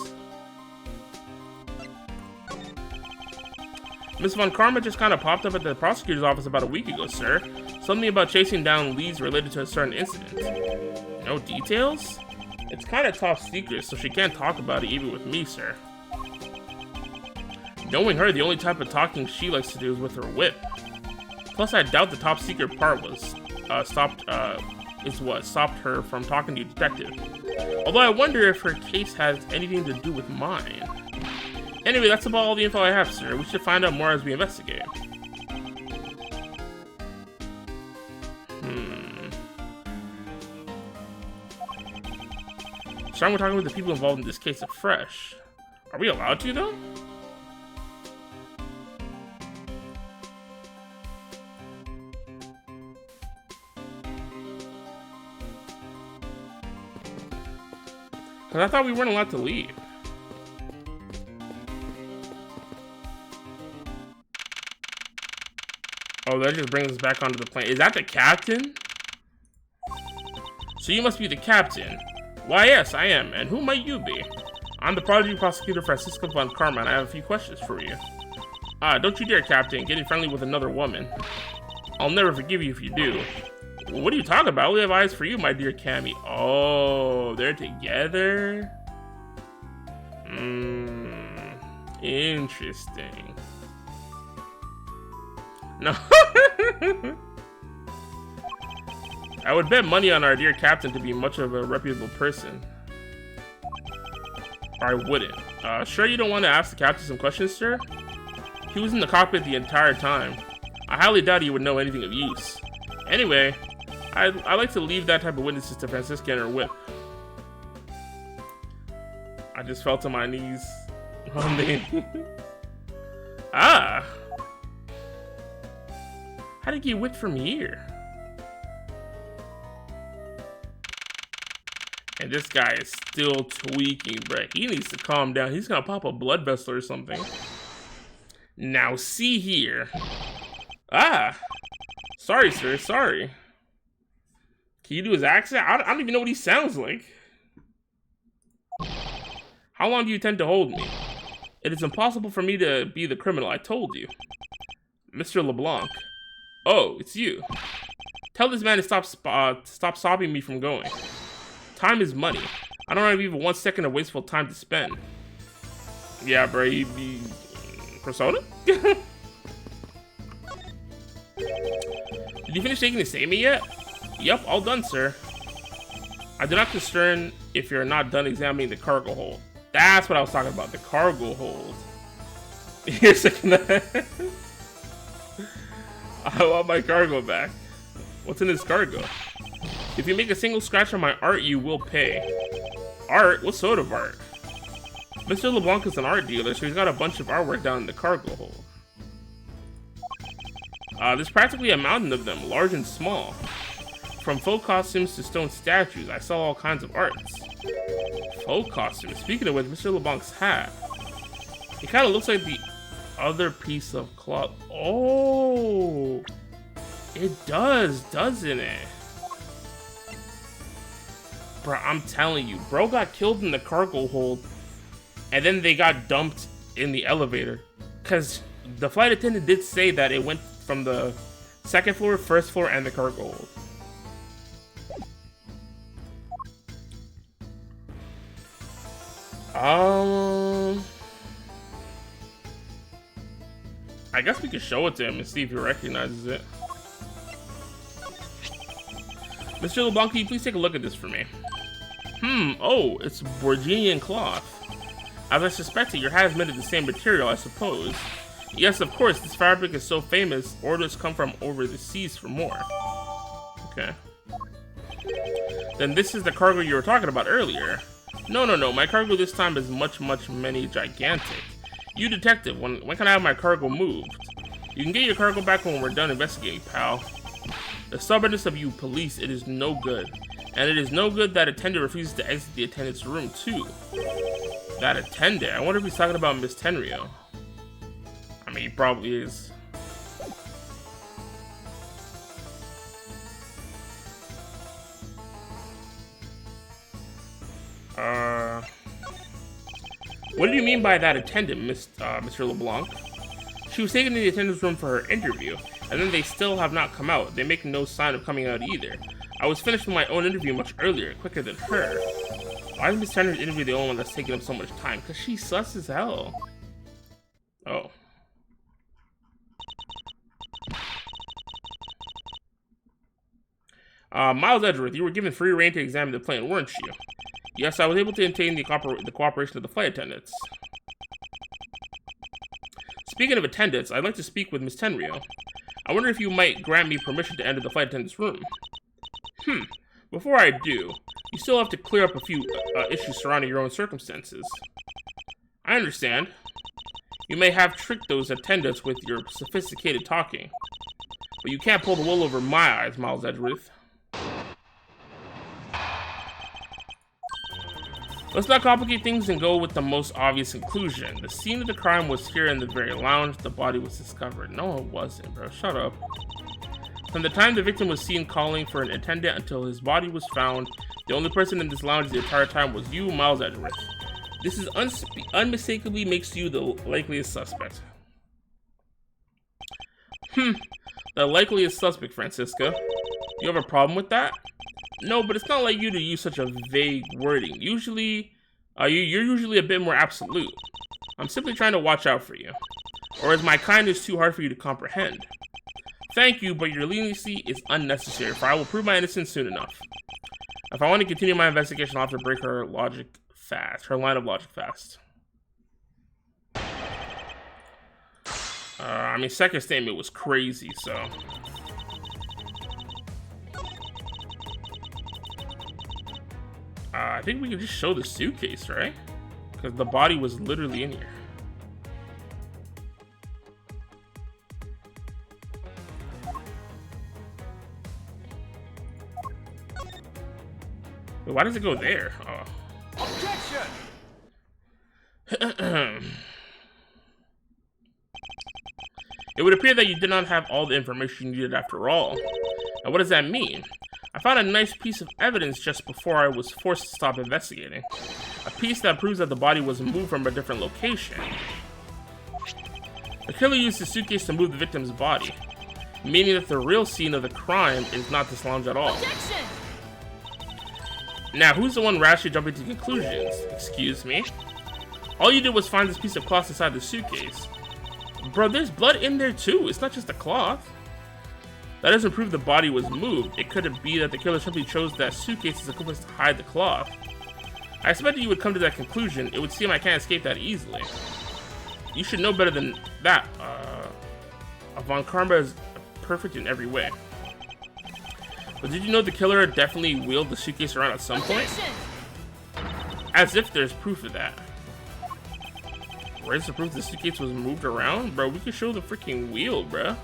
Miss Von Karma just kind of popped up at the prosecutor's office about a week ago, sir. Something about chasing down leads related to a certain incident. No details? It's kind of top secret, so she can't talk about it even with me, sir. Knowing her, the only type of talking she likes to do is with her whip. Plus, I doubt the top secret part was stopped her from talking to you, detective. Although I wonder if her case has anything to do with mine. Anyway, that's about all the info I have, sir. We should find out more as we investigate. So we're talking with the people involved in this case afresh. Are we allowed to, though? Because I thought we weren't allowed to leave. Oh, that just brings us back onto the plane. Is that the captain? So you must be the captain. Why, yes, I am. And who might you be? I'm the prodigy prosecutor Francisco von Carmen. I have a few questions for you. Don't you dare, Captain, getting friendly with another woman. I'll never forgive you if you do. What are you talking about? We have eyes for you, my dear Cammy. Oh, they're together? Interesting. No. I would bet money on our dear captain to be much of a reputable person. Or I wouldn't. Sure you don't want to ask the captain some questions, sir? He was in the cockpit the entire time. I highly doubt he would know anything of use. Anyway, I like to leave that type of witnesses to Francisca and her whip. I just fell to my knees. Ah! How did he get whipped from here? And this guy is still tweaking, bro. He needs to calm down. He's gonna pop a blood vessel or something. Now see here. Ah! Sorry, sir. Sorry. Can you do his accent? I don't even know what he sounds like. How long do you intend to hold me? It is impossible for me to be the criminal, I told you. Mr. LeBlanc. Oh, it's you. Tell this man to stop stopping me from going. Time is money. I don't have even 1 second of wasteful time to spend. Yeah, bro, you be... Persona? Did you finish taking the statement yet? Yep, all done, sir. I do not concern if you're not done examining the cargo hold. That's what I was talking about, the cargo hold. Here's that. I want my cargo back. What's in this cargo? If you make a single scratch on my art, you will pay. Art? What sort of art? Mr. LeBlanc is an art dealer, so he's got a bunch of artwork down in the cargo hold. There's practically a mountain of them, large and small. From folk costumes to stone statues, I saw all kinds of arts. Folk costumes? Speaking of which, Mr. LeBlanc's hat. It kind of looks like the other piece of cloth. Oh! It does, doesn't it? Bro, I'm telling you, bro got killed in the cargo hold, and then they got dumped in the elevator. Because the flight attendant did say that it went from the second floor, first floor, and the cargo hold. I guess we could show it to him and see if he recognizes it. Mr. LeBlanc, can you please take a look at this for me? Oh, it's Borginian cloth. As I suspected, your hat is made of the same material, I suppose. Yes, of course, this fabric is so famous, orders come from over the seas for more. Okay. Then this is the cargo you were talking about earlier. No, my cargo this time is much many gigantic. You detective, when can I have my cargo moved? You can get your cargo back when we're done investigating, pal. The stubbornness of you police, it is no good. And it is no good that attendant refuses to exit the attendant's room, too. That attendant? I wonder if he's talking about Miss Tenryo. I mean, he probably is. What do you mean by that attendant, Mr. LeBlanc? She was taken to the attendant's room for her interview, and then they still have not come out. They make no sign of coming out either. I was finished with my own interview much earlier, quicker than her. Why is Miss Tenryo's interview the only one that's taking up so much time? Because she's sus as hell. Oh. Miles Edgeworth, you were given free reign to examine the plane, weren't you? Yes, I was able to obtain the cooperation of the flight attendants. Speaking of attendants, I'd like to speak with Miss Tenryo. I wonder if you might grant me permission to enter the flight attendant's room. Before I do, you still have to clear up a few issues surrounding your own circumstances. I understand. You may have tricked those attendants with your sophisticated talking. But you can't pull the wool over my eyes, Miles Edgeworth. Let's not complicate things and go with the most obvious conclusion. The scene of the crime was here in the very lounge the body was discovered. No, it wasn't, bro. Shut up. From the time the victim was seen calling for an attendant until his body was found, the only person in this lounge the entire time was you, Miles Edgeworth. This is unmistakably makes you the likeliest suspect. The likeliest suspect, Francisca. You have a problem with that? No, but it's not like you to use such a vague wording. Usually, you're usually a bit more absolute. I'm simply trying to watch out for you. Or is my kindness too hard for you to comprehend? Thank you, but your leniency is unnecessary, for I will prove my innocence soon enough. If I want to continue my investigation, I'll have to break her logic fast. Her line of logic fast. I mean, second statement was crazy, so... I think we can just show the suitcase, right? Because the body was literally in here. Wait, why does it go there? Oh. Objection! It would appear that you did not have all the information you needed after all. And what does that mean? I found a nice piece of evidence just before I was forced to stop investigating. A piece that proves that the body was moved from a different location. The killer used the suitcase to move the victim's body, meaning that the real scene of the crime is not this lounge at all. Objection! Now, who's the one rashly jumping to conclusions? Excuse me? All you did was find this piece of cloth inside the suitcase. Bro, there's blood in there too. It's not just a cloth. That doesn't prove the body was moved. It could be that the killer simply chose that suitcase as a place to hide the cloth. I expected you would come to that conclusion. It would seem I can't escape that easily. You should know better than that. Von Karma is perfect in every way. But did you know the killer definitely wheeled the suitcase around at some point? As if there's proof of that. Where's the proof the suitcase was moved around? Bro, we can show the freaking wheel, bro.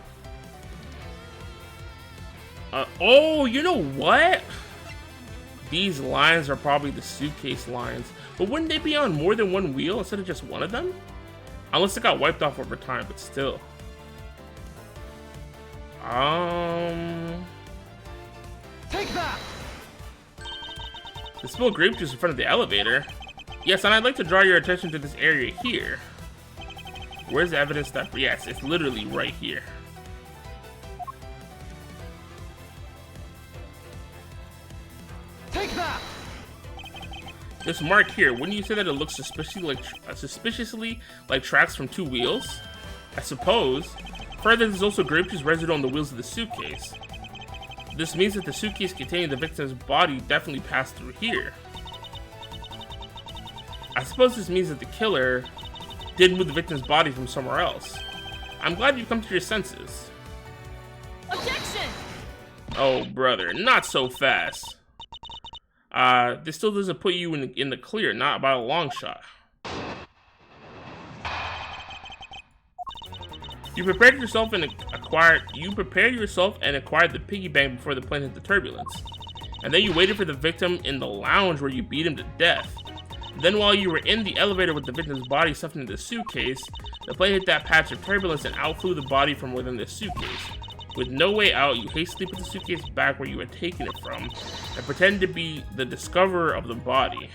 Oh, you know what? These lines are probably the suitcase lines. But wouldn't they be on more than one wheel instead of just one of them? Unless it got wiped off over time, but still. Take that! The spilled grape juice in front of the elevator. Yes, and I'd like to draw your attention to this area here. Where's the evidence that... Yes, it's literally right here. Take that! This mark here, wouldn't you say that it looks suspiciously like tracks from two wheels? I suppose. Further, there's also grape juice residue on the wheels of the suitcase. This means that the suitcase containing the victim's body definitely passed through here. I suppose this means that the killer did move the victim's body from somewhere else. I'm glad you've come to your senses. Objection! Oh, brother, not so fast. This still doesn't put you in the clear, not by a long shot. You prepared yourself and acquired the piggy bank before the plane hit the turbulence. And then you waited for the victim in the lounge where you beat him to death. Then while you were in the elevator with the victim's body stuffed into the suitcase, the plane hit that patch of turbulence and out flew the body from within the suitcase. With no way out, you hastily put the suitcase back where you had taken it from and pretended to be the discoverer of the body.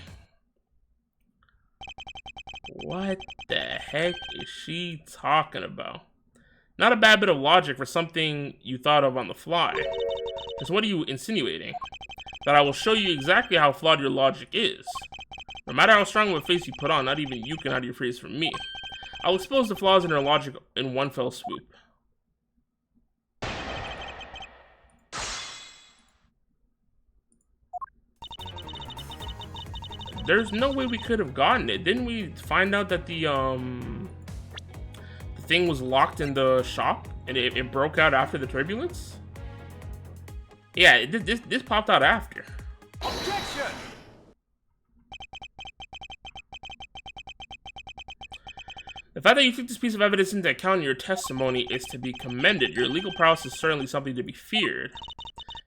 What the heck is she talking about? Not a bad bit of logic for something you thought of on the fly. Just what are you insinuating? That I will show you exactly how flawed your logic is. No matter how strong of a face you put on, not even you can hide your face from me. I'll expose the flaws in her logic in one fell swoop. There's no way we could have gotten it. Didn't we find out that the thing was locked in the shop and it broke out after the turbulence? Yeah, this popped out after. Objection! The fact that you took this piece of evidence into account in your testimony is to be commended. Your legal prowess is certainly something to be feared.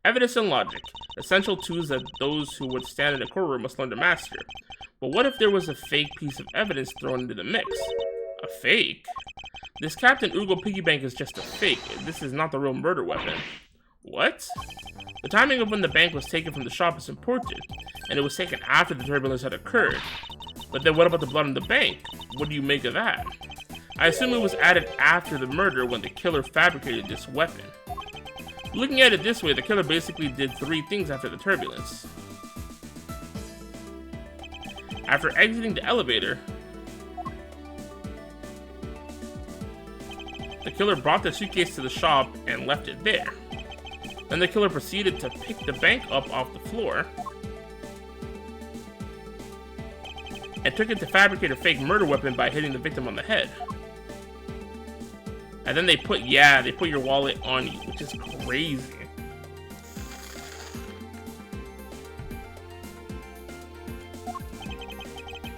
Evidence and logic, essential tools that those who would stand in a courtroom must learn to master. But what if there was a fake piece of evidence thrown into the mix? A fake? This Captain Ugo piggy bank is just a fake. This is not the real murder weapon. What? The timing of when the bank was taken from the shop is important, and it was taken after the turbulence had occurred. But then what about the blood on the bank? What do you make of that? I assume it was added after the murder when the killer fabricated this weapon. Looking at it this way, the killer basically did 3 things after the turbulence. After exiting the elevator, the killer brought the suitcase to the shop and left it there. Then the killer proceeded to pick the bank up off the floor and took it to fabricate a fake murder weapon by hitting the victim on the head. And then they put your wallet on you, which is crazy.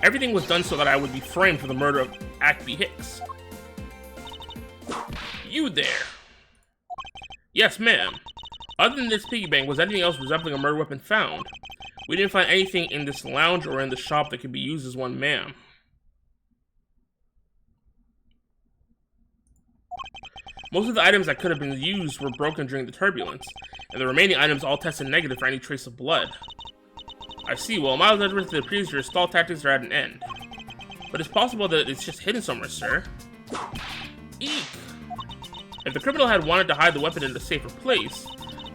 Everything was done so that I would be framed for the murder of Acme Hicks. You there? Yes, ma'am. Other than this piggy bank, was anything else resembling a murder weapon found? We didn't find anything in this lounge or in the shop that could be used as one, ma'am. Most of the items that could have been used were broken during the turbulence, and the remaining items all tested negative for any trace of blood. I see. Well, my judgment to the previous, your stall tactics are at an end. But it's possible that it's just hidden somewhere, sir. Eek! If the criminal had wanted to hide the weapon in a safer place,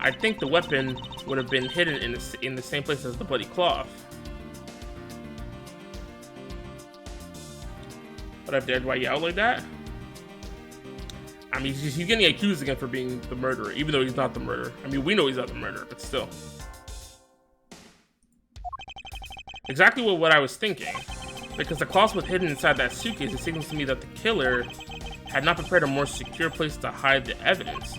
I think the weapon would have been hidden in the same place as the bloody cloth. But I've dared why you out like that? I mean, he's getting accused again for being the murderer, even though he's not the murderer. I mean, we know he's not the murderer, but still. Exactly what I was thinking. Because the cloth was hidden inside that suitcase, it signals to me that the killer had not prepared a more secure place to hide the evidence.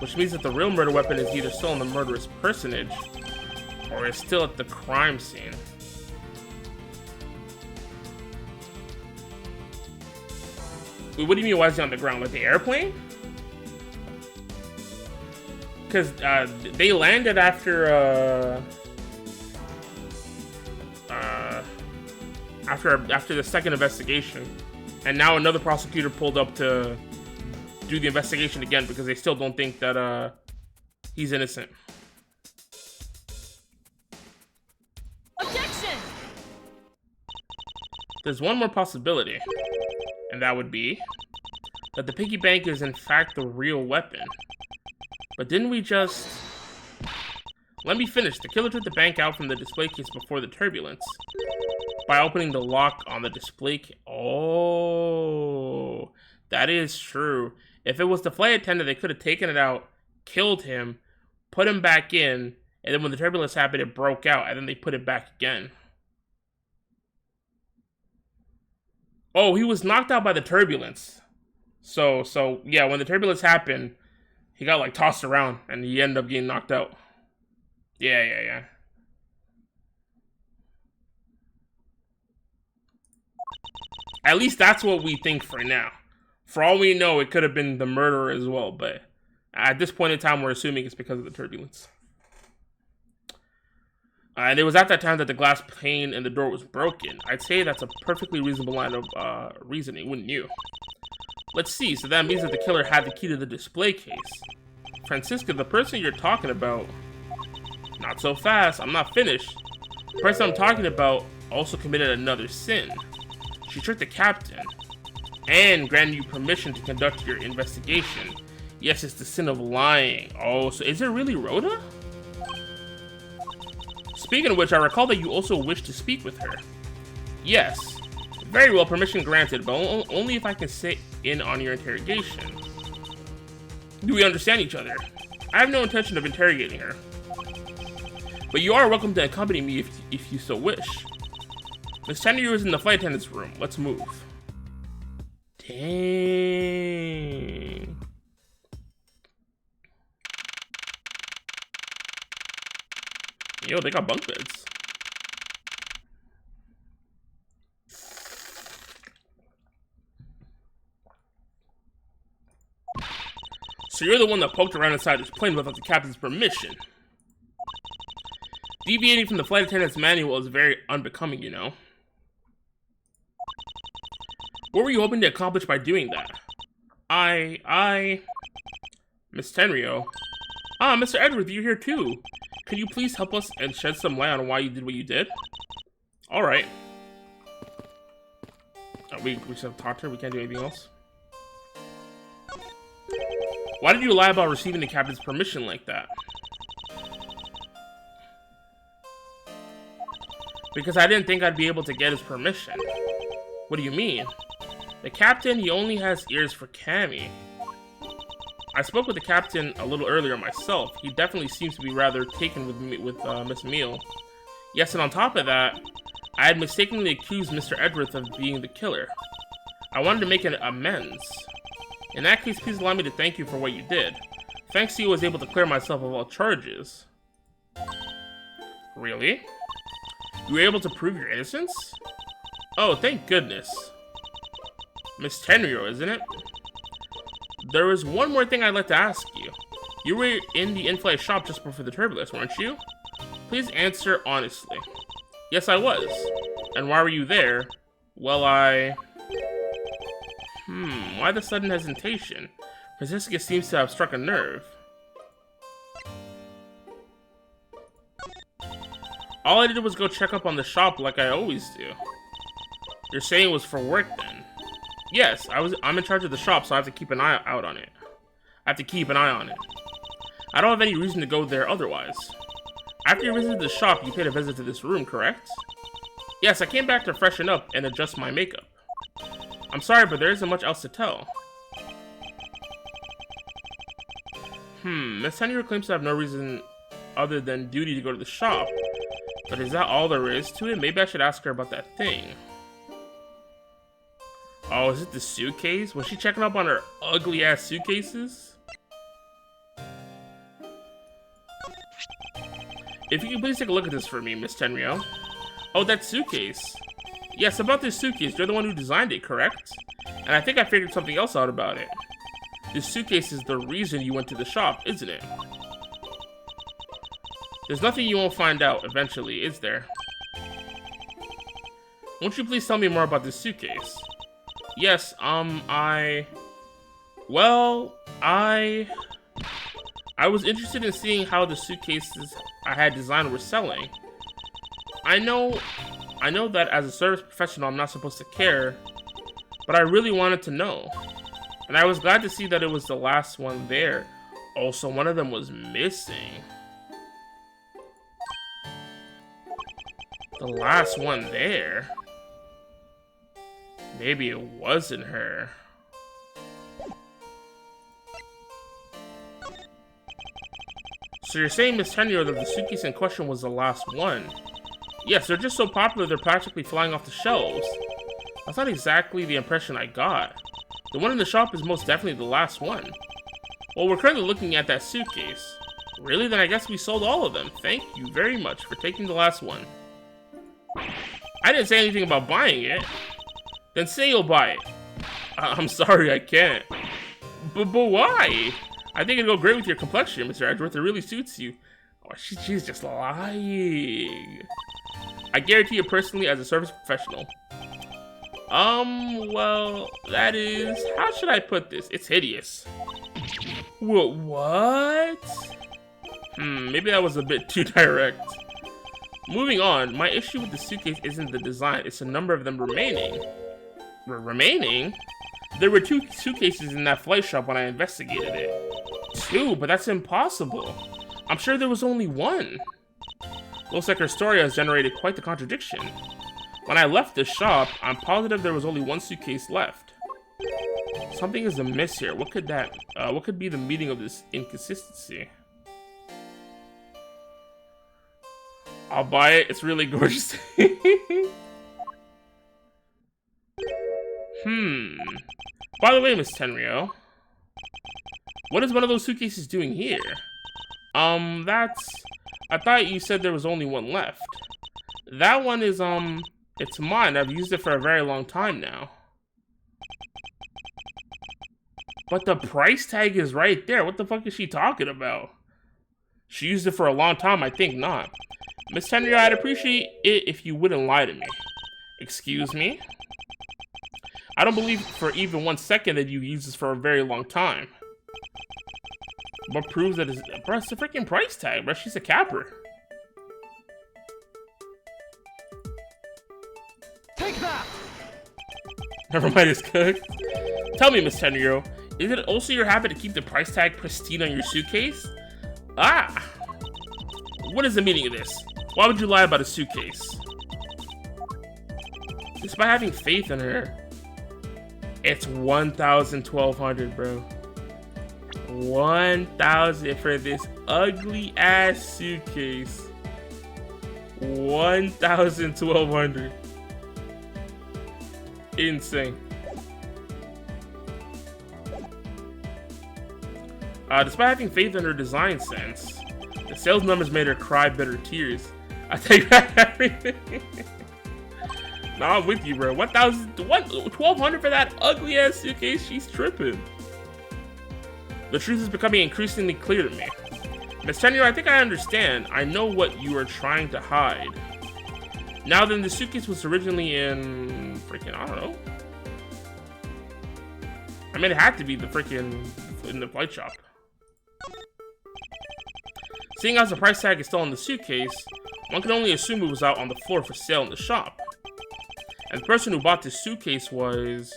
Which means that the real murder weapon is either still in the murderous personage, or is still at the crime scene. Wait, what do you mean, why is he on the ground? Like the airplane? Because they landed after after the second investigation, and now another prosecutor pulled up to do the investigation again because they still don't think that he's innocent. Objection! There's one more possibility, and that would be that the piggy bank is in fact the real weapon. But didn't we just... Let me finish. The killer took the bank out from the display case before the turbulence by opening the lock on the display case. Oh, that is true. If it was the flight attendant, they could have taken it out, killed him, put him back in, and then when the turbulence happened, it broke out, and then they put it back again. Oh, he was knocked out by the turbulence. So yeah, when the turbulence happened, he got like tossed around, and he ended up getting knocked out. Yeah. At least that's what we think for now. For all we know, it could have been the murderer as well, but at this point in time, we're assuming it's because of the turbulence. And it was at that time that the glass pane in the door was broken. I'd say that's a perfectly reasonable line of reasoning, wouldn't you? Let's see, so that means that the killer had the key to the display case. Francisca, the person you're talking about... Not so fast, I'm not finished. The person I'm talking about also committed another sin. She tricked the captain and granted you permission to conduct your investigation. Yes, it's the sin of lying. Oh, so is it really Rhoda? Speaking of which, I recall that you also wish to speak with her. Yes. Very well, permission granted, but only if I can sit in on your interrogation. Do we understand each other? I have no intention of interrogating her. But you are welcome to accompany me if you so wish. Miss Tender is in the flight attendant's room. Let's move. Dang. Yo, they got bunk beds. So you're the one that poked around inside this plane without the captain's permission. Deviating from the flight attendant's manual is very unbecoming, you know. What were you hoping to accomplish by doing that? Miss Tenryo. Ah, Mr. Edward, you're here too. Can you please help us and shed some light on why you did what you did? Alright. We just have to talk to her, we can't do anything else. Why did you lie about receiving the captain's permission like that? Because I didn't think I'd be able to get his permission. What do you mean? The captain, he only has ears for Cammy. I spoke with the captain a little earlier myself. He definitely seems to be rather taken with Miss Meal. Yes, and on top of that, I had mistakenly accused Mr. Edworth of being the killer. I wanted to make an amends. In that case, please allow me to thank you for what you did. Thanks to you, I was able to clear myself of all charges. Really? You were able to prove your innocence? Oh, thank goodness. Miss Tenryo, isn't it? There was one more thing I'd like to ask you. You were in the in-flight shop just before the turbulence, weren't you? Please answer honestly. Yes, I was. And why were you there? Well, why the sudden hesitation? Francisca seems to have struck a nerve. All I did was go check up on the shop like I always do. You're saying it was for work then? Yes, I'm in charge of the shop, so I have to keep an eye out on it. I don't have any reason to go there otherwise. After you visited the shop, you paid a visit to this room, correct? Yes, I came back to freshen up and adjust my makeup. I'm sorry, but there isn't much else to tell. Miss Tenryo claims to have no reason other than duty to go to the shop. But is that all there is to it? Maybe I should ask her about that thing. Oh, is it the suitcase? Was she checking up on her ugly-ass suitcases? If you can please take a look at this for me, Miss Tenryo. Oh, that suitcase. Yes, about this suitcase. You're the one who designed it, correct? And I think I figured something else out about it. This suitcase is the reason you went to the shop, isn't it? There's nothing you won't find out eventually, is there? Won't you please tell me more about this suitcase? Yes, I was interested in seeing how the suitcases I had designed were selling. I know that as a service professional I'm not supposed to care, but I really wanted to know. And I was glad to see that it was the last one there. Also, one of them was missing. The last one there? Maybe it wasn't her. So you're saying, Miss Tenryo, that the suitcase in question was the last one? Yes, they're just so popular they're practically flying off the shelves. That's not exactly the impression I got. The one in the shop is most definitely the last one. Well, we're currently looking at that suitcase. Really? Then I guess we sold all of them. Thank you very much for taking the last one. I didn't say anything about buying it. Then say you'll buy it. I'm sorry, I can't. But why? I think it'd go great with your complexion, Mr. Edgeworth. It really suits you. Oh, she's just lying. I guarantee you personally as a service professional. Well, that is... How should I put this? It's hideous. What? Maybe that was a bit too direct. Moving on, my issue with the suitcase isn't the design, it's the number of them remaining. Remaining? There were 2 suitcases in that flight shop when I investigated it. 2? But that's impossible. I'm sure there was only 1. Looks like her story has generated quite the contradiction. When I left the shop, I'm positive there was only 1 suitcase left. Something is amiss here. What could be the meaning of this inconsistency? I'll buy it. It's really gorgeous. By the way, Miss Tenryo, what is one of those suitcases doing here? I thought you said there was only 1 left. That one is, it's mine. I've used it for a very long time now. But the price tag is right there. What the fuck is she talking about? She used it for a long time. I think not. Miss Tenryo, I'd appreciate it if you wouldn't lie to me. Excuse me? I don't believe for even 1 second that you use this for a very long time. What proves that is, bro, it's a freaking price tag, bro. She's a capper. Take that! Never mind, it's cooked. Tell me, Miss Tenryo, is it also your habit to keep the price tag pristine on your suitcase? Ah! What is the meaning of this? Why would you lie about a suitcase? Despite having faith in her, it's 1,1200, bro. 1,000 for this ugly ass suitcase. 1,1200. Insane. Despite having faith in her design sense, the sales numbers made her cry bitter tears. I take back everything. Nah, I'm with you, bro. 1,200 for that ugly ass suitcase? She's tripping. The truth is becoming increasingly clear to me. Miss Tenryo, I think I understand. I know what you are trying to hide. Now then, the suitcase was originally in freaking, I don't know. I mean, it had to be the freaking in the flight shop. Seeing as the price tag is still on the suitcase, one can only assume it was out on the floor for sale in the shop. And the person who bought this suitcase was...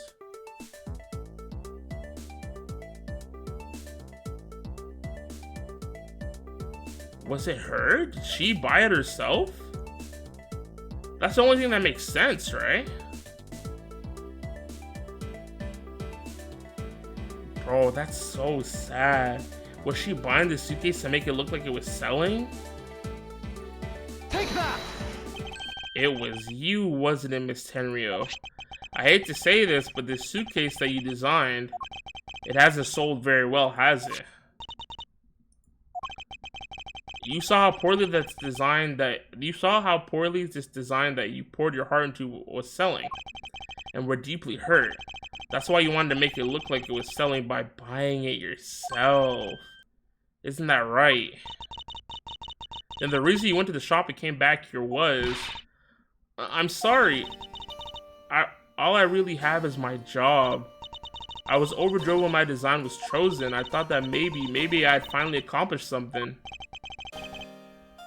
Was it her? Did she buy it herself? That's the only thing that makes sense, right? Bro, that's so sad. Was she buying the suitcase to make it look like it was selling? Take that! It was you, wasn't it, Miss Tenryo? I hate to say this, but this suitcase that you designed, it hasn't sold very well, has it? You saw how poorly this design that you poured your heart into was selling, and were deeply hurt. That's why you wanted to make it look like it was selling by buying it yourself. Isn't that right? And the reason you went to the shop and came back here was... I'm sorry. All I really have is my job. I was overjoyed when my design was chosen. I thought that maybe I'd finally accomplished something.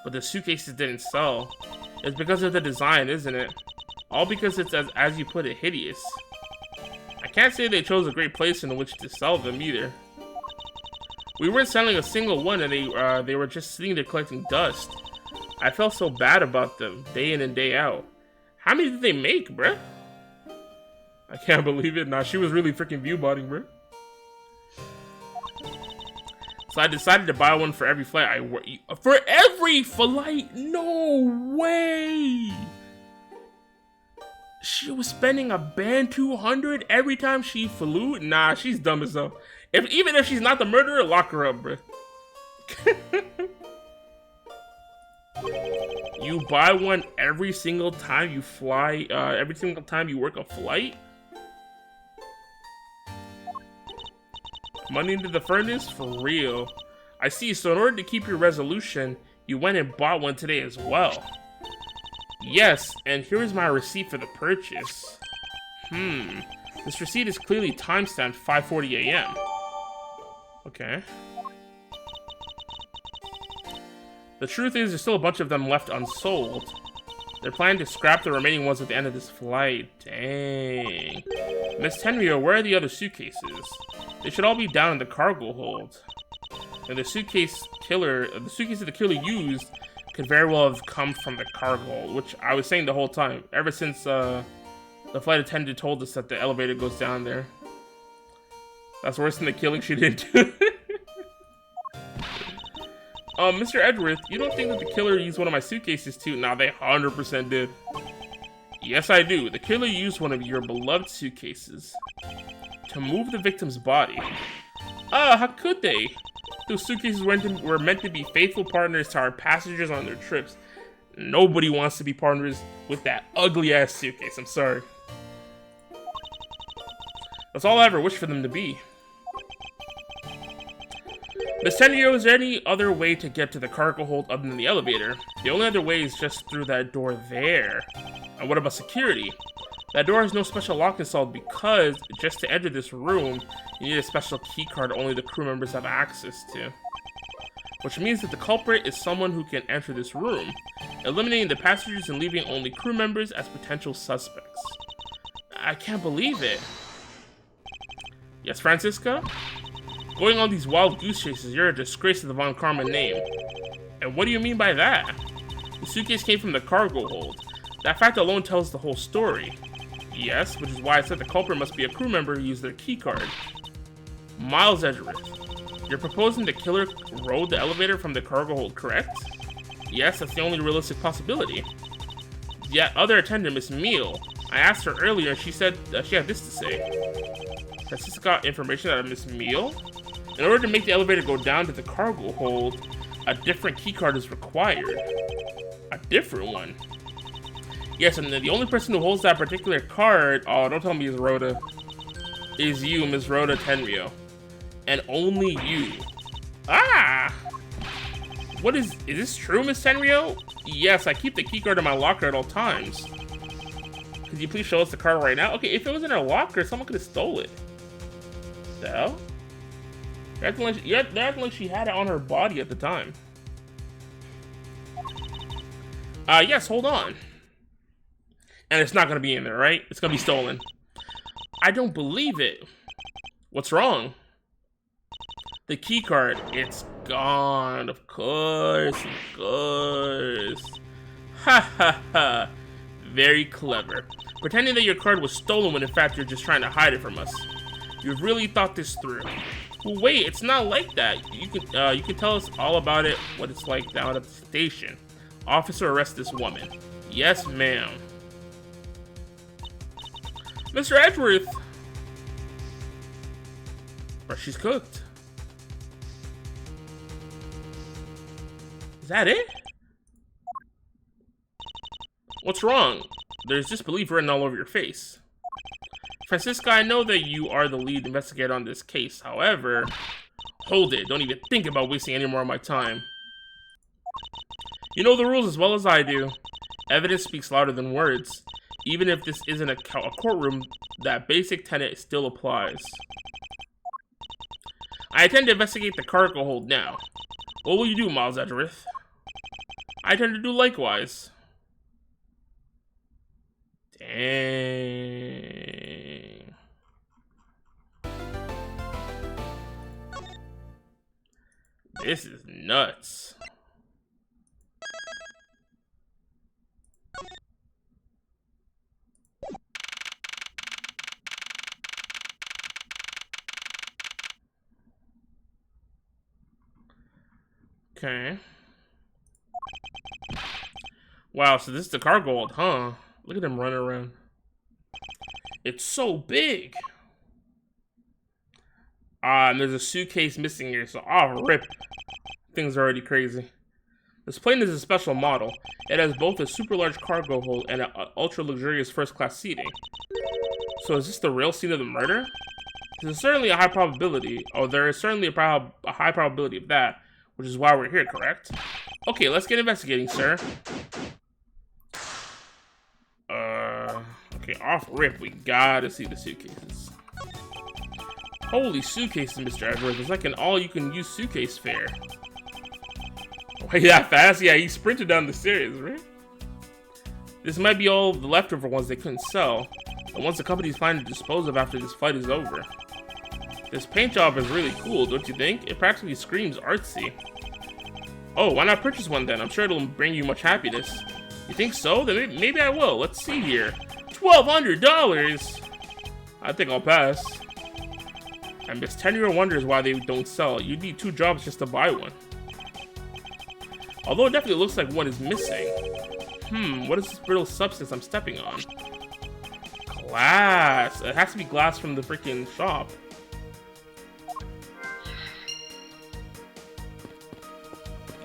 But the suitcases didn't sell. It's because of the design, isn't it? All because it's, as you put it, hideous. I can't say they chose a great place in which to sell them either. We weren't selling a single one, and they were just sitting there collecting dust. I felt so bad about them, day in and day out. How many did they make, bruh? I can't believe it. Nah, she was really freaking view-botting, bruh. So I decided to buy one for every flight for every flight? No way! She was spending a band 200 every time she flew? Nah, she's dumb as hell. Even if she's not the murderer, lock her up, bro. You buy one every single time you fly, every single time you work a flight? Money into the furnace? For real. I see, so in order to keep your resolution, you went and bought one today as well. Yes, and here is my receipt for the purchase. This receipt is clearly timestamped 5:40 a.m. Okay. The truth is, there's still a bunch of them left unsold. They're planning to scrap the remaining ones at the end of this flight. Dang. Miss Tenryo, where are the other suitcases? They should all be down in the cargo hold. And the suitcase that the killer used could very well have come from the cargo hold, which I was saying the whole time, ever since the flight attendant told us that the elevator goes down there. That's worse than the killing she didn't do. Mr. Edgeworth, you don't think that the killer used one of my suitcases too? Nah, they 100% did. Yes, I do. The killer used one of your beloved suitcases to move the victim's body. How could they? Those suitcases were meant to be faithful partners to our passengers on their trips. Nobody wants to be partners with that ugly-ass suitcase. I'm sorry. That's all I ever wished for them to be. Miss Tenryo, is there any other way to get to the cargo hold other than the elevator? The only other way is just through that door there. And what about security? That door has no special lock installed because just to enter this room, you need a special key card only the crew members have access to. Which means that the culprit is someone who can enter this room, eliminating the passengers and leaving only crew members as potential suspects. I can't believe it. Yes, Francisca? Going on these wild goose chases, you're a disgrace to the Von Karma name. And what do you mean by that? The suitcase came from the cargo hold. That fact alone tells the whole story. Yes, which is why I said the culprit must be a crew member who used their key card. Miles Edgeworth, you're proposing the killer rode the elevator from the cargo hold, correct? Yes, that's the only realistic possibility. The other attendant, Miss Meal, I asked her earlier and she said she had this to say. Francisca got information out of Miss Meal? In order to make the elevator go down to the cargo hold, a different key card is required. A different one? Yes, and the only person who holds that particular card, oh, don't tell me it's Rhoda, is you, Miss Rhoda Tenryo. And only you. Ah! What is this true, Miss Tenryo? Yes, I keep the key card in my locker at all times. Could you please show us the card right now? Okay, if it was in her locker, someone could have stole it. The hell? They're acting like she had it on her body at the time. Yes, hold on. And it's not gonna be in there, right? It's gonna be stolen. I don't believe it. What's wrong? The key card, it's gone. Of course, of course. Ha ha ha. Very clever. Pretending that your card was stolen when in fact you're just trying to hide it from us. You've really thought this through. Well, wait, it's not like that. You can tell us all about it, what it's like down at the station. Officer, arrest this woman. Yes, ma'am. Mr. Edgeworth. Or she's cooked. Is that it? What's wrong? There's disbelief written all over your face. Francisca, I know that you are the lead investigator on this case. However, hold it. Don't even think about wasting any more of my time. You know the rules as well as I do. Evidence speaks louder than words. Even if this isn't a courtroom, that basic tenet still applies. I intend to investigate the cargo hold now. What will you do, Miles Edgeworth? I intend to do likewise. Dang. This is nuts. Okay. Wow, so this is the cargo hold, huh? Look at him running around. It's so big. And there's a suitcase missing here, so rip. Things are already crazy. This plane is a special model. It has both a super large cargo hold and an ultra luxurious first class seating. So is this the real scene of the murder? There's certainly a high probability. Oh, there is certainly a high probability of that, which is why we're here, correct? Okay, let's get investigating, sir. Okay, off rip, we gotta see the suitcases. Holy suitcases, Mr. Edgeworth. It's like an all-you-can-use suitcase fair. Wait, that fast? Yeah, he sprinted down the stairs, right? This might be all the leftover ones they couldn't sell. The ones the company's planning to dispose of after this fight is over. This paint job is really cool, don't you think? It practically screams artsy. Oh, why not purchase one then? I'm sure it'll bring you much happiness. You think so? Then maybe I will. Let's see here. $1,200! I think I'll pass. And Miss Tenryo wonders why they don't sell. You'd need 2 jobs just to buy one. Although it definitely looks like one is missing. What is this brittle substance I'm stepping on? Glass! It has to be glass from the freaking shop.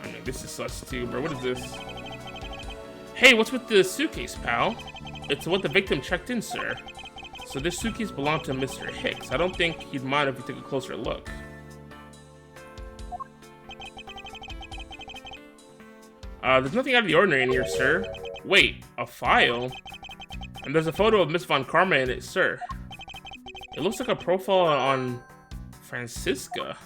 I mean, this is sus too, bro. What is this? Hey, what's with the suitcase, pal? It's what the victim checked in, sir. So this suitcase belonged to Mr. Hicks. I don't think he'd mind if we took a closer look. There's nothing out of the ordinary in here, sir. Wait, a file? And there's a photo of Miss Von Karma in it, sir. It looks like a profile on Francisca.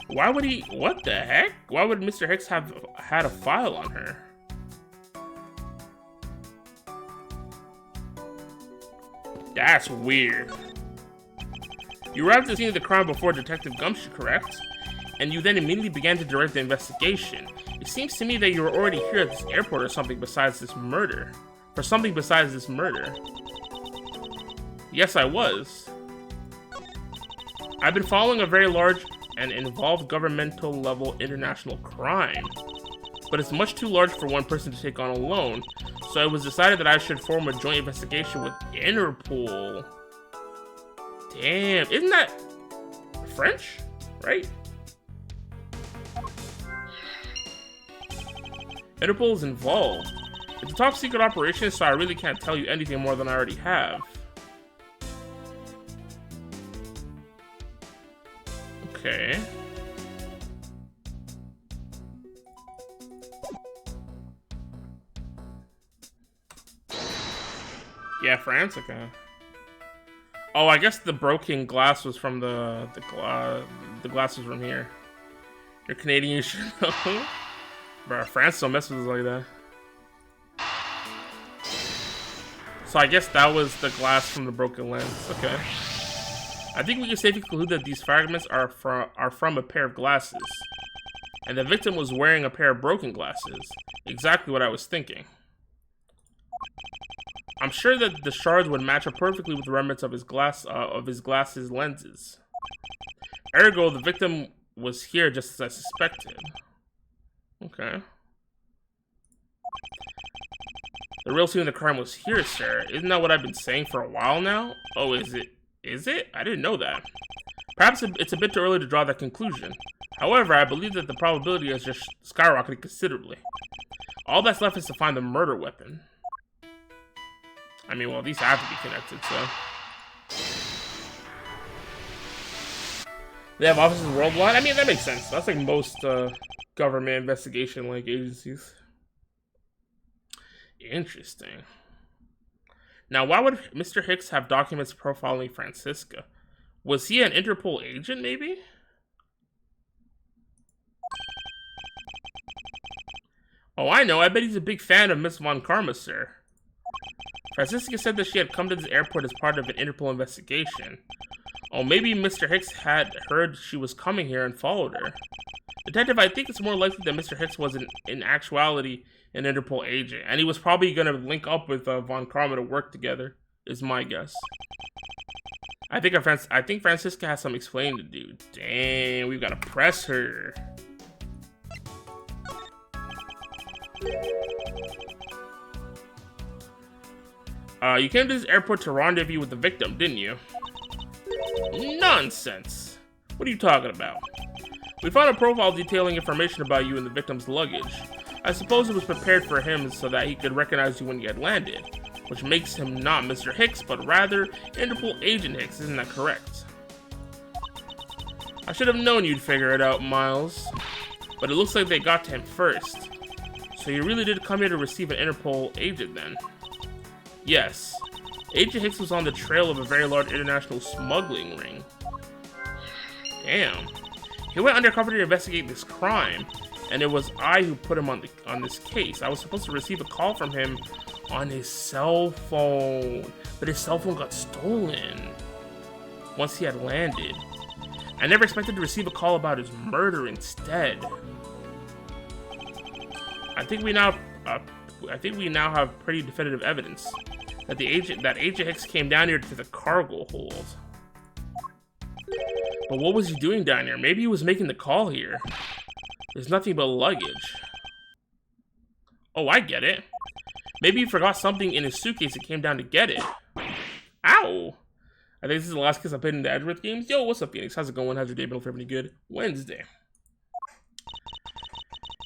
Why would he... What the heck? Why would Mr. Hicks have had a file on her? That's weird. You arrived at the scene of the crime before Detective Gumshoe, correct? And you then immediately began to direct the investigation. It seems to me that you were already here at this airport or something besides this murder. For something besides this murder. Yes, I was. I've been following a very large and involved governmental level international crime. But it's much too large for one person to take on alone, so it was decided that I should form a joint investigation with Interpol. Damn, isn't that French? Right? Interpol is involved. It's a top secret operation, so I really can't tell you anything more than I already have. Okay. Yeah, France. Okay. Oh, I guess the broken glass was from the glass was from here. You're Canadian, you should know. Bro, France don't mess with us like that. So I guess that was the glass from the broken lens. Okay. I think we can safely conclude that these fragments are from a pair of glasses. And the victim was wearing a pair of broken glasses. Exactly what I was thinking. I'm sure that the shards would match up perfectly with the remnants of his glasses lenses. Ergo, the victim was here just as I suspected. Okay. The real scene of the crime was here, sir. Isn't that what I've been saying for a while now? Oh, is it? Is it? I didn't know that. Perhaps it's a bit too early to draw that conclusion. However, I believe that the probability has just skyrocketed considerably. All that's left is to find the murder weapon. I mean, well, these have to be connected, so. They have offices worldwide? I mean, that makes sense. That's like most government investigation like agencies. Interesting. Now, why would Mr. Hicks have documents profiling Francisca? Was he an Interpol agent, maybe? Oh, I know. I bet he's a big fan of Miss Von Karma, sir. Francisca said that she had come to this airport as part of an Interpol investigation. Oh, maybe Mr. Hicks had heard she was coming here and followed her. Detective, I think it's more likely that Mr. Hicks was in actuality an Interpol agent, and he was probably going to link up with Von Karma to work together, is my guess. I think Francisca has some explaining to do. Damn, we've got to press her. You came to this airport to rendezvous with the victim, didn't you? Nonsense! What are you talking about? We found a profile detailing information about you in the victim's luggage. I suppose it was prepared for him so that he could recognize you when you had landed, which makes him not Mr. Hicks, but rather Interpol Agent Hicks, isn't that correct? I should have known you'd figure it out, Miles. But it looks like they got to him first. So you really did come here to receive an Interpol agent then? Yes. Agent Hicks was on the trail of a very large international smuggling ring. Damn. He went undercover to investigate this crime, and it was I who put him on this case. I was supposed to receive a call from him on his cell phone, but his cell phone got stolen once he had landed. I never expected to receive a call about his murder instead. I think we now have pretty definitive evidence that Agent Hicks came down here to the cargo hold. But what was he doing down here? Maybe he was making the call here. There's nothing but luggage. Oh, I get it. Maybe he forgot something in his suitcase and came down to get it. Ow! I think this is the last case I played in the Edgeworth games. Yo, what's up, Phoenix? How's it going? How's your day been? Everybody good? Wednesday.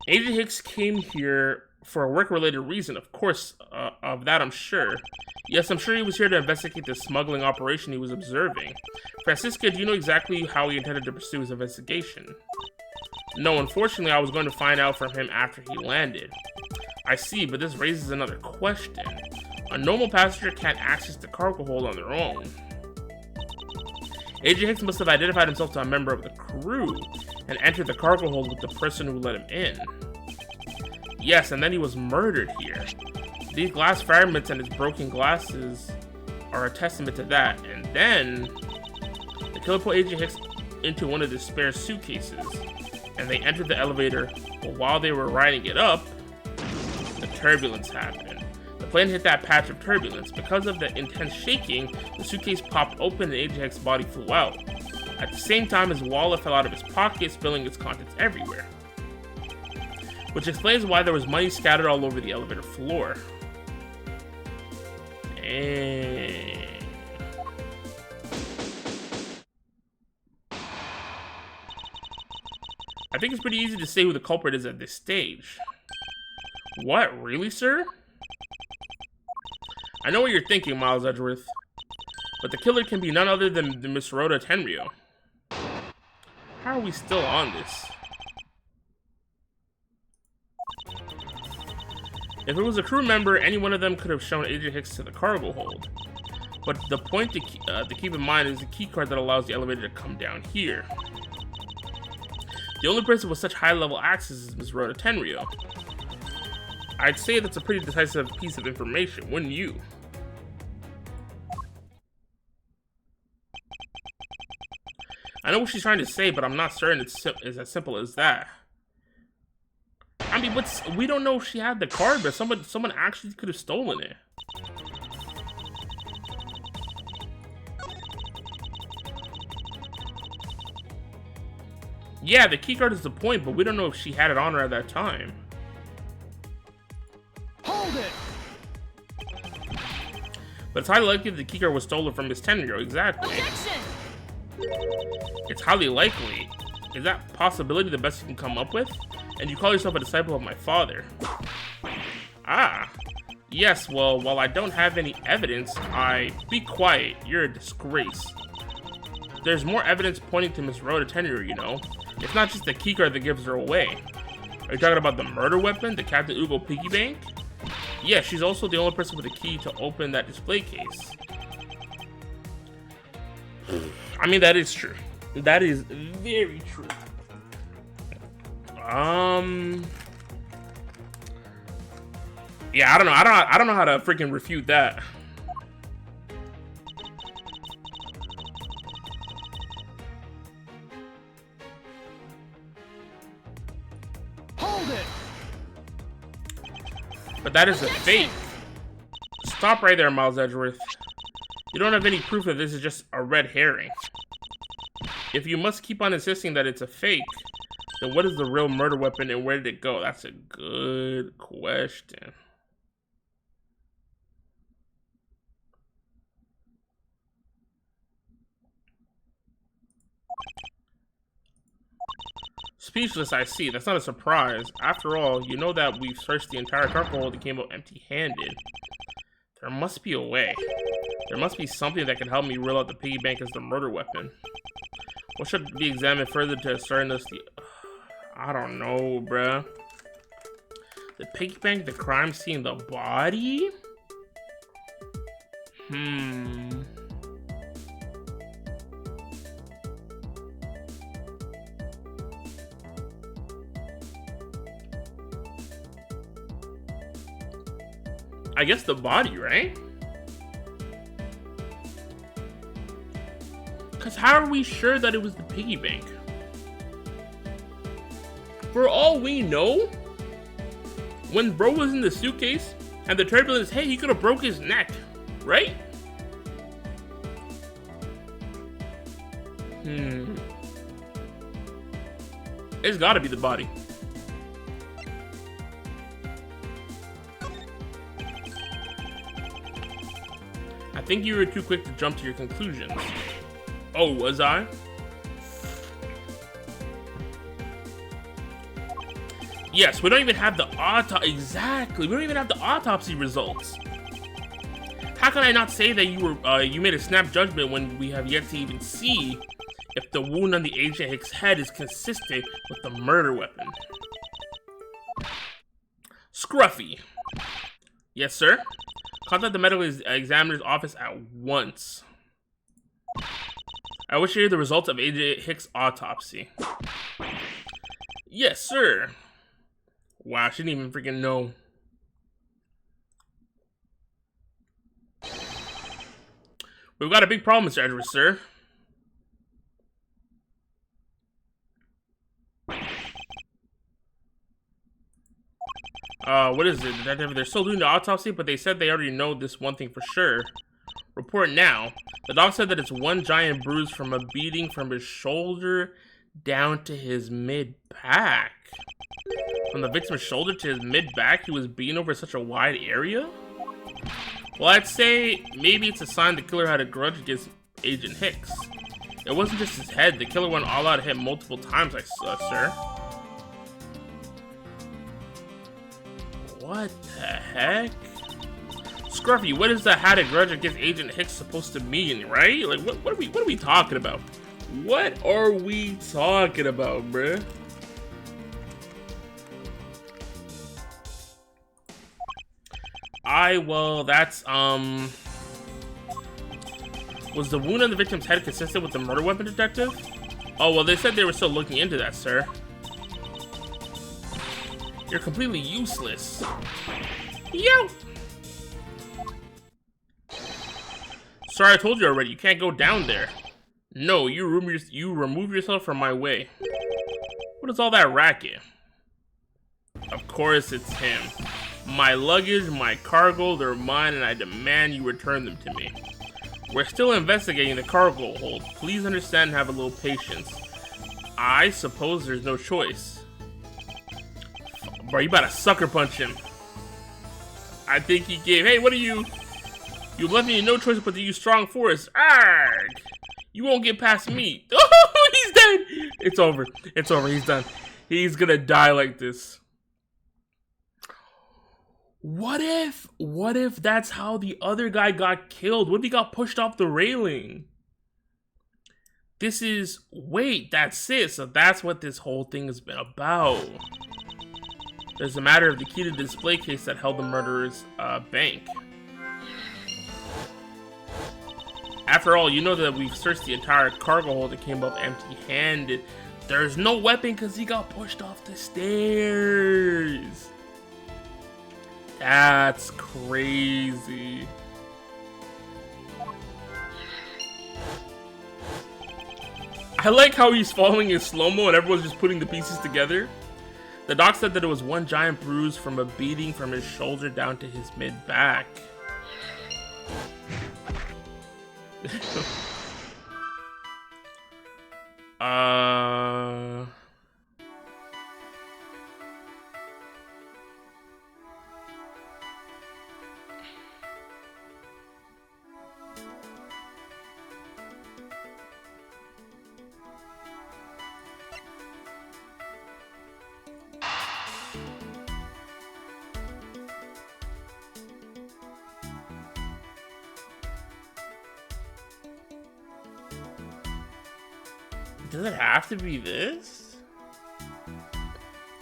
Agent Hicks came here for a work-related reason, of course, of that I'm sure. Yes, I'm sure he was here to investigate the smuggling operation he was observing. Francisca, do you know exactly how he intended to pursue his investigation? No, unfortunately, I was going to find out from him after he landed. I see, but this raises another question. A normal passenger can't access the cargo hold on their own. Agent Hicks must have identified himself to a member of the crew and entered the cargo hold with the person who let him in. Yes, and then he was murdered here. These glass fragments and his broken glasses are a testament to that. And then the killer put Agent Hicks into one of the spare suitcases, and they entered the elevator. But while they were riding it up, the turbulence happened. The plane hit that patch of turbulence. Because of the intense shaking, the suitcase popped open and Agent Hicks' body flew out. At the same time, his wallet fell out of his pocket, spilling its contents everywhere. Which explains why there was money scattered all over the elevator floor. And I think it's pretty easy to say who the culprit is at this stage. What? Really, sir? I know what you're thinking, Miles Edgeworth. But the killer can be none other than Miss Rhoda Tenryo. How are we still on this? If it was a crew member, any one of them could have shown Agent Hicks to the cargo hold. But the point to keep in mind is the key card that allows the elevator to come down here. The only person with such high-level access is Ms. Rhoda Tenryo. I'd say that's a pretty decisive piece of information, wouldn't you? I know what she's trying to say, but I'm not certain it's as simple as that. I mean, we don't know if she had the card, but someone actually could have stolen it. Yeah, the keycard is the point, but we don't know if she had it on her at that time. Hold it! But it's highly likely the keycard was stolen from Miss Tenryo, exactly. Objection! It's highly likely. Is that possibility the best you can come up with? And you call yourself a disciple of my father. Ah. Yes, well, while I don't have any evidence, Be quiet, you're a disgrace. There's more evidence pointing to Miss Rhoda Tenryo, you know. It's not just the keycard that gives her away. Are you talking about the murder weapon, the Captain Ugo piggy bank? Yeah, she's also the only person with a key to open that display case. I mean, that is true. That is very true. Yeah, I don't know. I don't know how to freaking refute that. Hold it! But that is a fake. Stop right there, Miles Edgeworth. You don't have any proof that this is just a red herring. If you must keep on insisting that it's a fake, then what is the real murder weapon and where did it go? That's a good question. Speechless, I see. That's not a surprise. After all, you know that we've searched the entire cargo hold and came out empty-handed. There must be a way. There must be something that can help me rule out the piggy bank as the murder weapon. What should be examined further to certain us the... I don't know, bruh. The piggy bank, the crime scene, the body? I guess the body, right? Because how are we sure that it was the piggy bank? For all we know, when bro was in the suitcase and the turbulence hit, he could have broke his neck, right? It's gotta be the body. I think you were too quick to jump to your conclusions. Oh, was I? Yes, we don't even have the exactly. We don't even have the autopsy results. How can I not say that you made a snap judgment when we have yet to even see if the wound on the Agent Hicks' head is consistent with the murder weapon? Scruffy. Yes, sir. Contact the medical examiner's office at once. I wish to hear the results of Agent Hicks' autopsy. Yes, sir. Wow, she didn't even freaking know. We've got a big problem, Mr. Edwards, sir. What is it, detective? They're still doing the autopsy, but they said they already know this one thing for sure. Report now. The doc said that it's one giant bruise from a beating from his shoulder down to his mid-back. From the victim's shoulder to his mid-back, he was beaten over such a wide area? Well, I'd say maybe it's a sign the killer had a grudge against Agent Hicks. It wasn't just his head. The killer went all out and hit multiple times, sir. What the heck? Scruffy, what is the had a grudge against Agent Hicks supposed to mean, right? Like, what are we talking about? What are we talking about, bruh? Well, that's, was the wound on the victim's head consistent with the murder weapon, detective? Oh, well, they said they were still looking into that, sir. You're completely useless. Yo! Sorry, I told you already. You can't go down there. No, you remove yourself from my way. What is all that racket? Of course it's him. My luggage, my cargo, they're mine, and I demand you return them to me. We're still investigating the cargo hold. Please understand and have a little patience. I suppose there's no choice. Bro, you about to sucker punch him. I think he gave, hey, what are you? You left me no choice but to use strong force. Arrgh! You won't get past me. Oh, he's dead. It's over. It's over. He's done. He's gonna die like this. What if that's how the other guy got killed? What if he got pushed off the railing? Wait, that's it. So that's what this whole thing has been about. There's a matter of the key to the display case that held the murderer's bank. After all, you know that we've searched the entire cargo hold and came up empty-handed. There's no weapon because he got pushed off the stairs. That's crazy. I like how he's falling in slow-mo and everyone's just putting the pieces together. The doc said that it was one giant bruise from a beating from his shoulder down to his mid-back. Does it have to be this?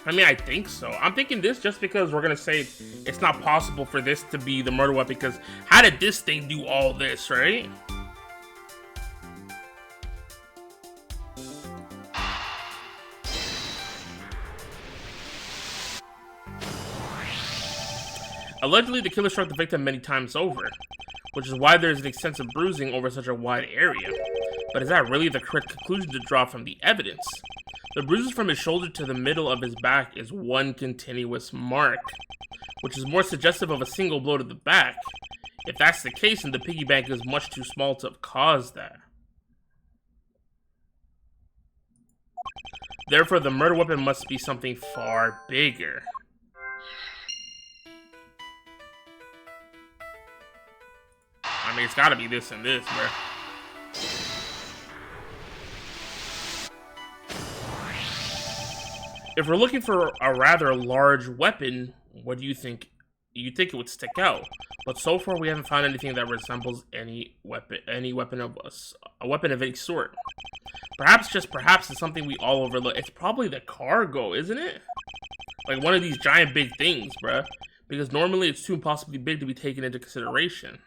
I mean, I think so. I'm thinking this just because we're gonna say it's not possible for this to be the murder weapon, because how did this thing do all this, right? Allegedly, the killer struck the victim many times over, which is why there's an extensive bruising over such a wide area. But is that really the correct conclusion to draw from the evidence? The bruises from his shoulder to the middle of his back is one continuous mark, which is more suggestive of a single blow to the back. If that's the case, then the piggy bank is much too small to have caused that. Therefore, the murder weapon must be something far bigger. I mean, it's gotta be this and this, bro. If we're looking for a rather large weapon, what do you think? You'd think it would stick out, but so far we haven't found anything that resembles a weapon of any sort. Perhaps, just perhaps, it's something we all overlook. It's probably the cargo, isn't it? Like one of these giant big things, bruh. because normally it's too impossibly big to be taken into consideration.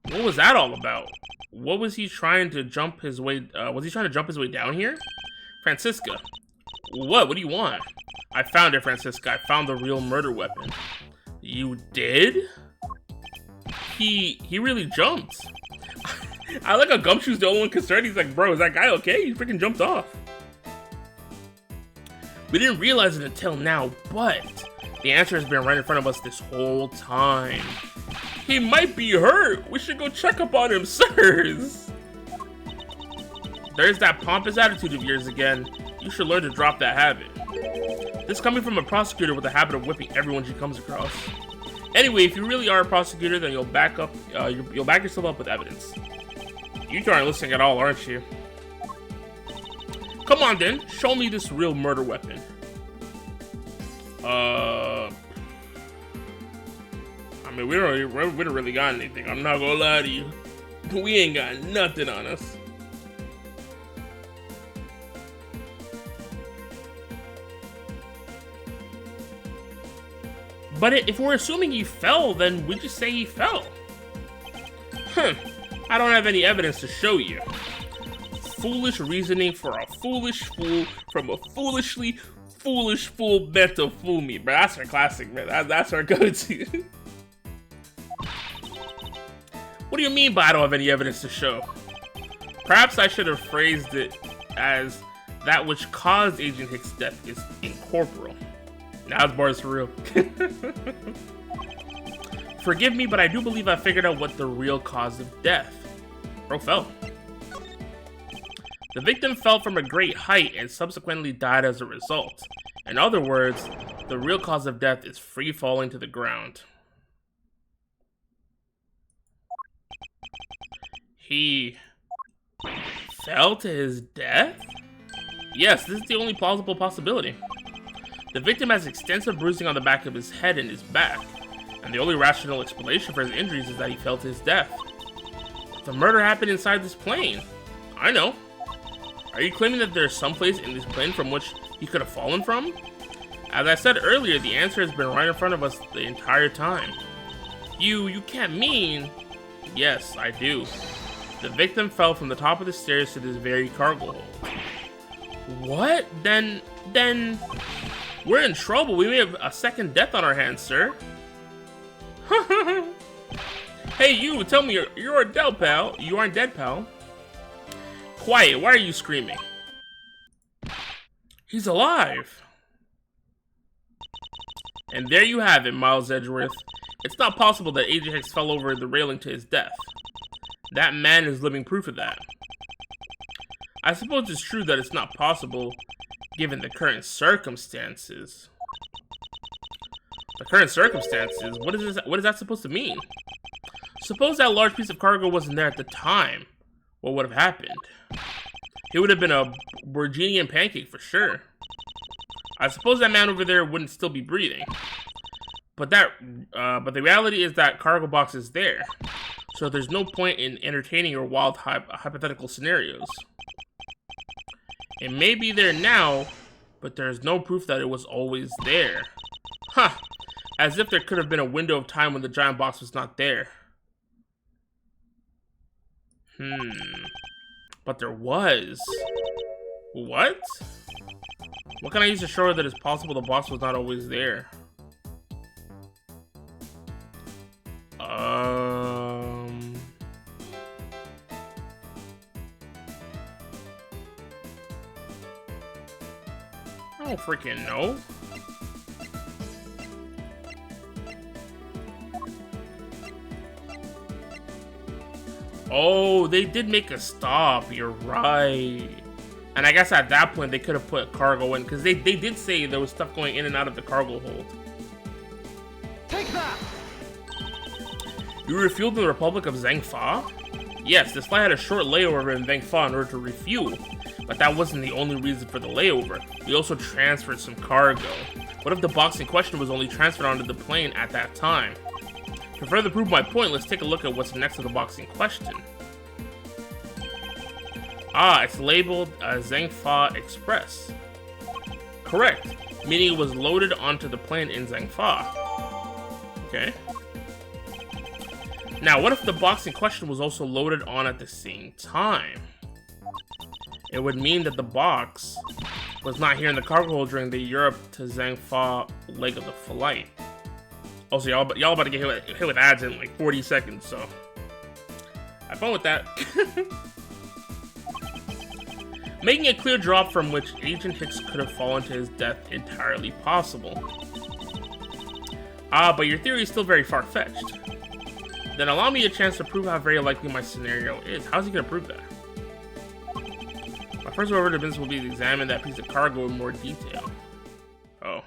What was that all about? What was he trying to jump his way? Was he trying to jump his way down here? Francisca. What? What do you want? I found it, Francisca. I found the real murder weapon. You did? He really jumped. I like how Gumshoe's the only one concerned. He's like, bro, is that guy okay? He freaking jumped off. We didn't realize it until now, but the answer has been right in front of us this whole time. He might be hurt. We should go check up on him, sirs. There's that pompous attitude of yours again. You should learn to drop that habit. This coming from a prosecutor with a habit of whipping everyone she comes across. Anyway, if you really are a prosecutor, then you'll back yourself up with evidence. You two aren't listening at all, aren't you? Come on then, show me this real murder weapon. I mean, we don't really got anything. I'm not gonna lie to you. We ain't got nothing on us. But if we're assuming he fell, then we just say he fell. I don't have any evidence to show you. Foolish reasoning for a foolish fool from a foolishly foolish fool meant to fool me. But that's our classic, man. That's our go-to. What do you mean by I don't have any evidence to show? Perhaps I should have phrased it as that which caused Agent Hicks' death is incorporeal. Now it's bars for real. Forgive me, but I do believe I figured out what the real cause of death. Bro fell. The victim fell from a great height and subsequently died as a result. In other words, the real cause of death is free falling to the ground. He fell to his death? Yes, this is the only plausible possibility. The victim has extensive bruising on the back of his head and his back, and the only rational explanation for his injuries is that he fell to his death. The murder happened inside this plane. I know. Are you claiming that there's some place in this plane from which he could have fallen from? As I said earlier, the answer has been right in front of us the entire time. You can't mean... Yes, I do. The victim fell from the top of the stairs to this very cargo hold. What? Then... We're in trouble. We may have a second death on our hands, sir. Hey, you, tell me you're a dead pal. You aren't dead, pal. Quiet, why are you screaming? He's alive. And there you have it, Miles Edgeworth. It's not possible that Agent Hicks fell over the railing to his death. That man is living proof of that. I suppose it's true that it's not possible, given the current circumstances. The current circumstances? What is that supposed to mean? Suppose that large piece of cargo wasn't there at the time. What would have happened? He would have been a Virginian pancake for sure. I suppose that man over there wouldn't still be breathing. But the reality is that cargo box is there. So there's no point in entertaining your wild hypothetical scenarios. It may be there now, but there's no proof that it was always there. Huh. As if there could have been a window of time when the giant box was not there. But there was. What? What can I use to show her that it's possible the box was not always there? I don't freaking know. Oh, they did make a stop. You're right. And I guess at that point they could have put cargo in, because they did say there was stuff going in and out of the cargo hold. Take that! You refueled in the Republic of Zhangfa? Yes, this flight had a short layover in Zhangfa in order to refuel, but that wasn't the only reason for the layover. We also transferred some cargo. What if the box in question was only transferred onto the plane at that time? To further prove my point, let's take a look at what's next to the box in question. Ah, it's labeled Zhangfa Express. Correct. meaning it was loaded onto the plane in Zhangfa. Okay. Now, what if the box in question was also loaded on at the same time? It would mean that the box was not here in the cargo hold during the Europe to Zhangfa leg of the flight. Also, y'all about to get hit with ads in like 40 seconds, so have fun with that. Making a clear drop from which Agent Hicks could have fallen to his death entirely possible. But your theory is still very far-fetched. Then allow me a chance to prove how very likely my scenario is. How's he gonna prove that? My first order of business will be to examine that piece of cargo in more detail. Oh.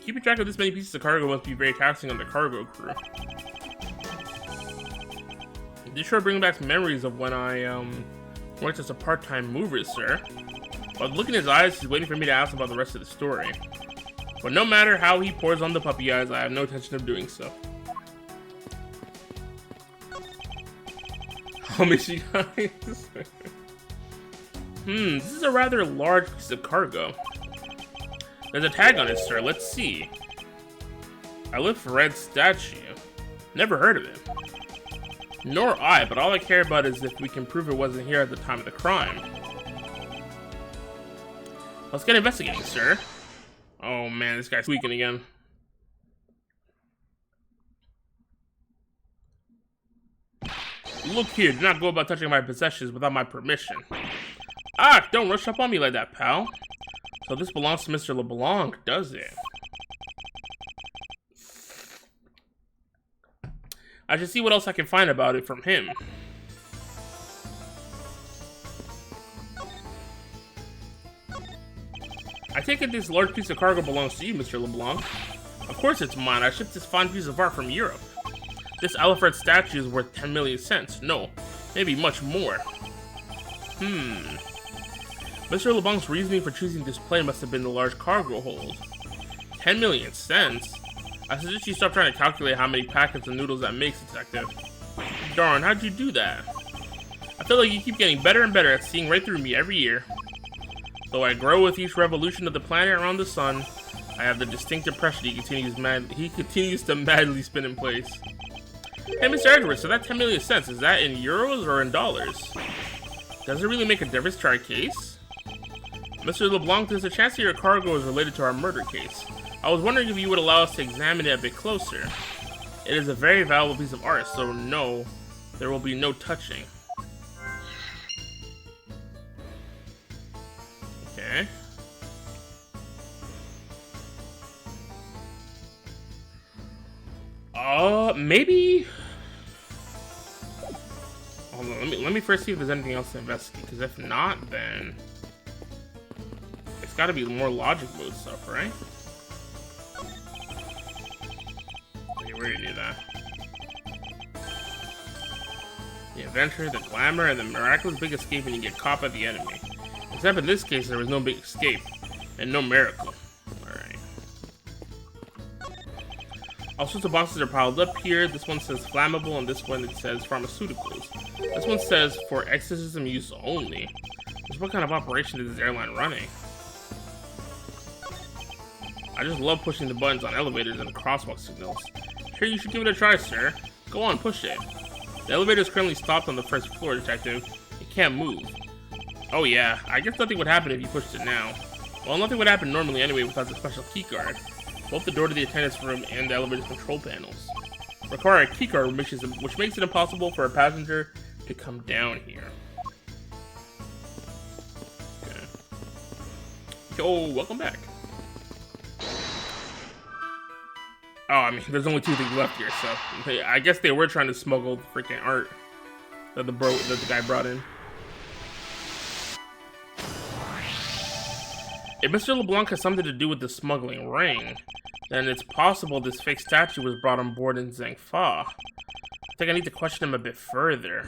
Keeping track of this many pieces of cargo must be very taxing on the cargo crew. This sure brings back memories of when I worked as a part-time mover, sir. But looking in his eyes, he's waiting for me to ask about the rest of the story. But no matter how he pours on the puppy eyes, I have no intention of doing so. I'll miss you guys. This is a rather large piece of cargo. There's a tag on it, sir. Let's see. I live for Red Statue. Never heard of him. Nor I, but all I care about is if we can prove it wasn't here at the time of the crime. Let's get investigating, sir. Oh man, this guy's tweaking again. Look here, do not go about touching my possessions without my permission. Ah, don't rush up on me like that, pal. So this belongs to Mr. LeBlanc, does it? I should see what else I can find about it from him. I take it this large piece of cargo belongs to you, Mr. LeBlanc. Of course it's mine. I shipped this fine piece of art from Europe. This Alfred statue is worth 10 million cents. No, maybe much more. Mr. LeBlanc's reasoning for choosing this plane must have been the large cargo hold. 10 million cents? I suggest you stop trying to calculate how many packets of noodles that makes, Detective. Darn, how'd you do that? I feel like you keep getting better and better at seeing right through me every year. Though I grow with each revolution of the planet around the sun, I have the distinct impression he continues to madly spin in place. Hey, Mr. Edwards, so that 10 million cents, is that in euros or in dollars? Does it really make a difference to our case? Mr. LeBlanc, there's a chance that your cargo is related to our murder case. I was wondering if you would allow us to examine it a bit closer. It is a very valuable piece of art, so no, there will be no touching. Okay. Maybe. Hold on, let me first see if there's anything else to investigate. Because if not, then it's got to be more logic mode stuff, right? Okay, where do you do that? The adventure, the glamour, and the miraculous big escape when you get caught by the enemy. Except in this case, there was no big escape and no miracle. Alright. All sorts of boxes are piled up here. This one says flammable, and this one it says pharmaceuticals. This one says for exorcism use only. Just what kind of operation is this airline running? I just love pushing the buttons on elevators and crosswalk signals. Here, you should give it a try, sir. Go on, push it. The elevator is currently stopped on the first floor, Detective. It can't move. Oh yeah, I guess nothing would happen if you pushed it now. Well, nothing would happen normally anyway without the special keycard. Both the door to the attendant's room and the elevator's control panels require a keycard, which makes it impossible for a passenger to come down here. Okay. Oh, welcome back. Oh, I mean, there's only 2 things left here, so I guess they were trying to smuggle the freaking art that the guy brought in. If Mr. LeBlanc has something to do with the smuggling ring, then it's possible this fake statue was brought on board in Zhangfa. I think I need to question him a bit further.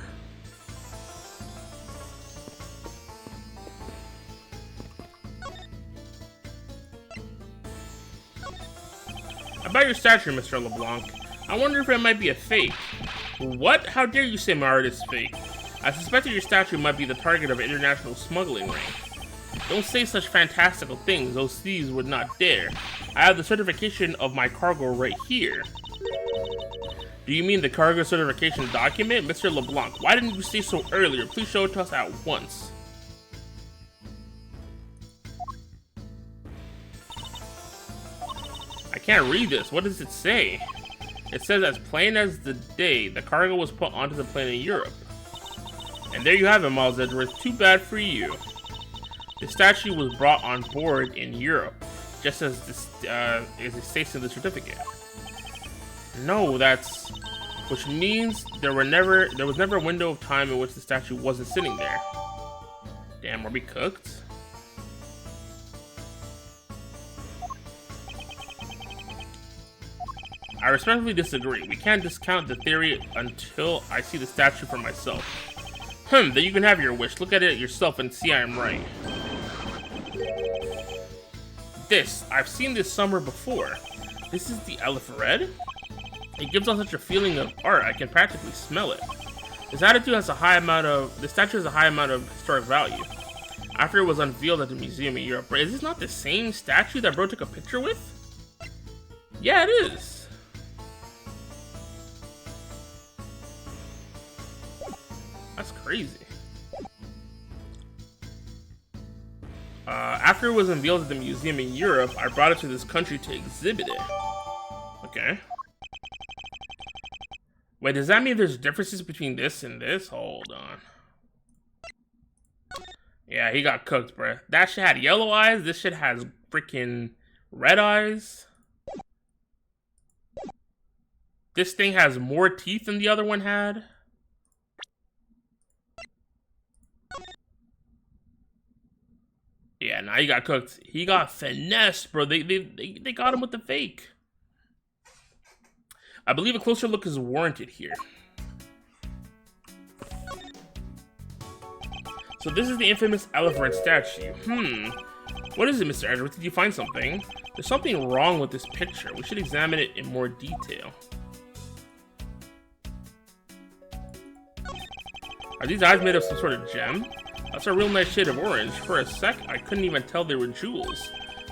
About your statue, Mr. LeBlanc. I wonder if it might be a fake. What? How dare you say my art is fake? I suspected your statue might be the target of an international smuggling ring. Don't say such fantastical things, those thieves would not dare. I have the certification of my cargo right here. Do you mean the cargo certification document? Mr. LeBlanc, why didn't you say so earlier? Please show it to us at once. I can't read this. What does it say? It says, as plain as the day, the cargo was put onto the plane in Europe. And there you have it, Miles Edgeworth. Too bad for you. The statue was brought on board in Europe, just as this, it states in the certificate. No, that's... Which means there was never a window of time in which the statue wasn't sitting there. Damn, were we cooked? I respectfully disagree. We can't discount the theory until I see the statue for myself. Then you can have your wish. Look at it yourself and see I am right. I've seen this somewhere before. This is the elephant red? It gives off such a feeling of art, I can practically smell it. This statue has a high amount of historic value. After it was unveiled at the museum in Europe, is this not the same statue that bro took a picture with? Yeah, it is. That's crazy. After it was unveiled at the museum in Europe, I brought it to this country to exhibit it. Okay. Wait, does that mean there's differences between this and this? Hold on. Yeah, he got cooked, bruh. That shit had yellow eyes. This shit has freaking red eyes. This thing has more teeth than the other one had. Yeah, now he got cooked. He got finessed, bro. They got him with the fake. I believe a closer look is warranted here. So this is the infamous elephant statue. What is it, Mr. Edgeworth? Did you find something? There's something wrong with this picture. We should examine it in more detail. Are these eyes made of some sort of gem? That's a real nice shade of orange. For a sec, I couldn't even tell they were jewels.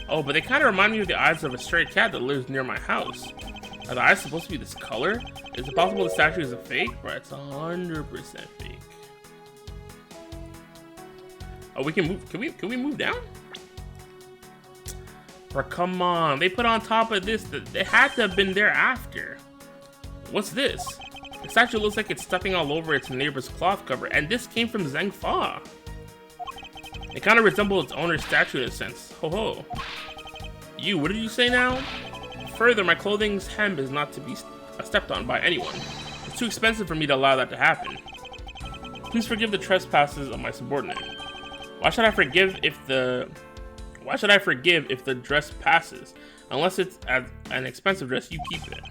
Oh, but they kind of remind me of the eyes of a stray cat that lives near my house. Are the eyes supposed to be this color? Is it possible the statue is a fake? Right, it's 100% fake. Oh, we can move. Can we move down? Bro, come on. They put on top of this. They had to have been there after. What's this? The statue looks like it's stepping all over its neighbor's cloth cover, and this came from Zhang Fa. It kind of resembles its owner's statue in a sense. Ho ho. You, what did you say now? Further, my clothing's hem is not to be stepped on by anyone. It's too expensive for me to allow that to happen. Please forgive the trespasses of my subordinate. Why should I forgive if the dress passes? Unless it's an expensive dress, you keep it.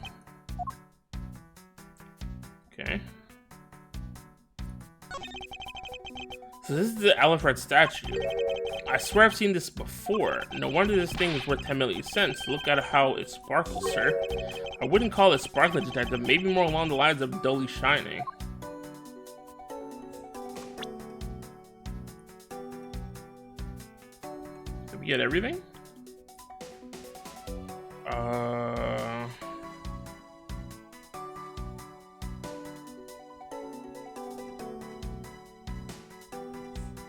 Okay. So this is the elephant statue. I swear I've seen this before. No wonder this thing is worth 10 million cents. Look at how it sparkles, sir. I wouldn't call it sparkling detective, maybe more along the lines of dully shining. Did we get everything?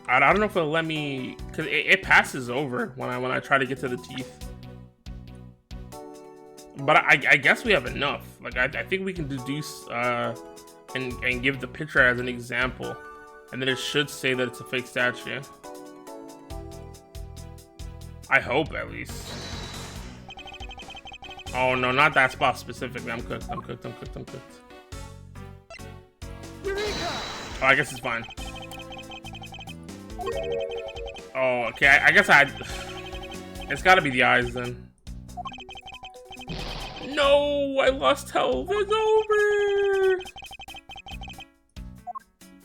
I don't know if it'll let me, cause it passes over when I try to get to the teeth. But I guess we have enough. Like I think we can deduce and give the picture as an example, and then it should say that it's a fake statue. I hope at least. Oh no, not that spot specifically. I'm cooked. Oh, I guess it's fine. Oh, okay. I guess it's gotta be the eyes then. No, I lost health. It's over.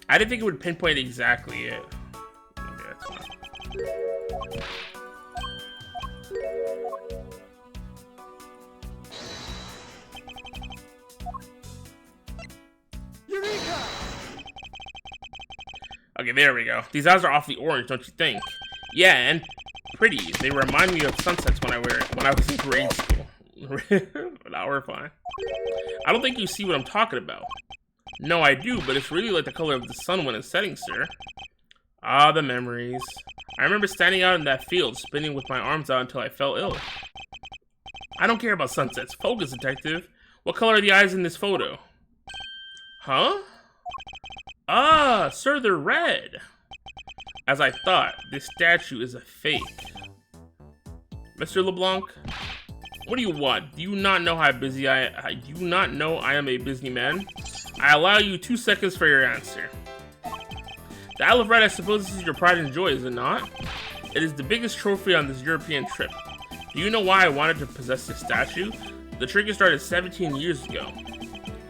I didn't think it would pinpoint exactly it. Okay, that's fine. Okay, there we go. These eyes are awfully orange, don't you think? Yeah, and pretty. They remind me of sunsets when I was in grade school. Now we're fine. I don't think you see what I'm talking about. No, I do, but it's really like the color of the sun when it's setting, sir. Ah, the memories. I remember standing out in that field, spinning with my arms out until I fell ill. I don't care about sunsets. Focus, detective. What color are the eyes in this photo? Huh? Ah, sir, they're red. As I thought, this statue is a fake. Mr. LeBlanc, what do you want? Do you not know how busy do you not know I am a busy man? I allow you 2 seconds for your answer. The Isle of Red, I suppose this is your pride and joy, is it not? It is the biggest trophy on this European trip. Do you know why I wanted to possess this statue? The trick started 17 years ago.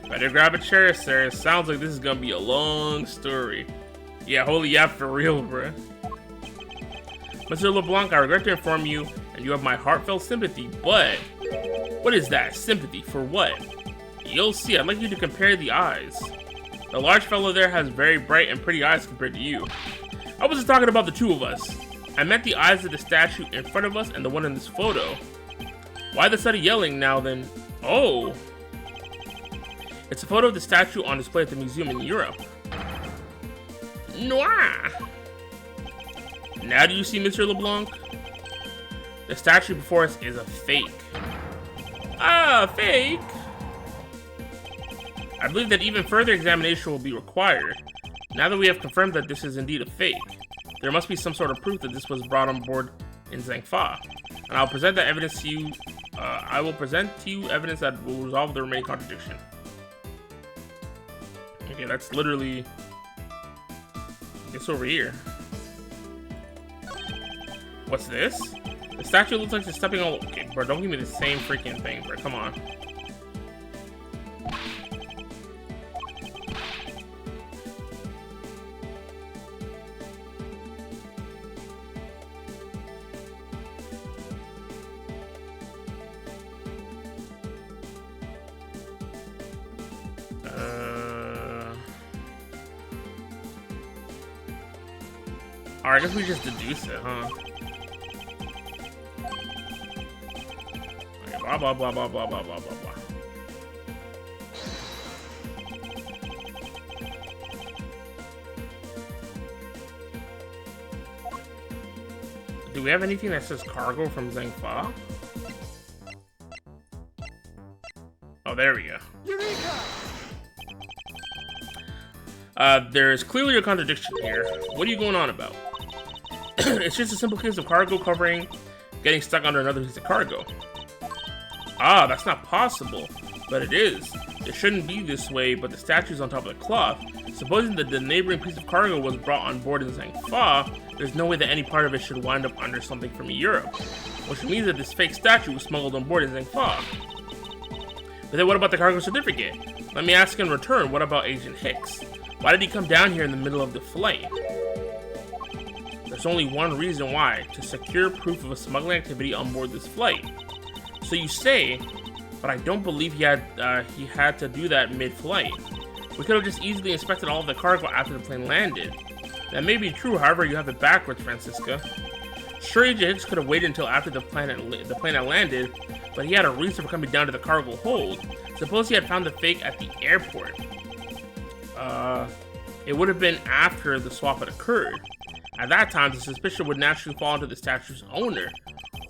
Better grab a chair, sir. It sounds like this is gonna be a long story. Yeah, holy yeah, for real, bruh. Mr. LeBlanc, I regret to inform you, and you have my heartfelt sympathy, but... What is that? Sympathy for what? You'll see, I'd like you to compare the eyes. The large fellow there has very bright and pretty eyes compared to you. I wasn't talking about the two of us. I meant the eyes of the statue in front of us and the one in this photo. Why the sudden yelling now then? Oh! It's a photo of the statue on display at the museum in Europe. Noir! Now do you see, Mr. LeBlanc? The statue before us is a fake. Ah, fake! I believe that even further examination will be required. Now that we have confirmed that this is indeed a fake, there must be some sort of proof that this was brought on board in Zhangfa. And I'll present that evidence to you. I will present to you evidence that will resolve the remaining contradiction. Okay, that's literally this over here. What's this? The statue looks like it's stepping all. Okay, bro, don't give me the same freaking thing, bro. Come on. Alright, I guess we just deduce it, huh? Okay, blah blah blah blah blah blah blah blah blah. Do we have anything that says cargo from Zhangfa? Oh, there we go. Eureka! There's clearly a contradiction here. What are you going on about? It's just a simple case of cargo covering getting stuck under another piece of cargo. Ah, that's not possible. But it is. It shouldn't be this way, but the statue's on top of the cloth. Supposing that the neighboring piece of cargo was brought on board in Zhangfa, there's no way that any part of it should wind up under something from Europe. Which means that this fake statue was smuggled on board in Zhangfa. But then what about the cargo certificate? Let me ask in return, what about Agent Hicks? Why did he come down here in the middle of the flight? There's only one reason why, to secure proof of a smuggling activity on board this flight. So you say, but I don't believe he had to do that mid-flight. We could have just easily inspected all of the cargo after the plane landed. That may be true, however, you have it backwards, Francisca. Sure, Agent Hicks could have waited until after the plane had landed, but he had a reason for coming down to the cargo hold. Suppose he had found the fake at the airport. It would have been after the swap had occurred. At that time, the suspicion would naturally fall onto the statue's owner,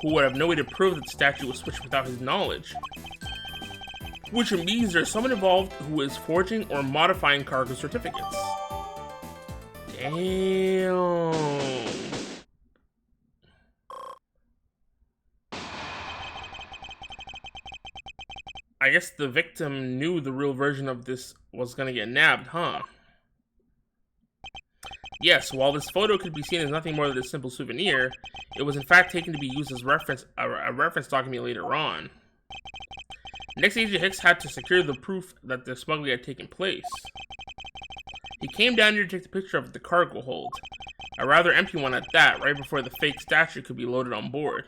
who would have no way to prove that the statue was switched without his knowledge. Which means there's someone involved who is forging or modifying cargo certificates. Damn. I guess the victim knew the real version of this was gonna get nabbed, huh? Yes, while this photo could be seen as nothing more than a simple souvenir, it was in fact taken to be used as a reference document later on. Next, Agent Hicks had to secure the proof that the smuggling had taken place. He came down here to take the picture of the cargo hold, a rather empty one at that, right before the fake statue could be loaded on board.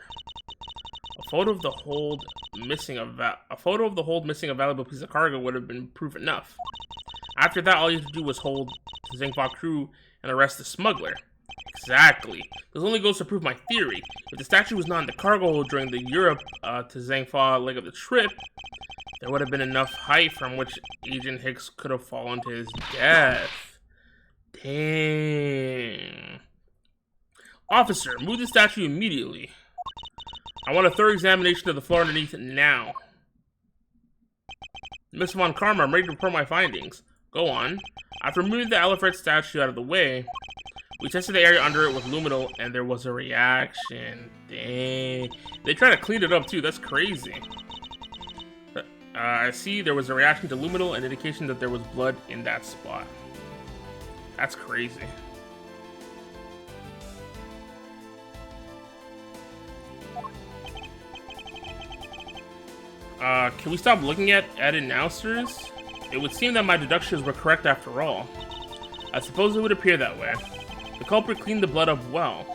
A photo of the hold missing a valuable piece of cargo would have been proof enough. After that, all you had to do was hold the Zhangfa crew and arrest the smuggler. Exactly. This only goes to prove my theory. If the statue was not in the cargo hold during the Europe to Zhangfa leg of the trip, there would have been enough height from which Agent Hicks could have fallen to his death. Dang. Officer, move the statue immediately. I want a thorough examination of the floor underneath it now. Miss Von Karma, I'm ready to report my findings. Go on. After moving the Elephant statue out of the way, we tested the area under it with luminol, and there was a reaction. Dang. They try to clean it up, too. That's crazy. I see there was a reaction to luminol, an indication that there was blood in that spot. That's crazy. Can we stop looking at it now, sirs? It would seem that my deductions were correct after all. I suppose it would appear that way. The culprit cleaned the blood up well.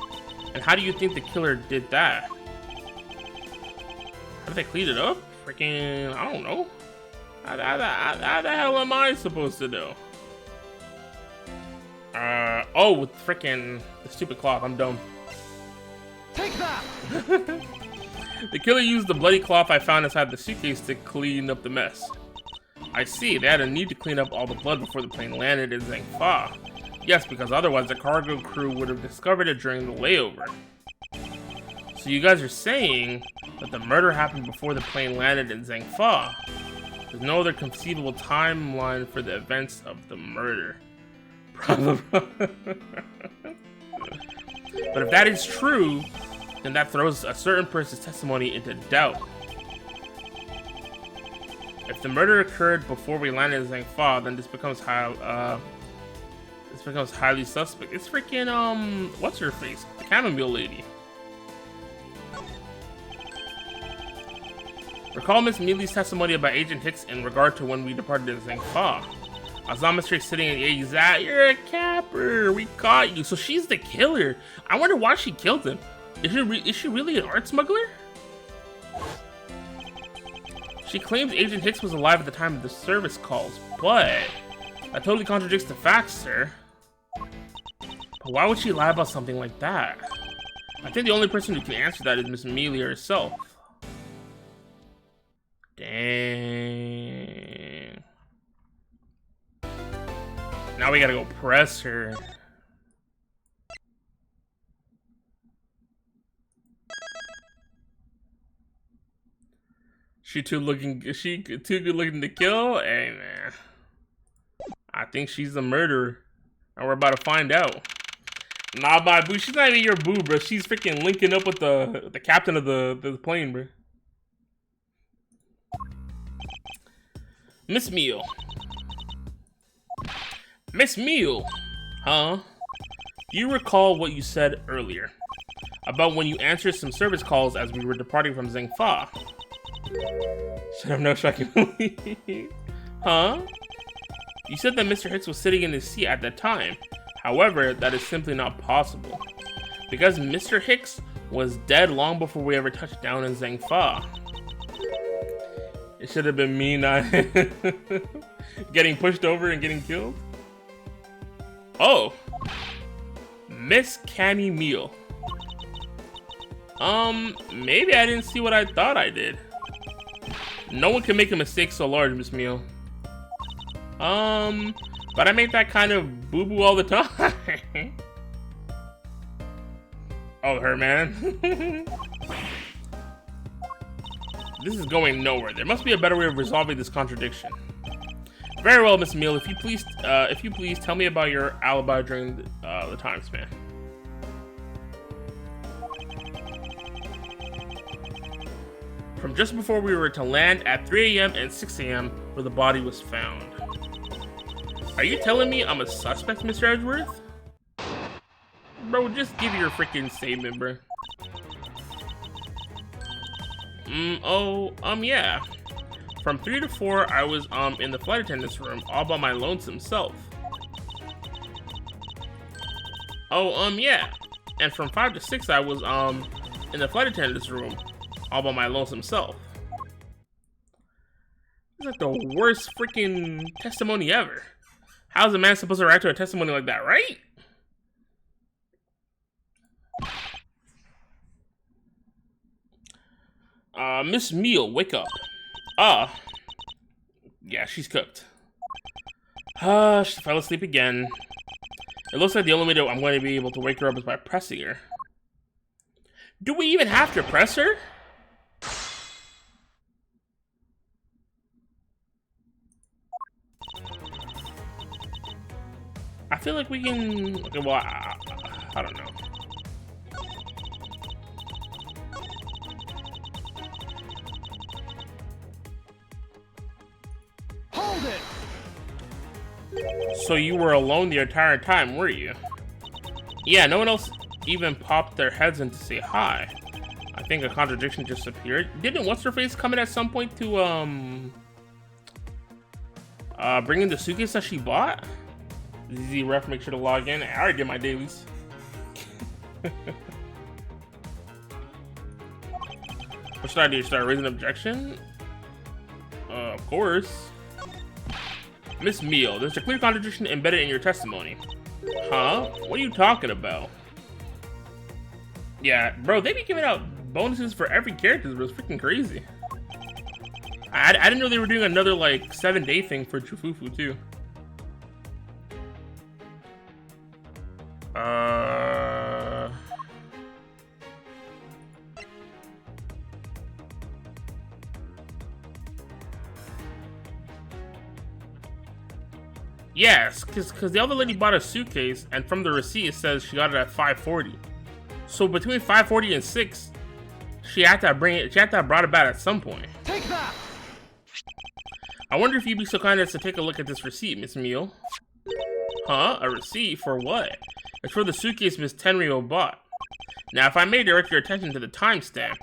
And how do you think the killer did that? How did they clean it up? Freaking, I don't know. How the hell am I supposed to know? Oh, with freaking the stupid cloth. I'm dumb. Take that! The killer used the bloody cloth I found inside the suitcase to clean up the mess. I see, they had a need to clean up all the blood before the plane landed in Zhangfa. Yes, because otherwise the cargo crew would have discovered it during the layover. So you guys are saying that the murder happened before the plane landed in Zhangfa. There's no other conceivable timeline for the events of the murder. Probably. But if that is true, then that throws a certain person's testimony into doubt. If the murder occurred before we landed in Zhangfa, then this becomes highly suspect. It's freaking what's her face? The chamomile lady. Recall Miss Mealy's testimony about Agent Hicks in regard to when we departed in Zhangfa. Azamastre sitting in exact. You're a capper. We caught you. So she's the killer. I wonder why she killed him. Is she really an art smuggler? She claims Agent Hicks was alive at the time of the service calls, but that totally contradicts the facts, sir. But why would she lie about something like that? I think the only person who can answer that is Miss Mealy herself. Dang. Now we gotta go press her. She too good looking to kill? Hey man. I think she's the murderer. And we're about to find out. Nah, my boo, she's not even your boo, bro. She's freaking linking up with the captain of the plane, bro. Miss Meal. Miss Meal, huh? Do you recall what you said earlier about when you answered some service calls as we were departing from Zhangfa? Should have no shocking. Huh? You said that Mr. Hicks was sitting in his seat at that time. However, that is simply not possible. Because Mr. Hicks was dead long before we ever touched down in Zhangfa. It should have been me not getting pushed over and getting killed. Oh, Miss Cammy Meal. Maybe I didn't see what I thought I did. No one can make a mistake so large, Miss Meal. But I make that kind of boo-boo all the time. Oh, her man. This is going nowhere. There must be a better way of resolving this contradiction. Very well, Miss Meal. If you please, tell me about your alibi during the time span. From just before we were to land at 3 a.m. and 6 a.m. where the body was found. Are you telling me I'm a suspect, Mr. Edgeworth? Bro, just give your freaking statement, bro. Yeah. From 3 to 4, I was in the flight attendant's room all by my lonesome self. Yeah. And from 5 to 6, I was in the flight attendant's room all by my lonesome self. It's like the worst freaking testimony ever. How's a man supposed to react to a testimony like that, right? Miss Meal, wake up. Yeah, she's cooked. She fell asleep again. It looks like the only way I'm going to be able to wake her up is by pressing her. Do we even have to press her? I feel like we can... Okay, well, I don't know. Hold it! So you were alone the entire time, were you? Yeah, no one else even popped their heads in to say hi. I think a contradiction just appeared. Didn't What's-Her-Face come in at some point to, bring in the suitcase that she bought? ZZ Ref, make sure to log in. I already did my dailies. What should I do? Should I raise an objection? Of course. Miss Meal, there's a clear contradiction embedded in your testimony. Huh? What are you talking about? Yeah, bro, they be giving out bonuses for every character. It was freaking crazy. I didn't know they were doing another, like, 7-day thing for Chufufu, too. Yes, because the other lady bought a suitcase, and from the receipt it says she got it at 5:40. So between 5:40 and 6, she had to bring it. She had to have brought it back at some point. Take that! I wonder if you'd be so kind as to take a look at this receipt, Miss Meal. Huh? A receipt for what? It's for the suitcase Miss Tenryo bought. Now, if I may direct your attention to the timestamp,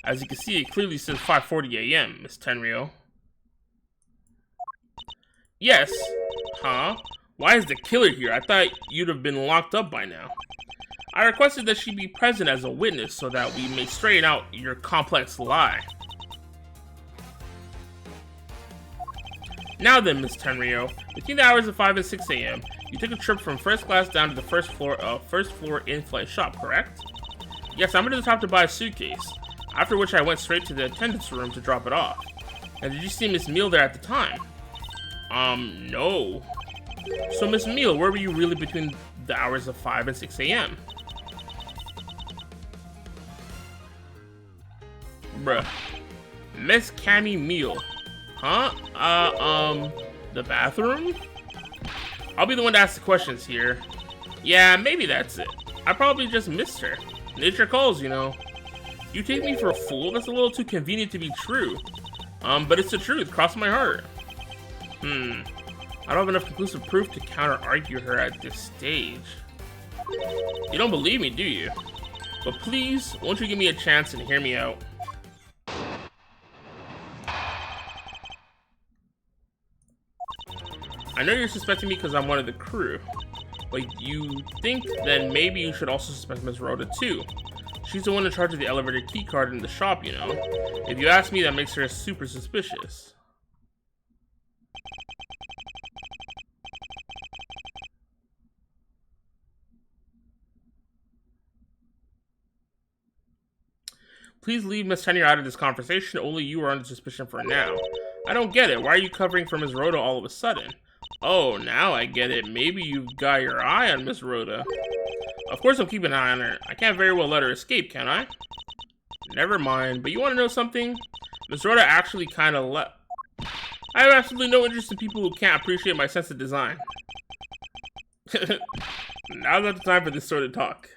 as you can see, it clearly says 5:40 a.m., Miss Tenryo. Yes. Huh? Why is the killer here? I thought you'd have been locked up by now. I requested that she be present as a witness so that we may straighten out your complex lie. Now then, Miss Tenryo, between the hours of 5 and 6 a.m., you took a trip from first class down to the first floor in-flight shop, correct? Yes, I went to the top to buy a suitcase, after which I went straight to the attendance room to drop it off. And did you see Miss Meal there at the time? No. So, Miss Meal, where were you really between the hours of 5 and 6 a.m.? Bruh. Miss Cammy Meal. Huh? The bathroom? I'll be the one to ask the questions here. Yeah, maybe that's it. I probably just missed her. Nature calls, you know. You take me for a fool? That's a little too convenient to be true. But it's the truth. Cross my heart. I don't have enough conclusive proof to counter-argue her at this stage. You don't believe me, do you? But please, won't you give me a chance and hear me out? I know you're suspecting me because I'm one of the crew. But you think then maybe you should also suspect Miss Rhoda too. She's the one in charge of the elevator keycard in the shop, you know. If you ask me, that makes her super suspicious. Please leave Miss Tenryo out of this conversation. Only you are under suspicion for now. I don't get it. Why are you covering for Miss Rhoda all of a sudden? Oh, now I get it. Maybe you've got your eye on Miss Rhoda. Of course I'm keeping an eye on her. I can't very well let her escape, can I? Never mind. But you want to know something? Miss Rhoda actually kind of left. I have absolutely no interest in people who can't appreciate my sense of design. Now's not the time for this sort of talk.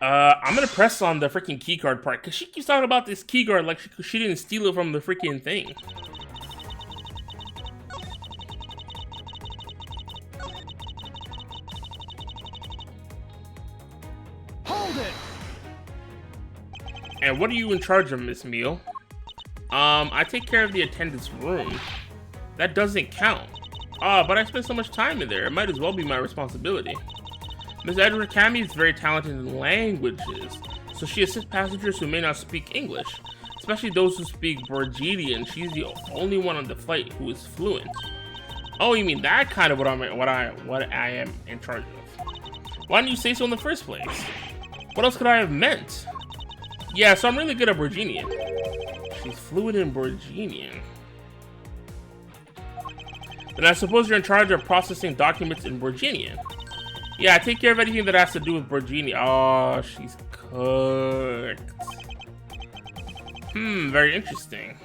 I'm gonna press on the freaking keycard part, because she keeps talking about this keycard like she didn't steal it from the freaking thing. Hold it! And what are you in charge of, Miss Meal? I take care of the attendance room. That doesn't count. But I spent so much time in there, it might as well be my responsibility. Miss Edward Cammy is very talented in languages, so she assists passengers who may not speak English, especially those who speak Borgidian. She's the only one on the flight who is fluent. Oh, you mean that kind of what I am in charge of? Why didn't you say so in the first place? What else could I have meant? Yeah, so I'm really good at Borginian. She's fluent in Borginian. Then I suppose you're in charge of processing documents in Borginian. Yeah, I take care of anything that has to do with Borginian. Oh, she's cooked. Very interesting.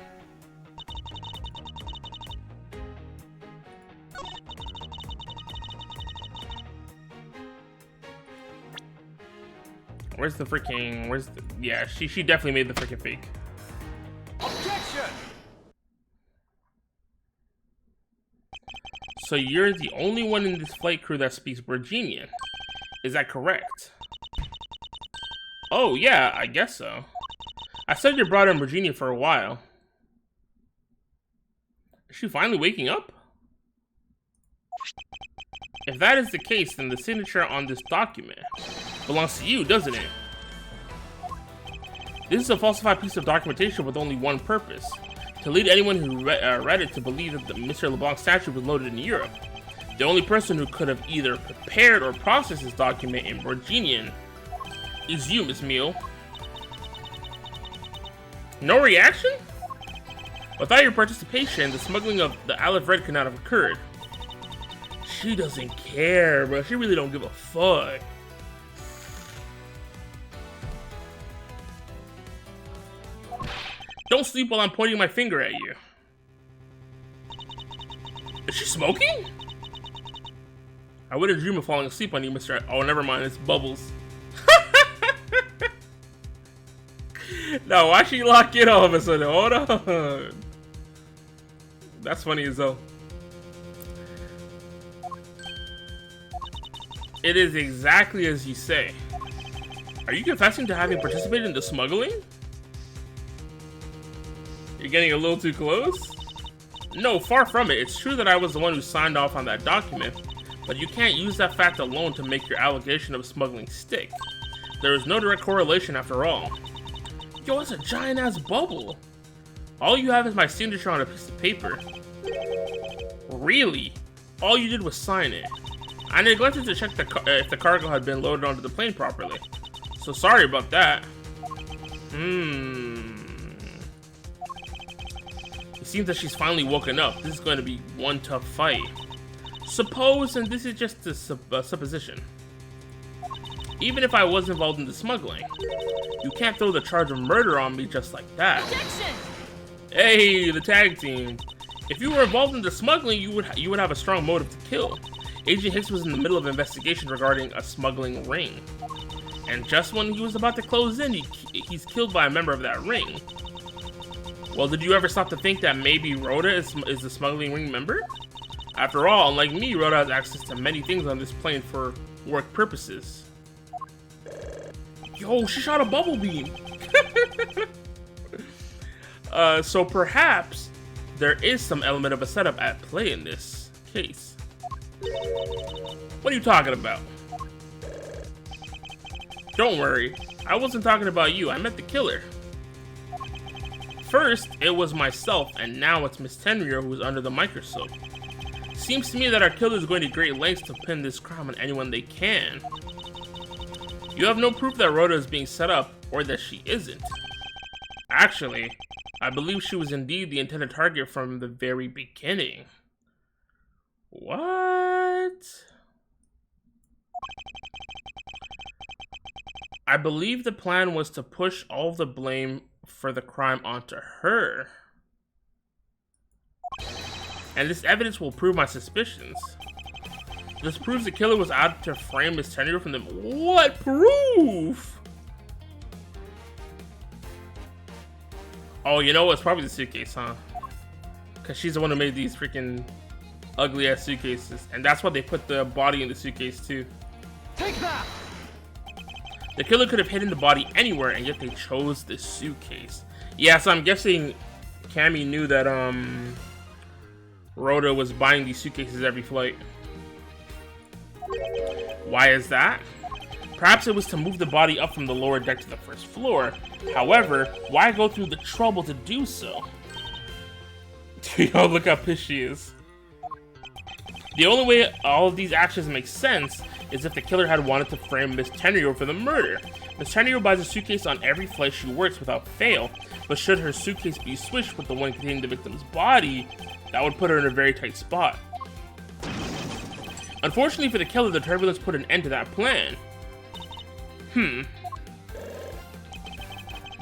Where's the freaking, yeah, she definitely made the freaking fake. Objection! So you're the only one in this flight crew that speaks Borginian. Is that correct? Oh, yeah, I guess so. I studied abroad in Virginia for a while. Is she finally waking up? If that is the case, then the signature on this document belongs to you, doesn't it? This is a falsified piece of documentation with only one purpose: to lead anyone who read it to believe that the Mr. LeBlanc statue was loaded in Europe. The only person who could have either prepared or processed this document in Borginian is you, Miss Meal. No reaction? Without your participation, the smuggling of the Olive Red could not have occurred. She doesn't care, bro. She really don't give a fuck. Don't sleep while I'm pointing my finger at you. Is she smoking? I wouldn't dream of falling asleep on you, Mr. Oh, never mind. It's Bubbles. No, why she lock it all of a sudden? Hold on. That's funny as hell. It is exactly as you say. Are you confessing to having participated in the smuggling? You're getting a little too close? No, far from it. It's true that I was the one who signed off on that document, but you can't use that fact alone to make your allegation of smuggling stick. There is no direct correlation after all. Yo, it's a giant-ass bubble. All you have is my signature on a piece of paper. Really? All you did was sign it. I neglected to check if the cargo had been loaded onto the plane properly. So sorry about that. It seems that she's finally woken up. This is going to be one tough fight. Suppose, and this is just a supposition, even if I was involved in the smuggling, you can't throw the charge of murder on me just like that. Objection! Hey, the tag team. If you were involved in the smuggling, you would have a strong motive to kill. Agent Hicks was in the middle of an investigation regarding a smuggling ring, and just when he was about to close in, he's killed by a member of that ring. Well, did you ever stop to think that maybe Rhoda is the smuggling ring member? After all, unlike me, Rhoda has access to many things on this plane for work purposes. Yo, she shot a bubble beam. So perhaps there is some element of a setup at play in this case. What are you talking about? Don't worry, I wasn't talking about you. I meant the killer. First, it was myself, and now it's Miss Tenryo who's under the microscope. Seems to me that our killer is going to great lengths to pin this crime on anyone they can. You have no proof that Rhoda is being set up, or that she isn't. Actually, I believe she was indeed the intended target from the very beginning. What? I believe the plan was to push all the blame for the crime onto her. And this evidence will prove my suspicions. This proves the killer was out to frame Miss Tenryo from them. What proof? Oh, you know what? It's probably the suitcase, huh? Because she's the one who made these freaking ugly ass suitcases. And that's why they put the body in the suitcase too. Take that! The killer could have hidden the body anywhere, and yet they chose the suitcase. Yeah, so I'm guessing Cammy knew that Rhoda was buying these suitcases every flight. Why is that? Perhaps it was to move the body up from the lower deck to the first floor. However, why go through the trouble to do so? Yo, look how pissed she is. The only way all of these actions make sense is if the killer had wanted to frame Miss Tenryo for the murder. Miss Tenryo buys a suitcase on every flight she works without fail, but should her suitcase be switched with the one containing the victim's body, that would put her in a very tight spot. Unfortunately for the killer, the turbulence put an end to that plan.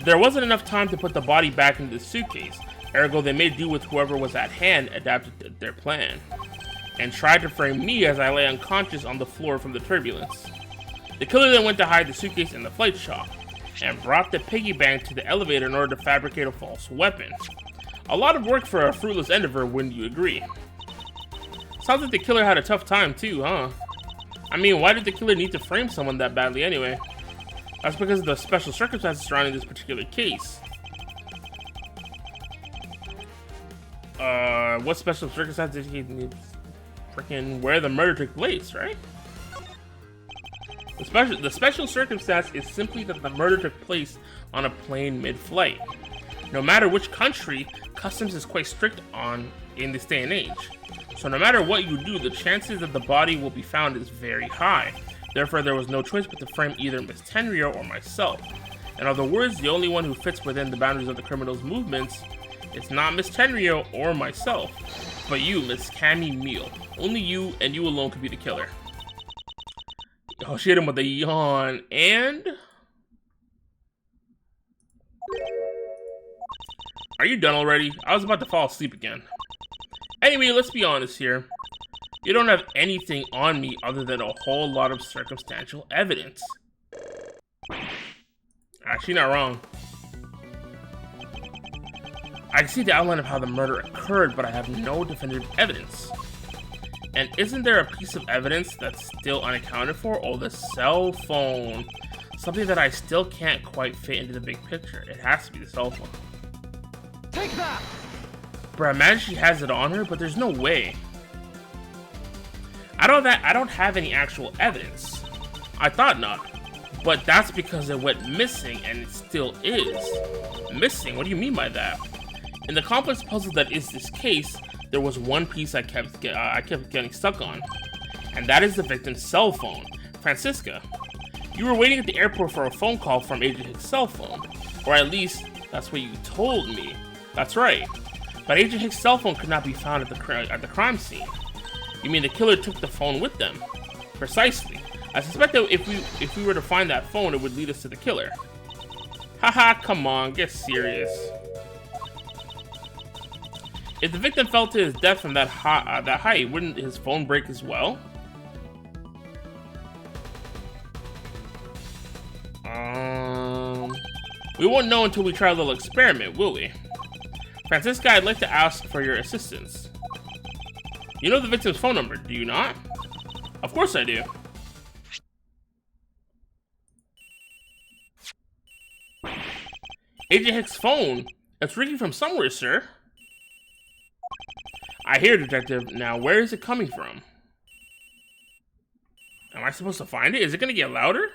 There wasn't enough time to put the body back into the suitcase, ergo they made do with whoever was at hand adapted their plan, and tried to frame me as I lay unconscious on the floor from the turbulence. The killer then went to hide the suitcase in the flight shop, and brought the piggy bank to the elevator in order to fabricate a false weapon. A lot of work for a fruitless endeavor, wouldn't you agree? Sounds like the killer had a tough time too, huh? I mean, why did the killer need to frame someone that badly anyway? That's because of the special circumstances surrounding this particular case. What special circumstances did he need? Freaking where the murder took place, right? The special circumstance is simply that the murder took place on a plane mid-flight. No matter which country, customs is quite strict on in this day and age. So no matter what you do, the chances that the body will be found is very high. Therefore, there was no choice but to frame either Miss Tenryo or myself. In other words, the only one who fits within the boundaries of the criminal's movements is not Miss Tenryo or myself, but you, Miss Cammy Meal. Only you and you alone could be the killer. Oh, she hit him with a yawn. And are you done already? I was about to fall asleep again. Anyway, let's be honest here. You don't have anything on me other than a whole lot of circumstantial evidence. Actually, not wrong. I can see the outline of how the murder occurred, but I have no definitive evidence. And isn't there a piece of evidence that's still unaccounted for? Oh, the cell phone. Something that I still can't quite fit into the big picture. It has to be the cell phone. Take that! Bruh, imagine she has it on her, but there's no way. I don't have any actual evidence. I thought not. But that's because it went missing, and it still is. Missing? What do you mean by that? In the complex puzzle that is this case, there was one piece I kept getting stuck on. And that is the victim's cell phone. Francisca, you were waiting at the airport for a phone call from Agent Hicks' cell phone. Or at least, that's what you told me. That's right. But Agent Hicks' cell phone could not be found at the crime scene. You mean the killer took the phone with them? Precisely. I suspect that if we were to find that phone, it would lead us to the killer. Haha, come on, get serious. If the victim fell to his death from that height, wouldn't his phone break as well? We won't know until we try a little experiment, will we? Francisca, I'd like to ask for your assistance. You know the victim's phone number, do you not? Of course I do. Agent Hicks' phone? It's ringing from somewhere, sir. I hear, Detective. Now, where is it coming from? Am I supposed to find it? Is it going to get louder?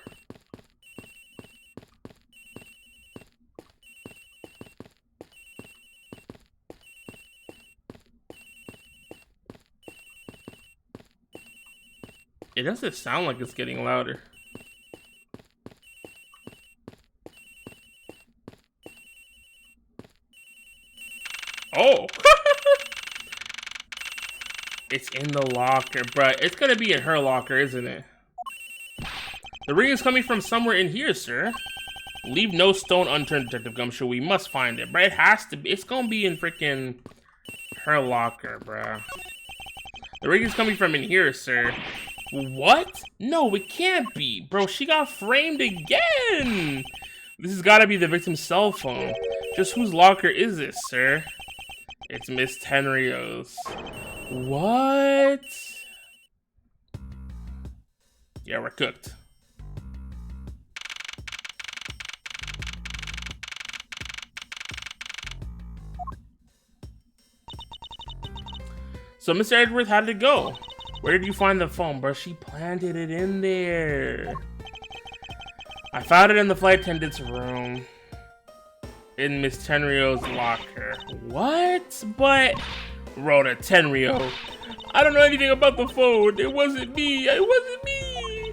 It doesn't sound like it's getting louder. Oh! It's in the locker, bruh. It's gonna be in her locker, isn't it? The ring is coming from somewhere in here, sir. Leave no stone unturned, Detective Gumshoe. We must find it, bruh. It has to be. It's gonna be in freaking her locker, bruh. The ring is coming from in here, sir. What? No, it can't be. Bro, she got framed again. This has got to be the victim's cell phone. Just whose locker is this, sir? It's Miss Tenryo's. What? Yeah, we're cooked. So, Mr. Edwards, how did it go? Where did you find the phone, bro? She planted it in there. I found it in the flight attendant's room. In Miss Tenryo's locker. What? But Rhoda Tenryo, I don't know anything about the phone. It wasn't me. It wasn't me.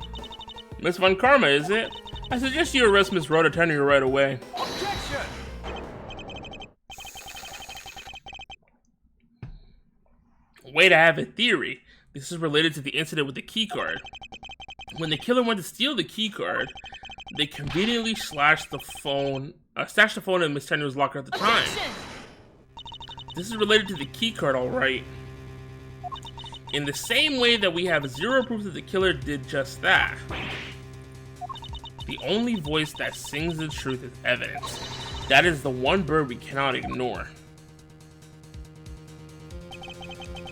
Miss Von Karma, is it? I suggest you arrest Miss Rhoda Tennier right away. Objection! Wait, I have a theory. This is related to the incident with the keycard. When the killer went to steal the keycard, they conveniently stashed the phone in Miss Tennier's locker at the time. Objection! This is related to the keycard, alright. In the same way that we have zero proof that the killer did just that. The only voice that sings the truth is evidence. That is the one bird we cannot ignore.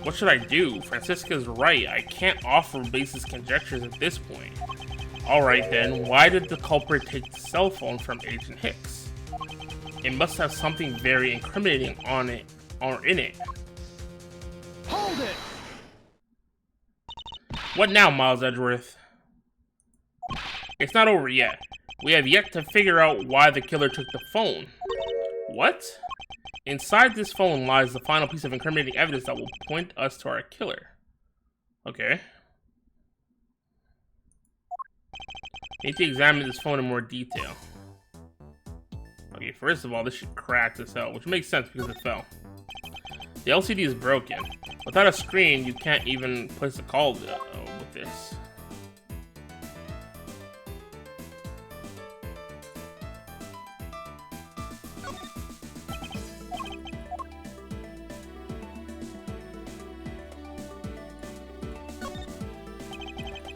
What should I do? Francisca's right. I can't offer baseless conjectures at this point. Alright then, why did the culprit take the cell phone from Agent Hicks? It must have something very incriminating on it, or in it. Hold it! What now, Miles Edgeworth? It's not over yet. We have yet to figure out why the killer took the phone. What? Inside this phone lies the final piece of incriminating evidence that will point us to our killer. Okay. Need to examine this phone in more detail. Okay, first of all, this should crack this out, which makes sense because it fell. The LCD is broken. Without a screen, you can't even place a call with this.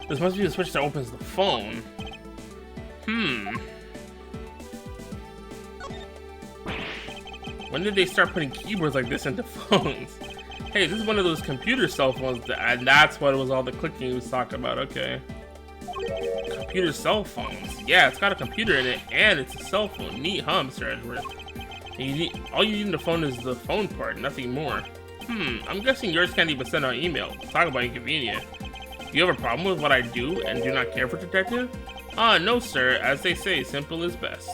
This must be the switch that opens the phone. When did they start putting keyboards like this into phones? Hey, this is one of those computer cell phones, and that's what it was all the clicking he was talking about. Okay. Computer cell phones. Yeah, it's got a computer in it, and it's a cell phone. Neat, huh, Mr. Edgeworth? All you need in the phone is the phone part, nothing more. I'm guessing yours can't even send out email. Talk about inconvenient. Do you have a problem with what I do and do not care for detective? No, sir. As they say, simple is best.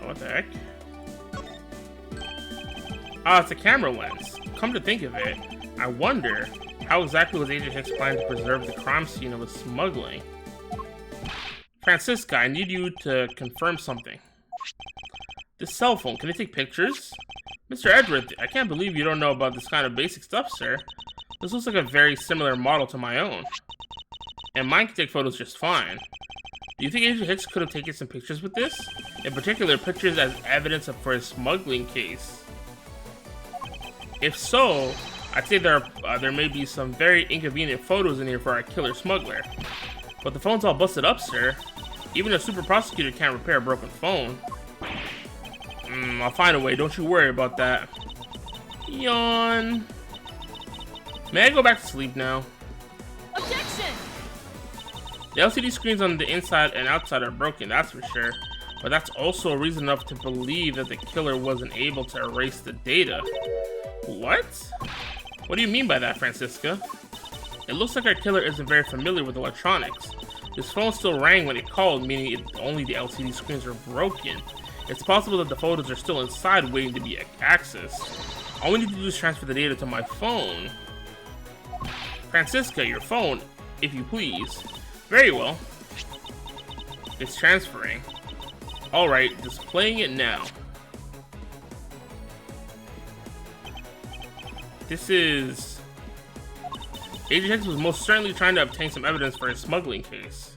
What the heck? Ah, it's a camera lens. Come to think of it, I wonder how exactly was Agent Hicks planning to preserve the crime scene of his smuggling? Francisca, I need you to confirm something. This cell phone, can it take pictures? Mr. Edgeworth, I can't believe you don't know about this kind of basic stuff, sir. This looks like a very similar model to my own. And mine can take photos just fine. Do you think Agent Hicks could have taken some pictures with this? In particular, pictures as evidence for his smuggling case. If so, I'd say there may be some very inconvenient photos in here for our killer smuggler. But the phone's all busted up, sir. Even a super prosecutor can't repair a broken phone. I'll find a way, don't you worry about that. Yawn. May I go back to sleep now? Objection! The LCD screens on the inside and outside are broken, that's for sure. But that's also a reason enough to believe that the killer wasn't able to erase the data. What? What do you mean by that, Francisca? It looks like our killer isn't very familiar with electronics. His phone still rang when it called, meaning only the LCD screens are broken. It's possible that the photos are still inside waiting to be accessed. All we need to do is transfer the data to my phone. Francisca, your phone, if you please. Very well. It's transferring. Alright, displaying it now. This is... Agent Hicks was most certainly trying to obtain some evidence for his smuggling case.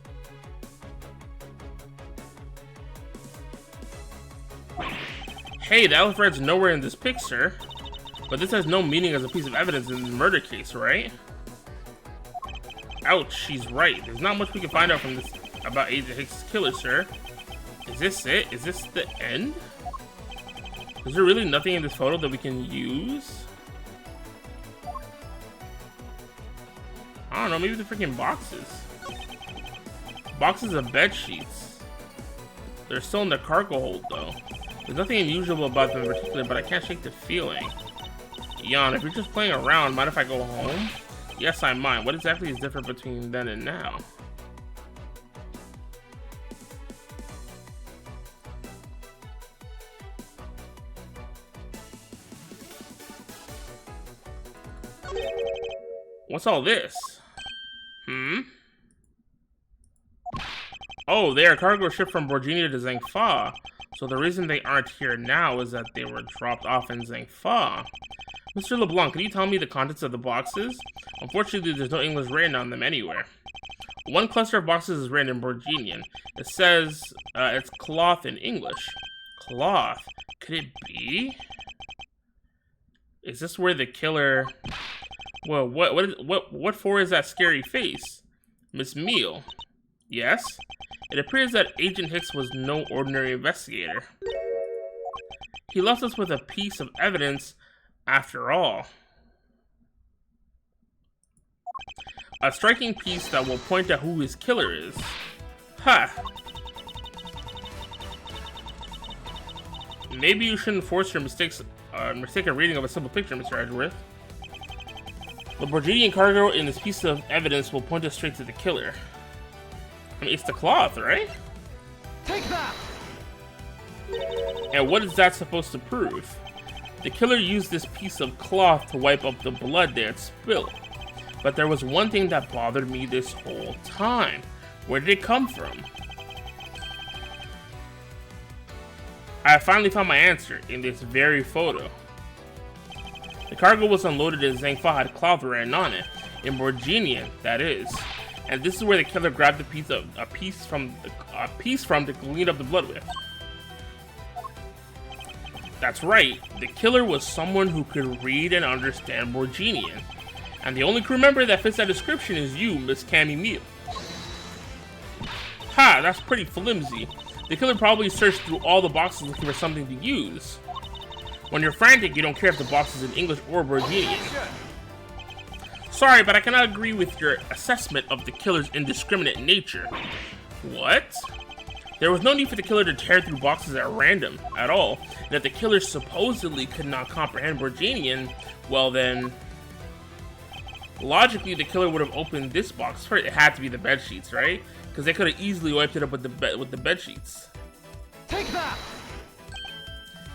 Hey, the alphabet's nowhere in this picture. But this has no meaning as a piece of evidence in the murder case, right? Ouch, she's right. There's not much we can find out from this about Agent Hicks' killer, sir. Is this it? Is this the end? Is there really nothing in this photo that we can use? I don't know, maybe the freaking boxes. Boxes of bed sheets. They're still in the cargo hold, though. There's nothing unusual about them in particular, but I can't shake the feeling. Yon, if you're just playing around, mind if I go home? Yes, I mind. What exactly is different between then and now? What's all this? Oh, they are cargo ship from Borginia to Zhengfa. So the reason they aren't here now is that they were dropped off in Zhengfa. Mr. LeBlanc, can you tell me the contents of the boxes? Unfortunately, there's no English written on them anywhere. One cluster of boxes is written in Borginian. It says it's cloth in English. Cloth? Could it be? Is this where the killer... Well, what for is that scary face? Miss Meal. Yes? It appears that Agent Hicks was no ordinary investigator. He left us with a piece of evidence after all. A striking piece that will point at who his killer is. Ha! Maybe you shouldn't force your mistaken reading of a simple picture, Mr. Edgeworth. The Borginian cargo in this piece of evidence will point us straight to the killer. I mean, it's the cloth, right? Take that! And what is that supposed to prove? The killer used this piece of cloth to wipe up the blood they had spilled. But there was one thing that bothered me this whole time. Where did it come from? I finally found my answer in this very photo. The cargo was unloaded in Zhengfa had cloth written on it, in Borginian, that is. And this is where the killer grabbed a piece from to clean up the blood with. That's right, the killer was someone who could read and understand Borginian. And the only crew member that fits that description is you, Miss Cammy Meal. Ha, that's pretty flimsy. The killer probably searched through all the boxes looking for something to use. When you're frantic, you don't care if the box is in English or Borginian. Sorry, but I cannot agree with your assessment of the killer's indiscriminate nature. What? There was no need for the killer to tear through boxes at random at all, and if the killer supposedly could not comprehend Borginian, well then... Logically, the killer would have opened this box first. It had to be the bed sheets, right? Because they could have easily wiped it up with the bed sheets. Take that!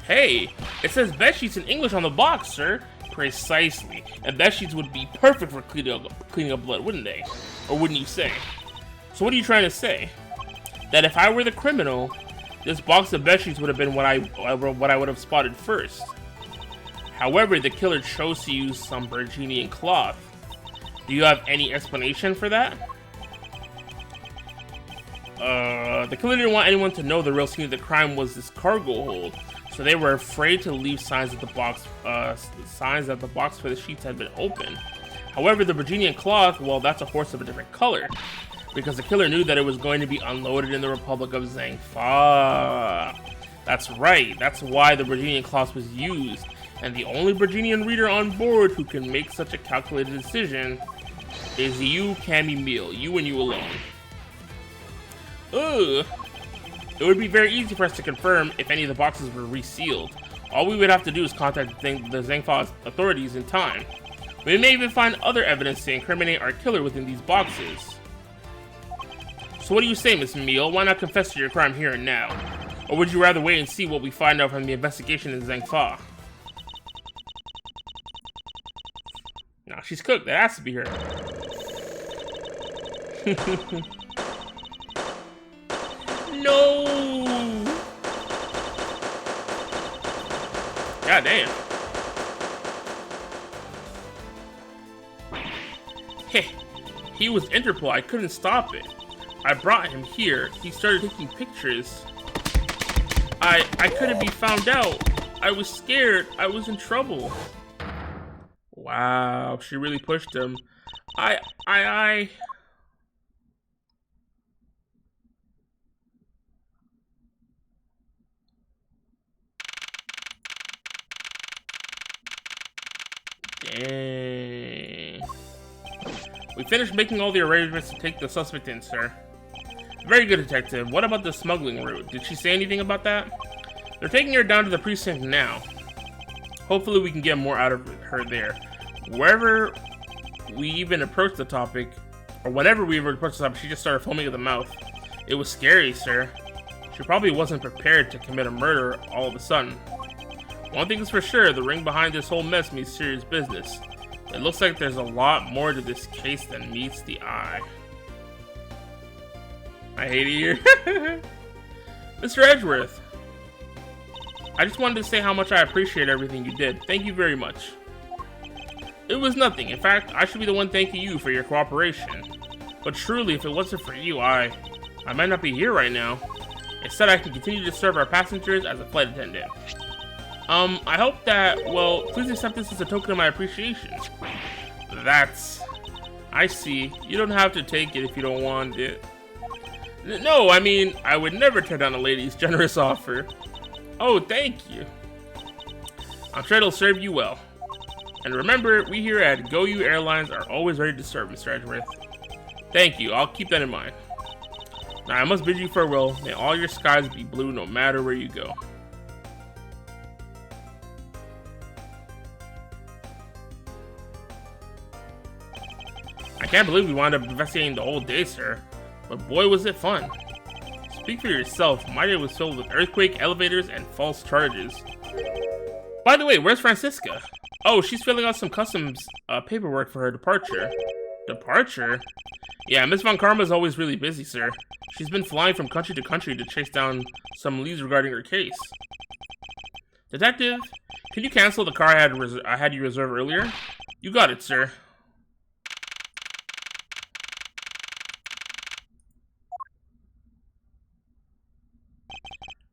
Hey, it says bed sheets in English on the box, sir. Precisely. And bed sheets would be perfect for cleaning up blood, wouldn't they? Or wouldn't you say? So what are you trying to say? That if I were the criminal, this box of bed sheets would have been what I would have spotted first. However, the killer chose to use some Borginian cloth. Do you have any explanation for that? The killer didn't want anyone to know the real scene of the crime was this cargo hold, so they were afraid to leave signs that the box for the sheets had been open. However, the Borginian cloth, well, that's a horse of a different color, because the killer knew that it was going to be unloaded in the Republic of Zhengfa. That's right, that's why the Borginian cloth was used, and the only Borginian reader on board who can make such a calculated decision is you, Cammy Meal, you and you alone. Ugh. It would be very easy for us to confirm if any of the boxes were resealed. All we would have to do is contact the Zhengfa authorities in time. We may even find other evidence to incriminate our killer within these boxes. So what do you say, Miss Meal? Why not confess to your crime here and now? Or would you rather wait and see what we find out from the investigation in Zhengfa? Nah, she's cooked. That has to be her. No! God damn. Hey, he was Interpol. I couldn't stop it. I brought him here. He started taking pictures. I couldn't be found out. I was scared. I was in trouble. Wow, she really pushed him. Dang. We finished making all the arrangements to take the suspect in, sir. Very good, Detective. What about the smuggling route? Did she say anything about that? They're taking her down to the precinct now. Hopefully we can get more out of her there. Wherever we even approached the topic, or whenever we approached the topic, she just started foaming at the mouth. It was scary, sir. She probably wasn't prepared to commit a murder all of a sudden. One thing is for sure, the ring behind this whole mess means serious business. It looks like there's a lot more to this case than meets the eye. I hate it here. Mr. Edgeworth, I just wanted to say how much I appreciate everything you did. Thank you very much. It was nothing. In fact, I should be the one thanking you for your cooperation. But truly, if it wasn't for you, I might not be here right now. Instead, I can continue to serve our passengers as a flight attendant. I hope that, well, please accept this as a token of my appreciation. I see. You don't have to take it if you don't want it. No, I mean, I would never turn down a lady's generous offer. Oh, thank you. I'm sure it'll serve you well. And remember, we here at GoU Airlines are always ready to serve, Mr. Edgeworth. Thank you, I'll keep that in mind. Now, I must bid you farewell. May all your skies be blue no matter where you go. I can't believe we wound up investigating the whole day, sir. But boy, was it fun. Speak for yourself. My day was filled with earthquake, elevators, and false charges. By the way, where's Francisca? Oh, she's filling out some customs paperwork for her departure. Departure? Yeah, Miss Von Karma is always really busy, sir. She's been flying from country to country to chase down some leads regarding her case. Detective, can you cancel the car I had you reserve earlier? You got it, sir.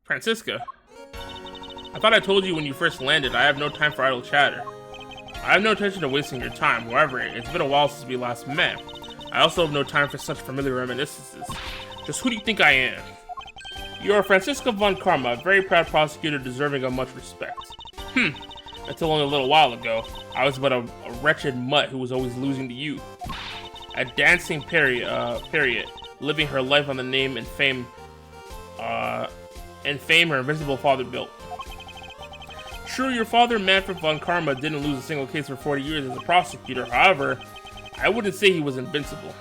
Francisca, I thought I told you when you first landed, I have no time for idle chatter. I have no intention of wasting your time. However, it's been a while since we last met. I also have no time for such familiar reminiscences. Just who do you think I am? You are Francisca Von Karma, a very proud prosecutor deserving of much respect. Until only a little while ago, I was but a wretched mutt who was always losing to you. A dancing period, living her life on the name and fame her invisible father built. Sure, your father, Manfred Von Karma, didn't lose a single case for 40 years as a prosecutor. However, I wouldn't say he was invincible.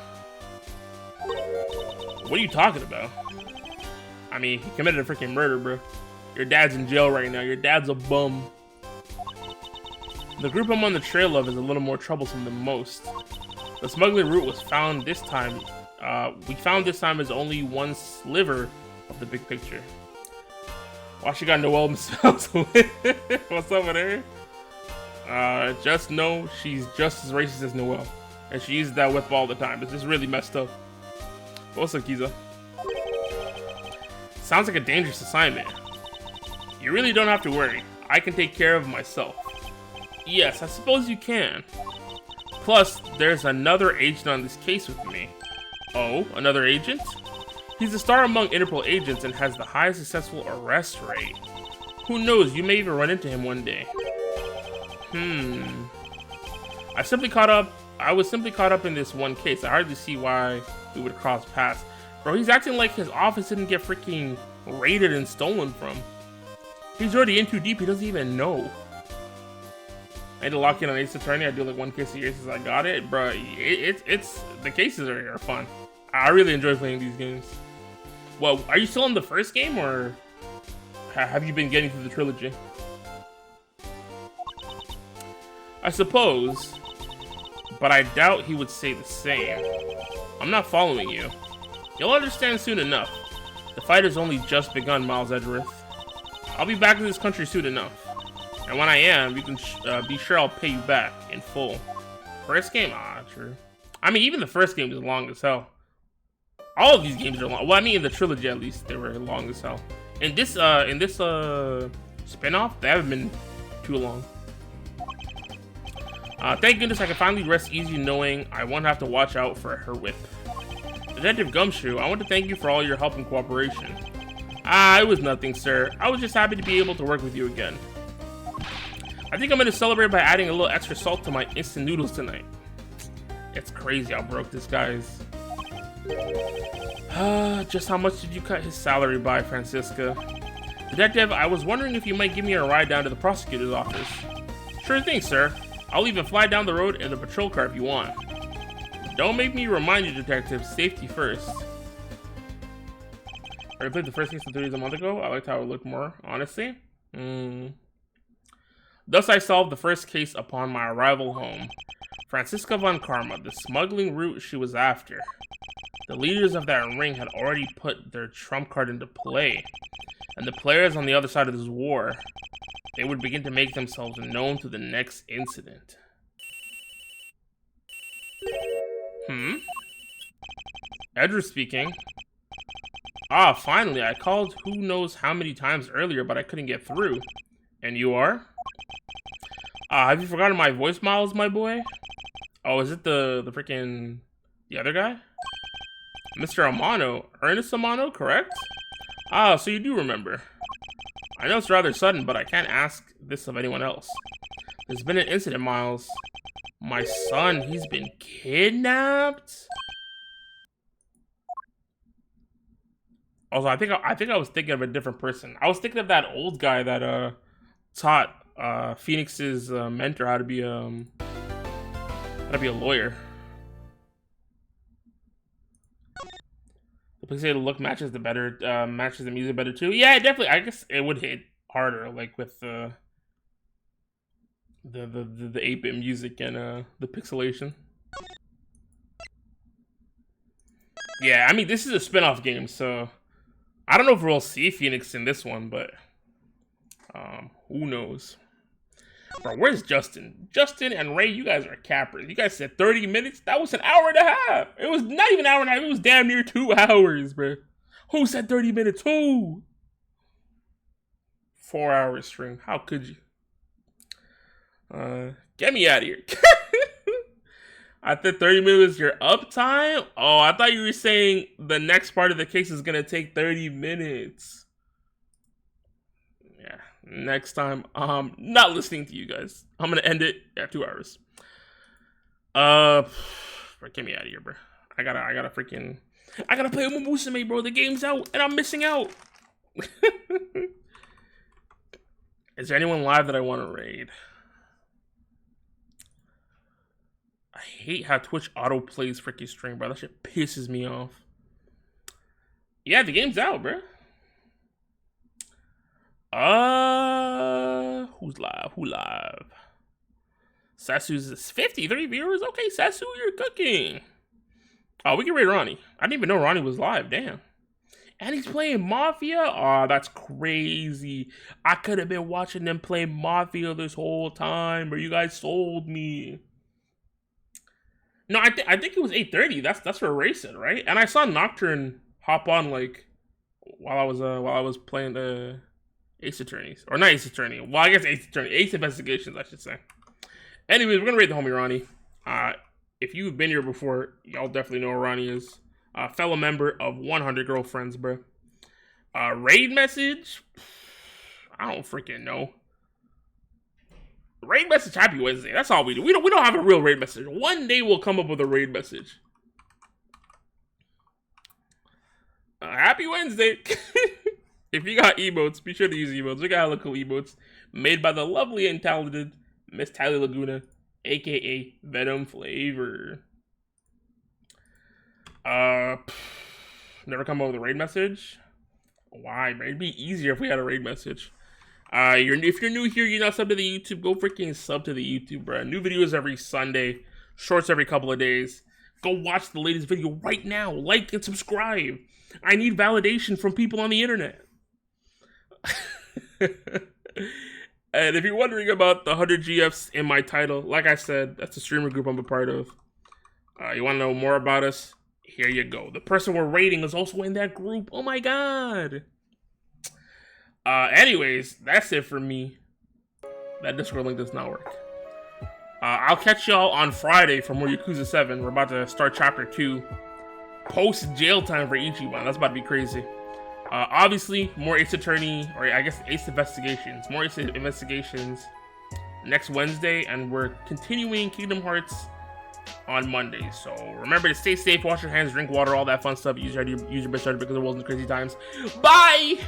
What are you talking about? I mean, he committed a freaking murder, bro. Your dad's in jail right now. Your dad's a bum. The group I'm on the trail of is a little more troublesome than most. The smuggling route was found this time. We found this time as only one sliver of the big picture. Why she got Noel themselves? What's up with her? Just know she's just as racist as Noel. And she uses that whip all the time. It's just really messed up. What's up, Kiza? Sounds like a dangerous assignment. You really don't have to worry. I can take care of myself. Yes, I suppose you can. Plus, there's another agent on this case with me. Oh, another agent? He's a star among Interpol agents and has the highest successful arrest rate. Who knows, you may even run into him one day. I was simply caught up in this one case. I hardly see why we would cross paths. Bro, he's acting like his office didn't get freaking raided and stolen from. He's already in too deep, he doesn't even know. I need to lock in on Ace Attorney. I do like one case a year since I got it. Bro, it's the cases are fun. I really enjoy playing these games. Well, are you still in the first game, or have you been getting through the trilogy? I suppose, but I doubt he would say the same. I'm not following you. You'll understand soon enough. The fight has only just begun, Miles Edgeworth. I'll be back in this country soon enough. And when I am, you can be sure I'll pay you back in full. First game? Ah, true. I mean, even the first game is long as hell. All of these games are long. Well, I mean, in the trilogy at least, they were long as hell. In this spin-off, they haven't been too long. Thank goodness I can finally rest easy knowing I won't have to watch out for her whip. Detective Gumshoe, I want to thank you for all your help and cooperation. It was nothing, sir. I was just happy to be able to work with you again. I think I'm going to celebrate by adding a little extra salt to my instant noodles tonight. It's crazy how broke this guy is. Just how much did you cut his salary by, Francisca? Detective, I was wondering if you might give me a ride down to the prosecutor's office. Sure thing, sir. I'll even fly down the road in the patrol car if you want. Don't make me remind you, Detective. Safety first. I played the first case of 30 a month ago. I liked how it looked more, honestly. Thus I solved the first case upon my arrival home. Francisca von Karma, the smuggling route she was after. The leaders of that ring had already put their trump card into play, and the players on the other side of this war, they would begin to make themselves known to the next incident. Edward speaking. Ah, finally, I called who knows how many times earlier, but I couldn't get through. And you are? Have you forgotten my voicemails, my boy? Oh, is it the other guy? Mr. Amano, Ernest Amano, correct? Ah, so you do remember. I know it's rather sudden, but I can't ask this of anyone else. There's been an incident, Miles. My son, he's been kidnapped? Also, I think I was thinking of a different person. I was thinking of that old guy that taught Phoenix's mentor how to be a lawyer. The Pixelated look matches matches the music better too. Yeah, definitely. I guess it would hit harder, like with the 8-bit music and the pixelation. Yeah, I mean this is a spin-off game, so I don't know if we'll see Phoenix in this one, but who knows? Bro, where's Justin? Justin and Ray, you guys are cappers. You guys said 30 minutes? That was an hour and a half. It was not even an hour and a half. It was damn near 2 hours, bro. Who said 30 minutes? Who? 4-hour stream. How could you? Get me out of here. I thought 30 minutes was your uptime? Oh, I thought you were saying the next part of the case is going to take 30 minutes. Yeah, next time. Not listening to you guys. I'm going to end it at 2 hours. Get me out of here, bro. I gotta play with Musume, bro. The game's out and I'm missing out. Is there anyone live that I want to raid? I hate how Twitch auto plays freaking stream, bro. That shit pisses me off. Yeah, the game's out, bro. Who's live? Who live? Sasu's 53 viewers. Okay, Sasu, you're cooking. Oh, we can raid Ronnie. I didn't even know Ronnie was live. Damn. And he's playing Mafia? Oh, that's crazy. I could have been watching them play Mafia this whole time, but you guys sold me. No, I think it was 8:30. That's what Ray said, right? And I saw Nocturne hop on like while I was playing the Ace Attorneys, or not Ace Attorney. Well, I guess Ace Attorney, Ace Investigations, I should say. Anyways, we're gonna rate the homie Ronnie. If you've been here before, y'all definitely know who Ronnie is. Fellow member of 100 Girlfriends, bro. Raid message? I don't freaking know. Raid message, happy Wednesday. That's all we do. We don't have a real raid message. One day we'll come up with a raid message. Happy Wednesday. If you got emotes, be sure to use emotes. We got hella cool emotes made by the lovely and talented Miss Tally Laguna, aka Venom Flavor. Never come up with a raid message? Why, man? It'd be easier if we had a raid message. If you're new here, you're not sub to the YouTube, go freaking sub to the YouTube, bro. New videos every Sunday, shorts every couple of days. Go watch the latest video right now. Like and subscribe. I need validation from people on the internet. And if you're wondering about the 100 GFs in my title, like I said, that's the streamer group I'm a part of. You want to know more about us? Here you go. The person we're rating is also in that group. Oh my god. Anyways, that's it for me. That Discord link does not work. I'll catch y'all on Friday for more Yakuza 7. We're about to start Chapter 2. Post jail time for Ichiban. That's about to be crazy. Obviously, more Ace Attorney, or I guess Ace Investigations. More Ace Investigations next Wednesday, and we're continuing Kingdom Hearts on Monday. So remember to stay safe, wash your hands, drink water, all that fun stuff. Use your best judgment because the world's in crazy times. Bye!